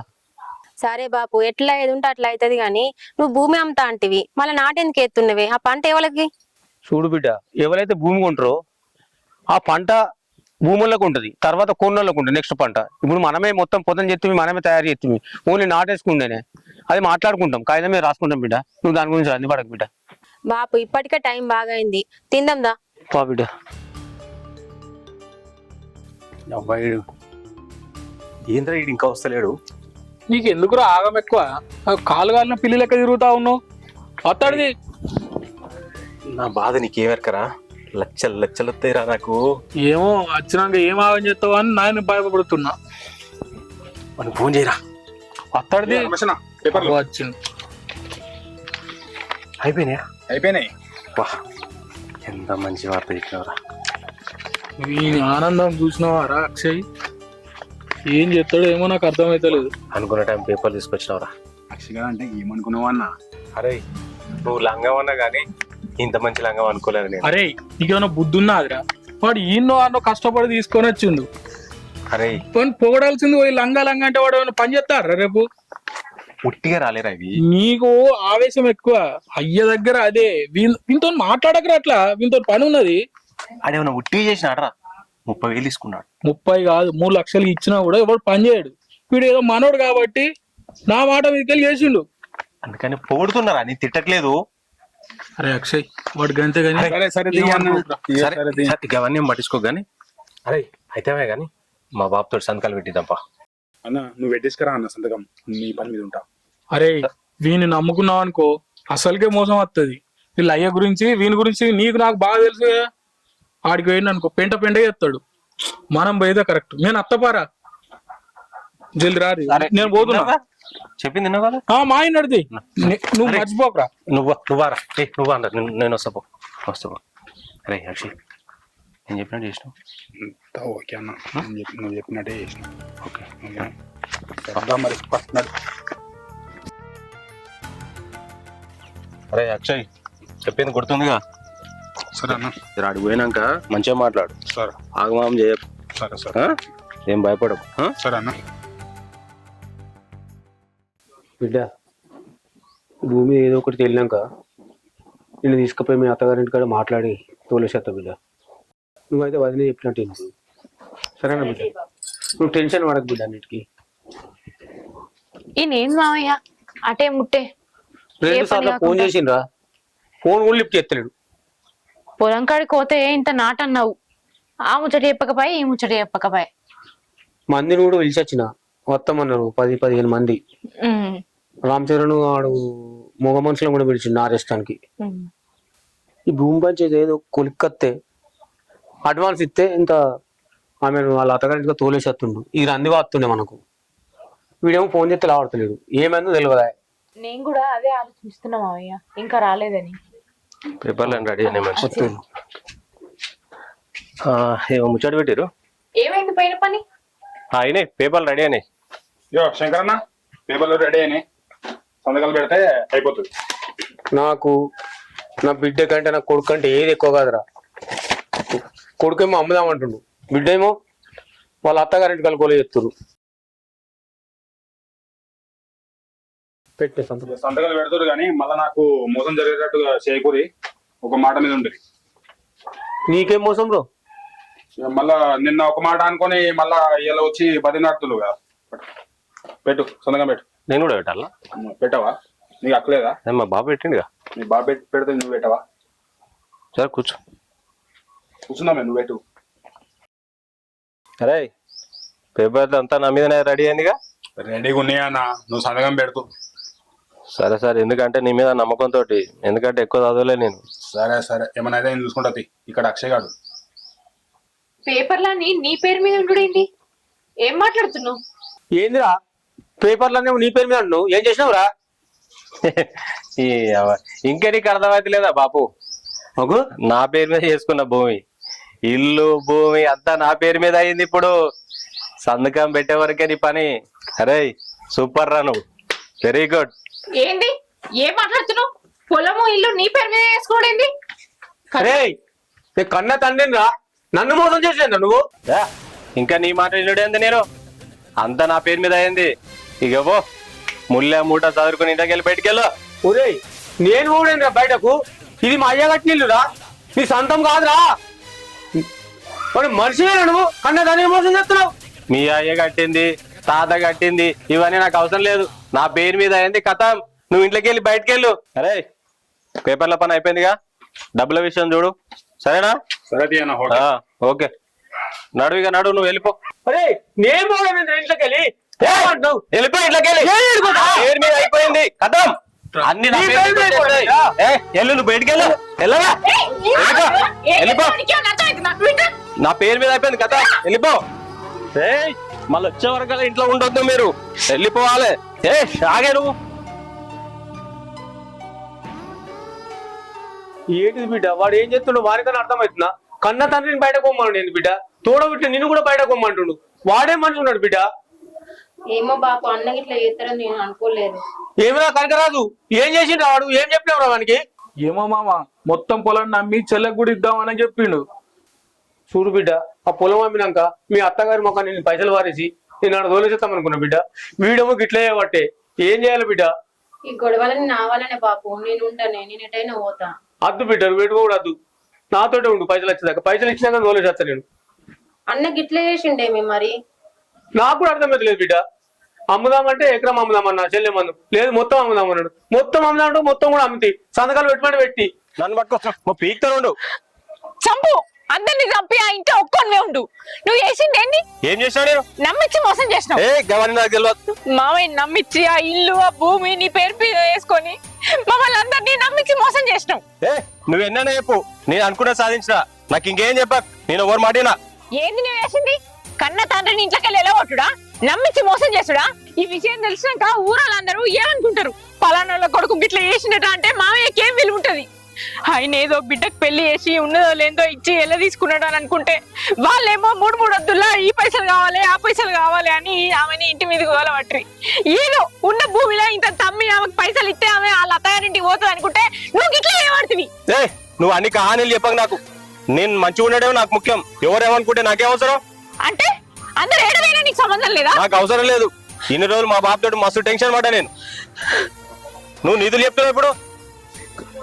సరే బాపు ఎట్లా ఏది ఉంటే అట్లా అవుతుంది కానీ నువ్వు భూమి అమ్ముతా అంటివి మళ్ళీ నాటెందుకు ఎత్తున్నవే ఆ పంట ఎవరికి చూడు బిడ్డ ఎవరైతే భూమి కొంటారో ఆ పంట భూములకు ఉంటుంది తర్వాత కొన్నోళ్ళకు ఉంటుంది నెక్స్ట్ పంట ఇప్పుడు మనమే మొత్తం పొద్దున చేస్తుంది మనమే తయారు చేస్తుంది ఓన్లీ నాటేసుకుంటేనే అది మాట్లాడుకుంటాం కాగితం మీద రాసుకుంటాం బిడ్డ నువ్వు దాని గురించి అన్ని పడకు బిడ్డ బాపు ఇప్పటికే టైం బాగా అయింది తిందాందా పా బిడ్డ అబ్బాయి ఏంద్రా వీడు ఇంకా వస్తలేడు నీకు ఎందుకురా ఆగం ఎక్కువ కాలు కాలిన పిల్లి లెక్క తిరుగుతా ఉన్నావు అత్తడిది నా బాధ నీకేమెరకరా లచ్చలు వస్తాయిరా నాకు ఏమో వచ్చినాక ఏం ఆగం చేస్తావు అని నేను భయపడుతున్నా మనకు ఫోన్ చేయరా అత్తడిది పేపర్లు వచ్చింది అయిపోయినాయి వా ఎంత మంచి వార్త చెప్పినవరా వీని ఆనందం చూసినావారా అక్షయ్ ఏం చెప్తాడో ఏమో నాకు అర్థమైతలేదు అనుకున్న టైం పేపర్ తీసుకొచ్చినవరా అక్షయ్ అంటే ఏమనుకున్నావు అన్న అరే నువ్వు లంగం అన్నా కానీ ఇంత మంచి లంగం అనుకోలేదు నేను అరే నీకేమైనా బుద్ధి ఉన్నాదిరా వాడు ఈయన్నో అన్నో కష్టపడి తీసుకొని వచ్చిండు అరే కానీ పొగడాల్సింది పోయి లంగా అంటే వాడు ఏమైనా పని చేస్తారా రేపు ఉట్టిగా రాలేరా ఇవి నీకు ఆవేశం ఎక్కువ అయ్య దగ్గర అదే వీనితో మాట్లాడకరా అట్లా వీనితో పని ఉన్నది ఆడేమన్నా ఉట్టిగా చేసినాడరా 30,000 తీసుకున్నాడు 30 కాదు 3 లక్షలు ఇచ్చినా కూడా ఎవరు పని చేయడు వీడు ఏదో మనోడు కాబట్టి నా మాట మీదకెళ్ళి చేసిండు అందుకని పొగుడుతున్నారా నీ తిట్టట్లేదు అరే అక్షయ్ వాడు గంతే కానీ అవన్నీ పట్టించుకో గానీ అరే అయితేమే గానీ మా బాబుతో సంతకాలు పెట్టిద్దాంపా అన్న నువ్వు పెట్టేసుకురా అన్న సంతకం నీ పని మీద ఉంటా అరే వీని నమ్ముకున్నావు అనుకో అసలుకే మోసం వస్తుంది వీళ్ళ అయ్య గురించి వీని గురించి నీకు నాకు బాగా తెలుసు కదా ఆడికి పోయింది అనుకో పెంట చేస్తాడు మనం పోయేదే కరెక్ట్ నేను అత్తపారా జల్ది రాదు నేను పోతున్నా చెప్పింది విన్నావు కదా మా ఆయన అడిది నువ్వు మర్చిపోకరా నువ్వారా నువ్వు అన్న నేను వస్తాపో అరే అక్షయ్ నేను చెప్పినట్టు చేసినావు ఓకే అన్న నువ్వు చెప్పినట్టే చేసిన ఓకే మరి వస్తున్నాడు అరే అక్షయ్ చెప్పింది గుర్తుందిగా సరే అన్న ఆడికి పోయినాక మంచిగా మాట్లాడు సరే ఆగమాగం చేయకు సరే సరే ఏం భయపడకు సరే అన్న బిడ్డ భూమి ఏదో ఒకటి తెలినాక నిన్ను తీసుకుపోయి మీ అత్తగారింటి కాడ మాట్లాడి తోలేసేస్తా బిడ్డ నువ్వైతే వదిలే చెప్పినట్టు ఏంటి సరేనా బిడ్డ నువ్వు టెన్షన్ పడకు బిడ్డ అన్నిటికీ ఈయనేం మామయ్య అటే ముట్టే 2 సార్లు ఫోన్ చేసిండ్రా ఫోన్ కూడా లిఫ్ట్ చేస్తలేడు పొలం కాడికి పోతే ఇంత నాటన్నావు ఆ ముచ్చట చెప్పకపాయి ఈ ముచ్చట చెప్పకపాయి మందిని కూడా పిలిచొచ్చిన వస్తామన్నారు 10-15 మంది రామ్ చరణ్ వాడు మగ మనుషులను కూడా పిలిచిండు నారేష్టానికి ఈ భూమి పంచేది ఏదో కొలిక్కత్తే అడ్వాన్స్ ఇస్తే ఇంత ఆమె వాళ్ళ అత్తగారింటిగా తోలేసేస్తుండు ఈ రంది వాస్తుండే మనకు వీడేమో ఫోన్ చేస్తే లావడతలేడు ఏమైందో తెలియదా నేను కూడా అదే ఆలోచిస్తున్నా మామయ్య ఇంకా రాలేదని పేపర్లు రెడీ ఏమో ముచ్చట పెట్టారు ఏమైంది పైన పని అయినాయి పేపర్లు రెడీ అయినాయి శంకర్ అన్న పేపర్లు రెడీ అయినాయి సంతకాలు పెడితే అయిపోతుంది నాకు నా బిడ్డ కంటే నా కొడుకు అంటే ఏది ఎక్కువ కాదురా. కొడుకేమో అమ్ముదామంటుండు, బిడ్డ ఏమో వాళ్ళ అత్తగారింటి కలుకోలే చెప్తురు. పెట్టే సంతకాలు పెడతారు కానీ మళ్ళీ నాకు మోసం జరిగేటట్టుగా చేయకూరి, ఒక మాట మీద ఉంటుంది. నీకేం మోసం బ్రో? మళ్ళా నిన్న ఒక మాట అనుకొని మళ్ళా ఇలా వచ్చి బదినాడుతులు కదా. పెట్టు, సొంతంగా పెట్టు. నేను కూడా పెట్టాలా? పెట్టవా? నీకు అక్కలేదా? మా బాబు పెట్టిండుగా. నీ బాబు పెడితే నువ్వు పెట్టవా? సరే కూర్చో. కూర్చున్నామే, నువ్వు పెట్టు. అరే పేపర్ అంతా నా మీదనే రెడీ అయిందిగా. రెడీగా ఉన్నాయన్నా, నువ్వు సంతకం పెడుతూ. సరే సరే, ఎందుకంటే నీ మీద నమ్మకంతో, ఎందుకంటే ఎక్కువ చదవలే నేను. సరే సరే, ఏమన్నా అయితే నేను చూసుకుంటా. ఇక్కడ అక్షయ్ గాడు పేపర్లని నీ పేరు మీద ఉండుడేంటి? ఏం మాట్లాడుతున్నావు? ఏందిరా పేపర్లన్నీ నీ పేరు మీద అంటున్నావు? ఏం చేసినావురా? ఇంకా నీకు అర్థమైతే లేదా బాపు? నా పేరు మీద చేసుకున్న భూమి, ఇల్లు, భూమి అంతా నా పేరు మీద అయింది. ఇప్పుడు సంతకం పెట్టే వరకే నీ పని. అరే సూపర్ రా నువ్వు, వెరీ గుడ్. ఏంది ఏం మాట్లాడుతున్నావు? పొలము ఇల్లు నీ పేరు మీద వేసుకోడేంది? అరే కన్న తండ్రిని రా, నన్ను మోసం చేసేందా నువ్వు? ఇంకా నీ మాట వినడేంది? నేను అంతా నా పేరు మీద అయింది. ఇక పో, ముళ్ళ మూట చదువుకుని ఇంటికి వెళ్ళి బయటికి వెళ్ళు. ఒరే నేను ఊడేంద్రా బయటకు? ఇది మా అయ్య కట్టిల్లురా, నీ సొంతం కాదురా. మనిషివేనా నువ్వు? కన్న దాన్ని మోసం చేస్తున్నావు. మీ అయ్య కట్టింది, తాత కట్టింది, ఇవన్నీ నాకు అవసరం లేదు. నా పేరు మీద అయింది, కథం. నువ్వు ఇంట్లోకి వెళ్ళి బయటికి వెళ్ళు. అరే పేపర్ల పని అయిపోయిందిగా, డబ్బుల విషయం చూడు, సరేనా? సరే తీయనా. ఓకే, నడు ఇక నడు, నువ్వు వెళ్ళిపో. అరే నేను పోవడం ఇంట్లోకి వెళ్ళి వెళ్ళిపో, ఇంట్లోకి వెళ్ళి. పేరు మీద అయిపోయింది, కథం. అన్ని నా పేరు మీద వచ్చేసాయి. వెళ్ళు, నువ్వు బయటికి వెళ్ళు. వెళ్ళవా? వెళ్ళిపో, నా పేరు మీద అయిపోయింది కదా, వెళ్ళిపో. మళ్ళీ వచ్చే వరకు ఇంట్లో ఉండొద్దు, మీరు వెళ్ళిపోవాలి. ఆగే నువ్వు. ఏంటిది బిడ్డ? వాడు ఏం చేస్తుండో వారికన్నా అర్థమవుతుందా? కన్న తండ్రిని బయట కొమ్మను నేను బిడ్డ, తోడబిట్ట నిన్ను కూడా బయట కొమ్మంటుండు. వాడే మనిషి ఉన్నాడు బిడ్డ. ఏమో బాపు, అన్నకి ఇట్లా చేస్తారని నేను అనుకోలేదు. ఏమిరా కనకరాజు, ఏం చేసిండు వాడు? ఏం చెప్పినావురా వానికి? ఏమో మామ, మొత్తం పొలం నమ్మి చెల్లెకు కూడా ఇద్దామని చెప్పిండు. చూడు బిడ్డ, ఆ పొలం అమ్మినాక మీ అత్తగారి మొక్క నేను పైసలు వారేసి నేను ఆడ తోలేసేస్తాం అనుకున్నా బిడ్డ. వీడేమో గిట్లే పట్టే. ఏం చేయాలి బిడ్డ? ఈ గొడవలని నావాలనే బాపు, నేను ఉంటానే, నేను ఎటైనా పోతా. అద్దు బిడ్డ, వీడు కూడా అద్దు, నాతోటే ఉండు. పైసలు వచ్చేదాకా, పైసలు ఇచ్చినాక తోలేసేస్తా నేను. అన్న గిట్ల చేసిండేమి మరి? నాకు కూడా అర్థమైతలేదు బిడ్డ. అమ్ముదామంటే ఎకరం అమ్ముదామన్నా చెల్లెమన్ను, లేదు మొత్తం అమ్ముదామన్నాడు. మొత్తం అమ్ముదామంటే మొత్తం కూడా అమ్మితే సంతకాలు పెట్టి నన్ను పట్టుకో, పీక్తా ఉండు. చంపు, అందరిని చంపి ఆ ఇంట్లో ఒక్కొనివే ఉండు. నువ్వు చేసింది ఏంటి? ఏం చేసినావు? నేను నమ్మించి మోసం చేసినావు. మామయ్య నమ్మించి ఆ ఇల్లు, ఆ భూమి నీ పేరు మీద వేసుకొని మమ్మల్ని అందరినీ నమ్మించి మోసం చేసినావు. నువ్వు ఎన్నైనా చెప్పు, నేను అనుకున్నా సాధించిన. నాకు ఇంకేం చెప్ప, నేను ఎవరు మాటినా. ఏంది నువ్వు వేసింది? కన్న తండ్రిని ఇంట్లోకి వెళ్ళి ఎలా కొట్టుడా, నమ్మించి మోసం చేసుడా? ఈ విషయం తెలిసినాక ఊరాళ్ళందరూ ఏమనుకుంటారు? పలానా కొడుకు గిట్లా చేసినట అంటే మామయ్యకి ఏం విలువ ఉంటది? ఆయన ఏదో బిడ్డకు పెళ్లి చేసి ఉన్నదో లేదో ఇచ్చి ఎలా తీసుకున్నాడు అని అనుకుంటే, వాళ్ళేమో మూడు వద్దుల్లా ఈ పైసలు కావాలి ఆ పైసలు కావాలి అని ఆమెని ఇంటి మీద గోలబట్టి, ఏదో ఉన్న భూమిలో ఇంత తమ్మి ఆమెకు పైసలు ఇస్తే ఆమె వాళ్ళ అత్తగారింటికి పోతుంది అనుకుంటే నువ్వు గిట్లా ఏమడుతుంది? నువ్వు అన్ని కహానీలు చెప్పక నాకు. నేను మంచిగా ఉండడమే నాకు ముఖ్యం. ఎవరేమనుకుంటే నాకే అవసరం? అంటే అందరు ఏడవైనా నీకు సంబంధం లేదా? నాకు అవసరం లేదు. ఇన్ని రోజులు మా బాబు తోటి మస్తు టెన్షన్ పడ్డా నేను. నువ్వు నిధులు చెప్తున్నావు. ఇప్పుడు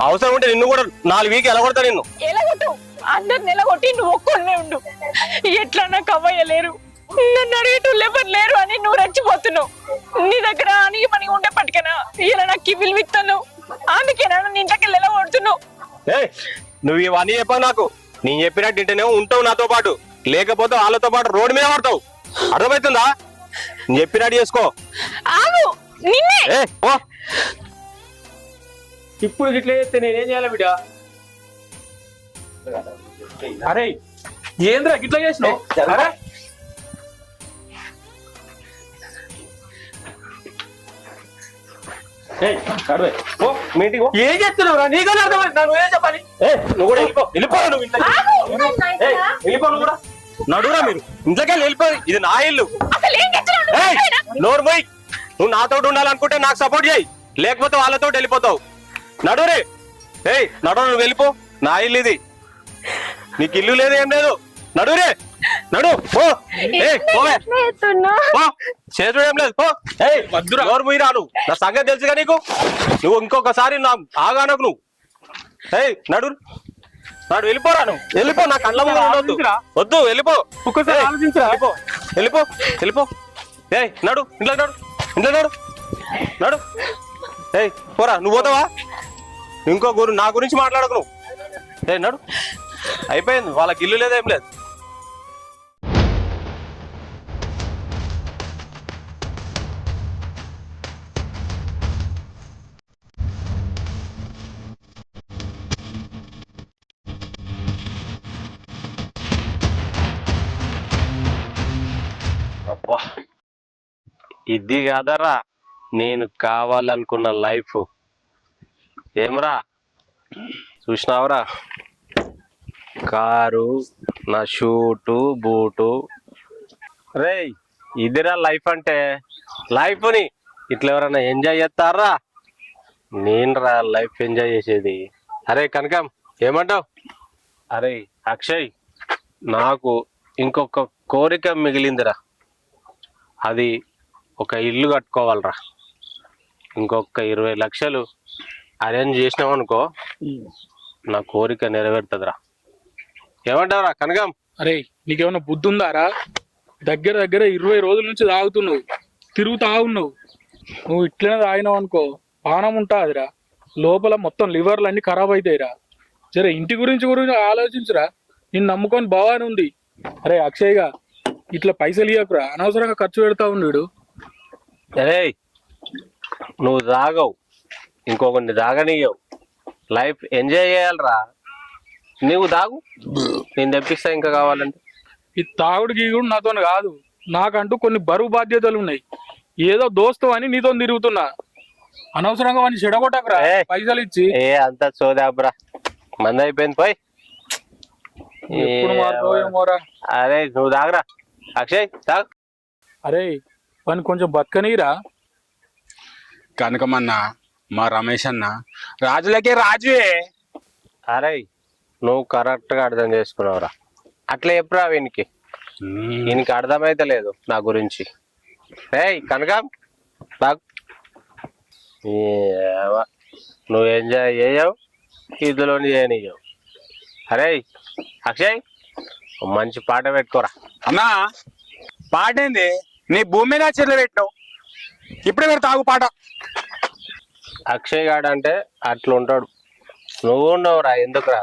అవసరం ఉంటే నిన్ను కూడా 4 వీక్ ఎలగొడతా. నిన్ను ఎలగొట్టు, అందరిని ఎలగొట్టి నువ్వు ఒక్కనే ఉండు. ఎట్లా నాకు అవ్వలేరు, నన్ను అడిగేటోళ్ళు ఎవరు లేరు అని నువ్వు రెచ్చిపోతున్నావు. నీ దగ్గర అని మనకి ఉండే పట్టుకనా ఇలా నాకు విలువిస్తాను, అందుకేనా నీ ఇంట్లోకి ఎలగొడుతున్నావు? నువ్వు ఇవన్నీ చెప్పావు నాకు. నేను చెప్పినట్టు ఇంటనే ఉంటావు నాతో పాటు, లేకపోతే వాళ్ళతో పాటు రోడ్డు మీద పడతావు. అర్థమవుతుందా? నేను చెప్పినట్టు చేసుకో. ఆగు, నిన్నే. ఇప్పుడు గిట్లా చేస్తే నేనేం చేయాలి బిడ్డ? అరే ఏంద్రా గిట్లా చేసినావు? ఏం చేస్తున్నావు? నీకన్నా అర్థమైంది, నువ్వేం చెప్పాలి? నువ్వు కూడా వెళ్ళిపో. నువ్వు వెళ్ళిపో, నువ్వు కూడా నడురా. మీరు ఇంట్లోకి వెళ్ళిపో, ఇది నా ఇల్లు. నోరు పోయి. నువ్వు నాతో ఉండాలనుకుంటే నాకు సపోర్ట్ చేయి, లేకపోతే వాళ్ళతో వెళ్ళిపోతావు. నడురే, ఏయ్ నడు, నువ్వు వెళ్ళిపో. నా ఇల్లు ఇది, నీకు ఇల్లు లేదు ఏం లేదు. నడురే, నడు పో. ఏయ్ పోవే, పో. చేతుడు ఏం లేదు, పో. ఏయ్ నోరు మూయి రాను, నా సంగతి తెలుసుగా నీకు. నువ్వు ఇంకొకసారి నా ఆగానకు నువ్వు. ఏయ్ నడు, నాడు వెళ్ళిపోరా, నువ్వు వెళ్ళిపో. నా కళ్ళ ముందు ఉండొద్దు. వద్దు, వెళ్ళిపో. ఒక్కసారి ఆలోచించరా? వెళ్ళిపో, వెళ్ళిపో, వెళ్ళిపో. ఏయ్ నడు, ఇంట్లో నడు, ఇంట్లో నడు, నడు. ఏయ్ పోరా, నువ్వు పోతావా? ఇంకో నా గురించి మాట్లాడకు నువ్వు. ఏయ్ నడు, అయిపోయింది. వాళ్ళకి ఇల్లు లేదేం లేదు. అబ్బా, ఇది కాదరా నేను కావాలనుకున్న లైఫ్. ఏమరా చూసినావరా, కారు, నా షూటు బూటు. రేయ్ ఇదిరా లైఫ్ అంటే. లైఫ్ని ఇట్లా ఎవరైనా ఎంజాయ్ చేస్తారా? నేనురా లైఫ్ ఎంజాయ్ చేసేది. అరే కనకం ఏమంటావు? అరే అక్షయ్, నాకు ఇంకొక కోరిక మిగిలిందిరా. అది ఒక ఇల్లు కట్టుకోవాలరా. ఇంకొక 20 లక్షలు అరేంజ్ చేసినామనుకో నా కోరిక నెరవేరుతుందిరా. ఏమంటావురా కనకం? అరే నీకేమన్నా బుద్ధి ఉందారా? దగ్గర దగ్గర 20 రోజుల నుంచి తాగుతున్నావు, తిరుగుతా ఉన్నావు. నువ్వు ఇట్లనే తాగినావు అనుకో పానం ఉంటాదిరా. లోపల మొత్తం లివర్లు అన్ని ఖరాబ్ అవుతాయిరా. సరే ఇంటి గురించి ఆలోచించురా. నిన్ను నమ్ముకొని భవాని ఉంది. అరే అక్షయ్గా ఇట్లా పైసలు ఇవ్వకురా, అనవసరంగా ఖర్చు పెడతా ఉన్నాడు. అరే నువ్వు తాగవు, ఇంకొకరిని తాగనియ్యవు. లైఫ్ ఎంజాయ్ చేయాలరా. నువ్వు తాగు, నేను తెప్పిస్తా ఇంకా కావాలంటే. ఈ తాగుడు గీగుడు నాతో కాదు, నాకంటూ కొన్ని బరువు బాధ్యతలు ఉన్నాయి. ఏదో దోస్తు అని నీతో తిరుగుతున్నా. అనవసరంగా వాడిని చెడగొట్టకురా పైసలు ఇచ్చి. ఏ అంతా సోదాబ్రా, మంది అయిపోయింది పోయి. ఎప్పుడు మారుతావో ఏమోరా. అరే నువ్వు తాగరా అక్షయ్, తాగు. అరే వాడిని కొంచెం బతకనీరా. కనకమన్న, మా రమేష్ అన్న రాజులకే రాజువే. అరే నువ్వు కరెక్ట్ గా అర్థం చేసుకున్నావురా. అట్లా ఎప్పుడా వీనికి అర్థమైతే లేదు నా గురించి. ఏయ్ కనకం తాగు. నువ్వు ఎంజాయ్ చేయవు, ఇదిలోని చేయనియ్యవు. అరే అక్షయ్ మంచి పాట పెట్టుకోరా. అన్నా పాట ఏంది? నీ భూమి మీద చెట్లు పెట్టినావు, ఇప్పుడే మీరు తాగు పాట. అక్షయ్ గాడు అంటే అట్లా ఉంటాడు. నువ్వు ఉండవురా, ఎందుకురా?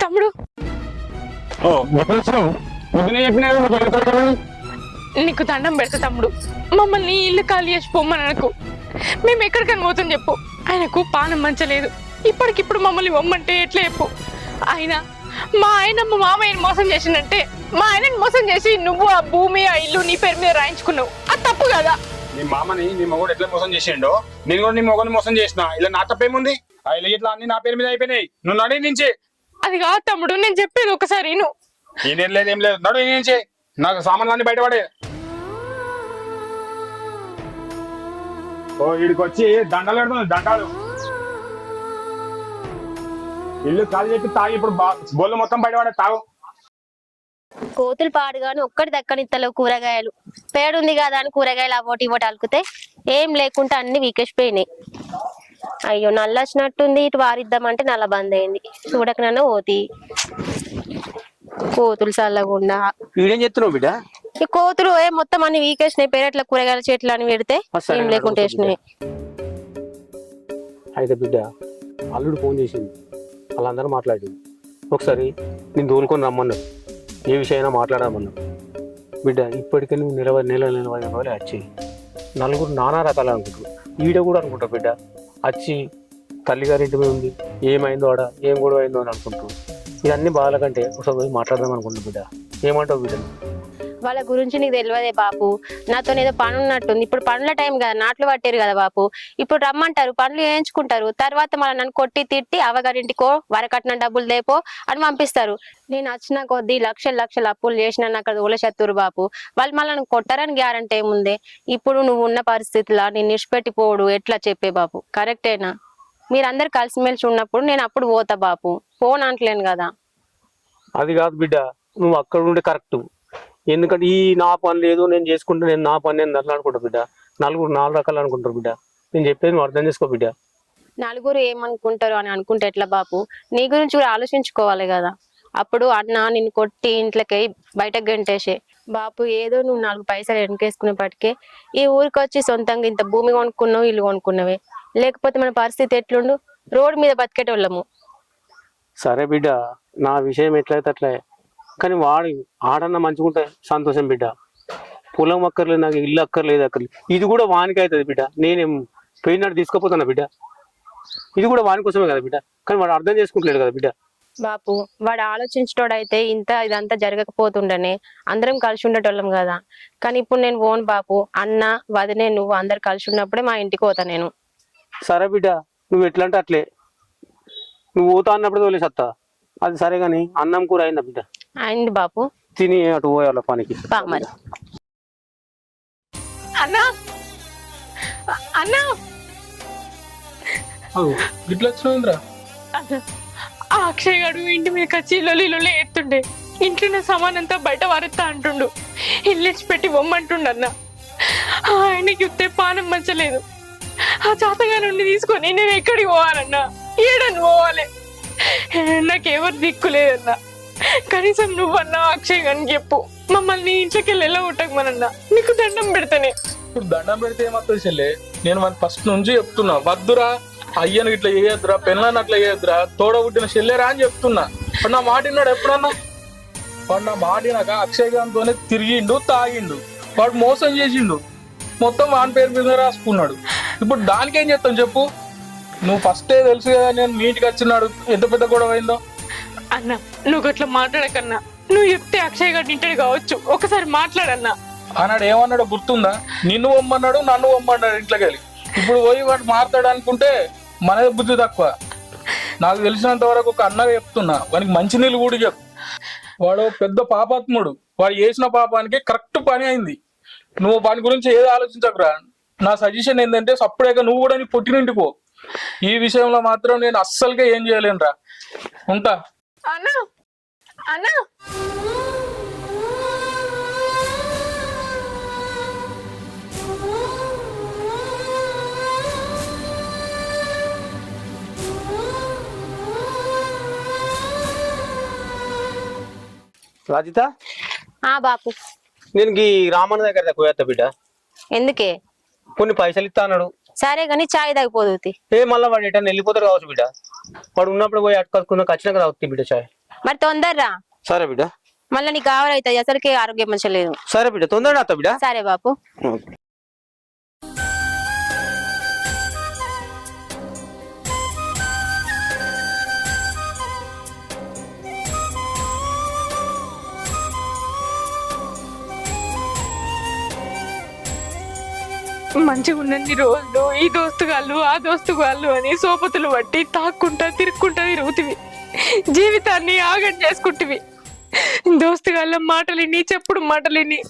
తమ్ముడు నీకు దండం పెడతా తమ్ముడు, మమ్మల్ని ఇల్లు ఖాళీ చేసి పొమ్మని అనకు. మేము ఎక్కడికని పోతాం చెప్పు. ఆయనకు పానం మంచలేదు, ఇప్పటికిప్పుడు మమ్మల్ని పొమ్మంటే ఎట్లా చెప్పు? ఆయన మా మామయ్యని మోసం చేసిందంటే, మా ఆయనని మోసం చేసి నువ్వు ఆ భూమి ఆ ఇల్లు నీ పేరు మీద రాయించుకున్నావు. అది తప్పు కదా? నీ మామని నీ మొగడు ఎట్లా మోసం చేసిండో నేను కూడా నీ మొగని మోసం చేసిన. ఇలా నా తప్పేముంది? ఆ ఇల్లు ఇట్లా అన్ని నా పేరు మీద అయిపోయినాయి. నువ్వు నడి నుంచి. అది కాదు తమ్ముడు, నేను చెప్పేది ఒకసారి నువ్వు. నేనేం లేదు, ఏం లేదు, నడు నుంచి. నాకు సామాన్లు అన్ని బయటపడే. ఓ వీడికి వచ్చి దండాలు పెడుతుంది, దండాలు. ఇల్లు ఖాళీ చెప్పి తాగి ఇప్పుడు బోళ్ళు మొత్తం బయటపడే తాగు. కోతులు పాడుగాను ఒక్కటి దక్కనిత్తలేవు కూరగాయలు. పేడుంది కదా అని కూరగాయలు అవోటి ఇవోటి అలుకుతే ఏం లేకుండా అన్ని వీకేసిపోయినాయి. అయ్యో నల్ల వచ్చినట్టుంది, ఇటు వారిద్దామంటే నల్ల బంద్ అయింది. చూడకనన్నా పోతి కోతులు చల్లకుండా. వీడేం చెప్తున్నావు బిడ్డ? ఈ కోతులు మొత్తం అన్ని వీకేసినాయి. పేరట్ల కూరగాయల చెట్లు అని పెడితే ఏం లేకుండా వేసినాయి. అయితే బిడ్డ అల్లుడు ఫోన్ చేసింది, వాళ్ళందరూ మాట్లాడింది. ఒకసారి నేను దూలుకొని రమ్మన్నాడు, ఏ విషయమైనా మాట్లాడమన్నాడు. బిడ్డ ఇప్పటికే నువ్వు నిలబడి వచ్చి నలుగురు నానా రకాలు అనుకుంటారు, ఈడ కూడా అనుకుంటావు బిడ్డ. వచ్చి తల్లిగారింటి మీద ఉంది, ఏమైందో ఆడ, ఏం గొడవ అయిందో అని అనుకుంటారు. ఇవన్నీ బాధల కంటే ఒకసారి పోయి మాట్లాడదాం అనుకుంటున్నా బిడ్డ. ఏమంటావు బిడ్డ? వాళ్ళ గురించి నీకు తెలియదే బాపు. నాతో ఏదో పని ఉన్నట్టుంది. ఇప్పుడు పనుల టైం కదా, నాట్లు పట్టారు కదా బాపు. ఇప్పుడు రమ్మంటారు, పనులు వేయించుకుంటారు. తర్వాత మళ్ళీ నన్ను కొట్టి తిట్టి అవగారింటికో వరకట్న డబ్బులు దేపో అని పంపిస్తారు. నేను వచ్చిన కొద్దీ లక్షల అప్పులు చేసిన అక్కడ ఊలశత్తురు బాపు. వాళ్ళు మళ్ళీ నన్ను కొట్టారని గ్యారంటీ ఏముంది? ఇప్పుడు నువ్వు ఉన్న పరిస్థితిలో నేను నిష్పెట్టిపోడు ఎట్లా చెప్పే బాపు? కరెక్టేనా? మీరందరు కలిసిమెలిసి ఉన్నప్పుడు నేను అప్పుడు పోతా బాపు, ఫోన్ అంటలేను కదా. అది కాదు బిడ్డ, నువ్వు అక్కడ ఉంటే కరెక్ట్. ఎందుకంటే ఈ నా పని లేదు, నేను చేసుకుంటే నేను నా పని నేను అట్లా అనుకుంటా బిడ్డ. నలుగురు నాలుగు రకాలు అనుకుంటారు బిడ్డ. నేను చెప్పేది నువ్వు అర్థం చేసుకో బిడ్డ. నలుగురు ఏమనుకుంటారు అని అనుకుంటే ఎట్లా బాపు? నీ గురించి కూడా ఆలోచించుకోవాలి కదా. అప్పుడు అన్న నిన్ను కొట్టి ఇంట్లోకి బయటకు గంటేసే బాపు, ఏదో నువ్వు 4 పైసలు వెనకేసుకునేప్పటికే ఈ ఊరికి వచ్చి సొంతంగా ఇంత భూమి కొనుక్కున్నావు, ఇల్లు కొనుక్కున్నవే. లేకపోతే మన పరిస్థితి ఎట్లుండు? రోడ్డు మీద బతికేటోళ్ళము. సరే బిడ్డ, నా విషయం ఎట్లయితే అట్లే, కానీ ఆడన్నా మంచిగుంటే సంతోషం బిడ్డ. పొలం అక్కర్లేదు, నాకు ఇల్లు అక్కర్లేదు. ఇది కూడా వానికి అవుతుంది బిడ్డ. నేనేం పోయినట్టు తీసుకుపోతున్నా బిడ్డ. ఇది కూడా వాని కోసమే కదా బిడ్డ. కానీ వాడు అర్థం చేసుకుంటలేడు కదా బిడ్డ. బాపు వాడు ఆలోచించటోడైతే ఇదంతా జరగకపోతుండనే అందరం కలిసి ఉండేటోళ్ళం కదా. కానీ ఇప్పుడు నేను పోను బాపు. అన్న వదినే నువ్వు అందరు కలిసి ఉన్నప్పుడే మా ఇంటికి పోతా నేను. సరే బిడ్డ, నువ్వు ఎట్లా అంటే అట్లే. నువ్వు పోతా అన్నప్పుడు తోలేసత్తా, అది సరే. కానీ అన్నం కూర అయిందా బిడ్డ? అయింది బాపు. తిని అటు పోయాల పనికి. మరి అన్నా అన్నా ఇట్లా వచ్చిన ఆ అక్షయ్ గారు ఇంటి మీద వచ్చి లొల్లి ఎత్తుండే. ఇంట్లో సామానంతా బయట వారెత్తా అంటుండు. ఇల్లు పెట్టి బొమ్మంటుండు అన్న. ఆయనకి ఉత్తే పానం మంచలేదు. ఆ చాతగానుండి తీసుకొని నేను ఎక్కడికి పోవాలన్నా? ఏడని పోవాలి? నాకెవరు దిక్కులేదన్నా. కనీసం నువ్వన్నా అక్షయ్ గారిని చెప్పు, మమ్మల్ని ఇంట్లోకి వెళ్ళి ఎలా ఉంటామనన్నా. నీకు దండం పెడతానే. ఇప్పుడు దండం పెడితే ఏమవుతుంది చెల్లె? నేను మన ఫస్ట్ నుంచి చెప్తున్నా, వద్దురా అయ్యను ఇట్లా చేయొద్దురా, పెళ్ళని అట్లా చేయొద్దురా, తోడబుట్టిన చెల్లెరా అని చెప్తున్నా. వాడు నా మాట విన్నాడు ఎప్పుడన్నా? వాడు నా మాట వినాక అక్షయ్ గారితోనే తిరిగిండు, తాగిండు, వాడు మోసం చేసిండు, మొత్తం వాని పేరు మీద రాసుకున్నాడు. ఇప్పుడు దానికేం చేస్తాం చెప్పు? నువ్వు ఫస్టే తెలుసు కదా నేను మీ ఇంటికి వచ్చినాడు ఎంత పెద్ద గొడవ అయిందో. అన్న నువ్వు అట్లా మాట్లాడకన్నా. నువ్వు చెప్తే అక్షయ్ గారి ఇంటికి కావచ్చు, ఒకసారి మాట్లాడన్నా. ఆనాడు ఏమన్నాడో గుర్తుందా? నిన్ను పొమ్మన్నాడు, నన్ను పొమ్మన్నాడు ఇంట్లోకి వెళ్ళి. ఇప్పుడు పోయి వాడు మాట్లాడు అనుకుంటే మనదే బుద్ధి తక్కువ. నాకు తెలిసినంత వరకు ఒక అన్నగా చెప్తున్నా, వానికి మంచినీళ్ళు కూడా చెప్పు. వాడు పెద్ద పాపాత్ముడు. వాడు చేసిన పాపానికి కరెక్ట్ పని అయింది. నువ్వు వాని గురించి ఏది ఆలోచించకురా. నా సజెషన్ ఏంటంటే సప్పుడేగా నువ్వు కూడా నీ పుట్టినింటికి పో. ఈ విషయంలో మాత్రం నేను అస్సలుగా ఏం చేయలేనురా. ఉంటా. అన్నా అన్నా రాజిత, బాపు నేను ఈ రామన్న దగ్గర పోయేస్తా బిడ్డ. ఎందుకే? కొన్ని పైసలు ఇస్తా అన్నాడు. సరే గాని చాయ్ తాగిపోదు. మళ్ళీ వాడు ఎటన్నా వెళ్ళిపోతారు కావచ్చు బిడ్డ. వాడు ఉన్నప్పుడు పోయి అటుకొచ్చుకున్నాక వచ్చినాక తాగుతుంది బిడ్డ చాయ్. మరి తొందరరా. సరే బిడ్డ. మళ్ళీ నీకు కావాలవుతుంది, అసలుకే ఆరోగ్యం మంచిగా లేదు. సరే బిడ్డ, తొందరగా వస్తా బిడ్డ. సరే బాపు. మంచిగా ఉన్నన్ని రోజులు ఈ దోస్తుగాళ్ళు ఆ దోస్తుగాళ్ళు అని సోపతులు పట్టి తాక్కుంటా తిరుక్కుంటా తిరుగుతివి. జీవితాన్ని ఆగం చేసుకుంటువి. దోస్తుగాళ్ళ మాటలిని చెప్పుడు మాటలిని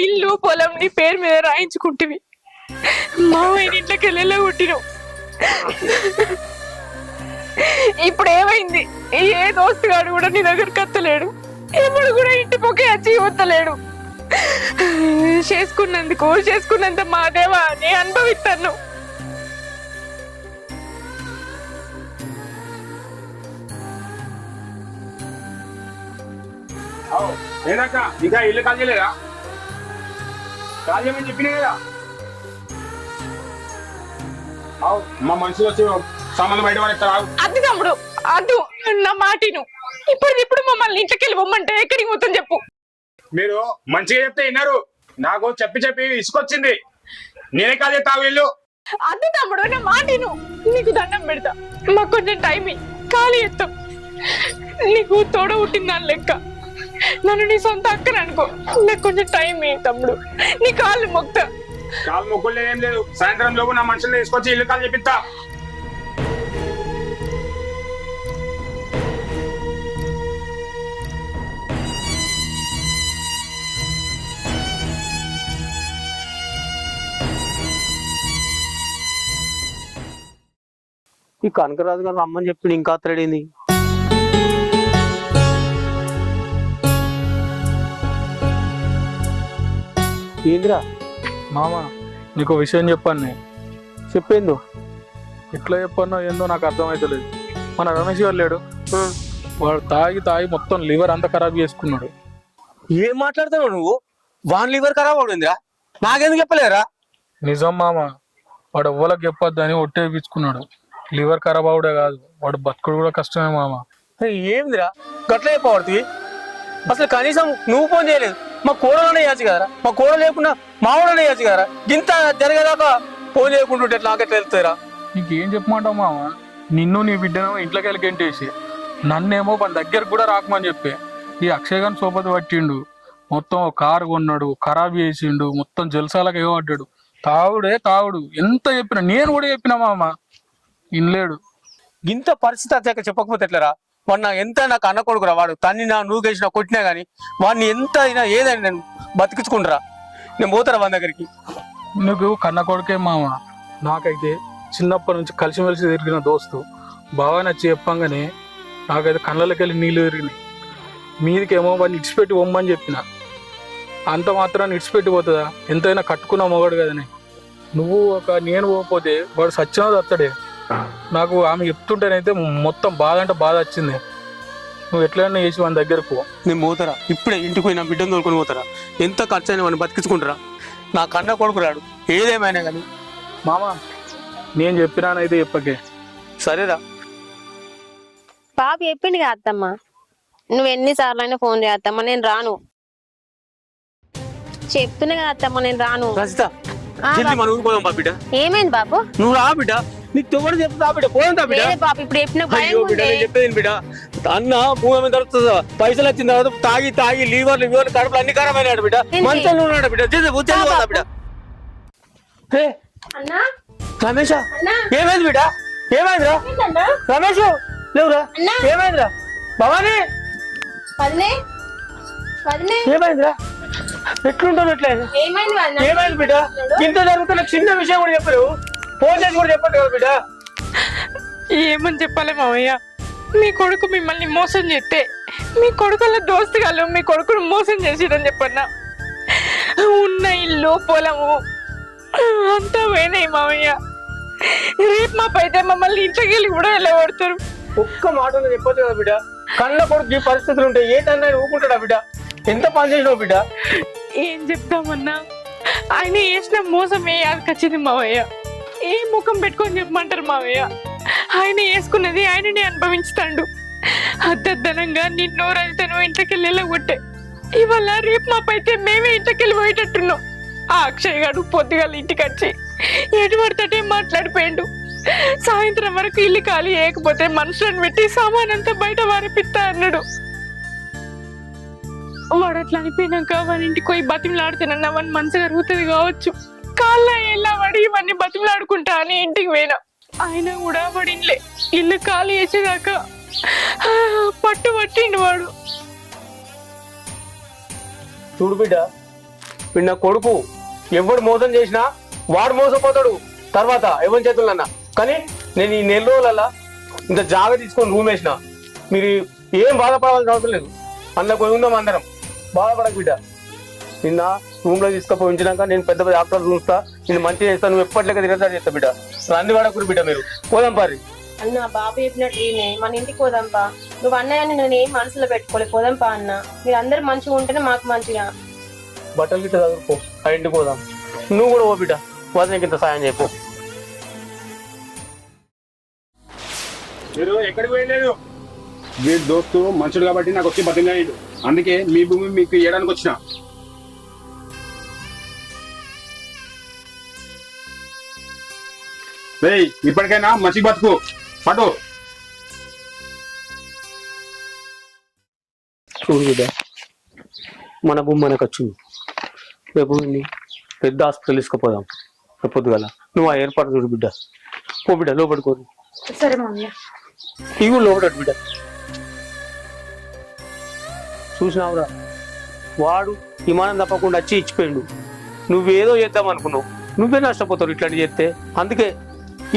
ఇల్లు పొలం నీ పేరు మీద రాయించుకుంటువి. మావయ్య ఇంట్లోకి వెళ్ళేలా కొట్టినావు. ఇప్పుడు ఏమైంది? ఏ దోస్తుగాడు కూడా నీ దగ్గరకు వస్తలేడు. ఎప్పుడు కూడా ఇంటి పొక్కే వచ్చి వస్తలేడు. చేసుకున్నంత మాదేవా అని అనుభవిస్తాను. ఇంకా ఇల్లు కాల్చలేదా? కాల్చమని చెప్పినా కదా. మా మనుషులు వచ్చి సామాన్లు బయట పడేస్తారు. అద్దు తమ్ముడు అద్దు, నా మాటిను. ఇప్పుడు మమ్మల్ని ఇంట్లోకి వెళ్ళి పొమ్మంటే ఎక్కడికి పోతాం చెప్పు. మీరు మంచిగా చెప్తే విన్నారు, నాకు చెప్పి ఇసుకొచ్చింది. నేనే కాదే తావు ఇల్లు. అద్దు తమ్ముడు, నా మాటిను. నీకు దండం పెడతా, మాకు కొంచెం టైం ఖాళీ ఎత్తాం. నీకు తోడ పుట్టిందని లెక్క, నన్ను నీ సొంత అక్కని అనుకో. నాకు కొంచెం టైం తమ్ముడు, నీ కాళ్ళు మొక్తా. కాలు మొక్కులు ఏం లేదు, సాయంత్రం లోపు నా మనుషులు తీసుకొచ్చి ఇల్లు కాలు చెప్పిస్తా. ఈ కనకరాజు గారు రమ్మని చెప్పిండు, ఇంకా అత్తడేంది? ఏంద్రా మామ నీకు విషయం చెప్పాను నేను. చెప్పేందో? ఎట్లా చెప్పానో ఏందో నాకు అర్థమైతలేదు. మన రమేష్ గారు లేడు, వాడు తాగి మొత్తం లివర్ అంతా ఖరాబ్ చేసుకున్నాడు. ఏం మాట్లాడుతున్నావు నువ్వు? వాన్ లివర్ ఖరాబ్ అవుతుందిరా, నాకెందుకు చెప్పలేరా? నిజం మామ, వాడు ఎవ్వలకు చెప్పొద్దని ఒట్టేపించుకున్నాడు. లివర్ ఖరాబ్ అవుడే కాదు, వాడు బతుకుడు కూడా కష్టమే మామ. ఏందిరా గట్ల చెప్పబడుతుంది? అసలు కనీసం నువ్వు ఫోన్ చేయలేదు. మా కోడలోనే వేయచ్చు కదరా, మా కోడ లేకుండా మా ఊడనే వేయచ్చు కదరా. ఇంత జరిగేదాకా ఫోన్ చేయకుంటుంటే నాకెట్లా వెళ్తారా? నీకేం చెప్పమంటావు మామ, నిన్ను నీ బిడ్డను ఇంట్లోకి వెళ్ళి గెంటేసి నన్నేమో మన దగ్గరకు కూడా రాకమని చెప్పి ఈ అక్షయ్ గారిని సోపతి పట్టిండు. మొత్తం కారు కొన్నాడు, ఖరాబ్ చేసిండు, మొత్తం జలసాలకు ఇవ్వబడ్డాడు. తాగుడు ఎంత చెప్పినా, నేను కూడా చెప్పినా మామ, ఇన్లేడు. ఇంత పరిస్థితి వచ్చాక చెప్పకపోతే ఎట్లరా? వాడు ఎంత నాకు అన్న కొడుకురా, వాడు తన్ని నా నువ్వు గెలిచినా కొట్టినా గానీ వాడిని ఎంత అయినా ఏదైనా నేను బతికించుకుంటారా. నేను పోతారా వాని దగ్గరికి? నువ్వు కన్న కొడుకే మామ. నాకైతే చిన్నప్పటి నుంచి కలిసిమెలిసి తిరిగిన దోస్తు బాగా నచ్చి చెప్పంగానే నాకైతే కళ్ళకి వెళ్ళి నీళ్ళు తిరిగినాయి. మీదికేమో వాడిని ఇడిచిపెట్టి పొమ్మని చెప్పిన, అంత మాత్రాన్ని ఇడిచిపెట్టి పోతుందా? ఎంతైనా కట్టుకున్న మొగడు కదనే. నేను పోకపోతే వాడు సచ్చినది అత్తడే. నాకు ఆమె చెప్తుంటేనైతే మొత్తం బాధ అంటే బాధ వచ్చింది. నువ్వు ఎట్లైనా చేసి వాని దగ్గరకు పో. నేను పోతారా ఇప్పుడే, ఇంటికి పోయి నా బిడ్డను తోలుకొని పోతారా. ఎంత ఖర్చు అయినా వాడిని బతికించుకుంటారా. నా కన్న కొడుకు రాడు ఏదేమైనా కానీ. మామ నేను చెప్పినానైతే చెప్పకే. సరేరా. బాబు చెప్పిండు కదా అత్తమ్మ, నువ్వు ఎన్నిసార్లు అయినా ఫోన్ చేస్తామ్మా, నేను రాను. చెప్తున్నా కదా అత్తమ్మ, నేను రాను. రజిత జల్దీ మన ఊరికి పోదాం బా బిడ్డ. ఏమైంది బాబు? నువ్వు రా బిడ్డ, నీకు తొవ్వడు చెప్తా బిడ్డ, పోదా బిడ్డ. లేదు బాబు, ఇప్పుడు చెప్పిన అయ్యో బిడ్డ, నేను చెప్పేది బిడ్డ. అన్న భూమి మీద దొరుకుతుందా? పైసలు వచ్చిన తర్వాత తాగి లీవర్లు కడుపులు అన్ని ఖరాబ్ అయినాడు బిడ్డ. మంచంలో ఉన్నాడు బిడ్డ. పోదా బిడ్డ. హే రమేష్, ఏమైంది బిడ్డ? ఏమైందిరా రమేష్? లేవురా, ఏమైందిరా? భవానీ ఏమైందిరా? ఎట్లుంటావు? ఎట్లేదు ఏమైంది బిడ్డ? ఇంత జరుగుతున్న చిన్న విషయం కూడా చెప్పరు, ఫోన్ చేసి కూడా చెప్పండి కదా బిడ్డ. ఏమని చెప్పాలి మావయ్య? మీ కొడుకు మిమ్మల్ని మోసం చేస్తే మీ కొడుకుల దోస్తుగాళ్ళు మీ కొడుకును మోసం చేసిరని చెప్పన్నా. ఉన్న ఇల్లు పొలము అంతా పోయినాయి మావయ్య. రేపు మా పైతే మమ్మల్ని ఇంట్లోకి వెళ్ళి కూడా వెళ్ళగొడతారు. ఒక్క మాట చెప్పొచ్చు కదా బిడ్డ. కళ్ళ కొడుకు ఈ పరిస్థితులు ఉంటే ఏటన్నా ఊపుకుంటాడా బిడ్డ? ఎంత పని చేసినావు బిడ్డ? ఏం చెప్తామన్నా, ఆయన వేసిన మోసం వచ్చింది మావయ్య. ఏ ముఖం పెట్టుకొని చెప్పమంటారు మావయ్య? ఆయన వేసుకున్నది ఆయననే అనుభవించుతాడు. అద్దనంగా నిన్ను రజితను ఇంట్లోకి వెళ్ళేలా కొట్టే ఇవాళ రేపు మా పైతే మేమే ఇంట్లోకి వెళ్ళి పోయేటట్టున్నాం. ఆ అక్షయ్ గారు పొద్దుగాల ఇంటికి వచ్చి ఎటు పడితే మాట్లాడిపోయాడు. సాయంత్రం వరకు ఇల్లు ఖాళీ చేయకపోతే మనుషులను పెట్టి సామానంతా బయట వారిపిస్తా అన్నాడు. వాడు అట్లా అనిపోయినాక వాని ఇంటికి పోయి బతిమలాడుతున్నా వాని మనసు కరుగుతుంది కావచ్చు. కాళ్ళ ఎలా వాడి ఇవన్నీ బతిమలాడుకుంటా అని ఇంటికి పోయినా. ఆయన కూడా వాడిలే ఇల్లు ఖాళీ చేసేదాకా పట్టు పట్టిండు వాడు. చూడు బిడ్డ, వీడు నా కొడుకు. ఎవడు మోసం చేసినా వాడు మోసపోతాడు తర్వాత ఎవరి చేతులన్నా. కానీ నేను ఈ నెల రోజులల్లా ఇంత జాగ్రత్త తీసుకొని రూమ్ వేసిన. మీరు ఏం బాధపడాల్సిన అవసరం లేదు. అందులో పోయి ఉందాం అందరం, బాధపడకు బిడ్డ. నిన్న రూమ్ లో తీసుకుపోయి ఉంచినాక నేను పెద్ద పెద్ద డాక్టర్ చూస్తా, నేను మంచిగా చేస్తాను. నువ్వు ఎప్పటిలాగా తిరగతా చేస్తా బిడ్డ. అన్ని పడకూరు బిడ్డ. మీరు పోదాం పారి. అన్న బాబు చెప్పినట్టు మన ఇంటికి పోదాంపా. నువ్వు అన్నయ్యని నేను ఏం మనసులో పెట్టుకోలే, పోదాంపా అన్న. మీరు అందరు మంచిగా ఉంటేనే మాకు మంచిగా. బట్టలు గిట్ట చదువుకో, ఆ ఇంటికి పోదాం. నువ్వు కూడా ఓ బిడ్డ, వదినకి ఇంత సాయం చెప్పు. మీరు ఎక్కడికి పోయలేదు? వీడి దోస్తు మనుషుడు కాబట్టి నాకు వచ్చి బతిగా అందుకే మీ భూమి మీకు ఇవ్వడానికి వచ్చిన. రేయ్ ఇప్పటికైనా మంచి బతుకు పటు. చూడు బిడ్డ, మన భూమి మనకు వచ్చింది. రేపు పెద్ద హాస్పిటల్ తీసుకుపోదాం పొద్దుగల. నువ్వు ఆ ఏర్పాటు చూడు బిడ్డ. పో బిడ్డ లోపడుకోరు. సరే మామయ్య. ఇవి లోపడడు బిడ్డ. చూసినావురా, వాడు విమానం తప్పకుండా వచ్చి ఇచ్చిపోయిండు. నువ్వేదో చేద్దాం అనుకున్నావు, నువ్వే నష్టపోతావు ఇట్లాంటి చేస్తే. అందుకే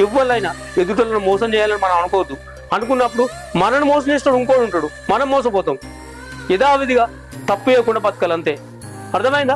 ఎవరైనా ఎదుటలను మోసం చేయాలని మనం అనుకోవద్దు. అనుకున్నప్పుడు మనల్ని మోసం చేస్తాడు ఇంకోడు ఉంటాడు, మనం మోసపోతాం. యథావిధిగా తప్పు చేయకుండా బతకాలి, అంతే. అర్థమైందా?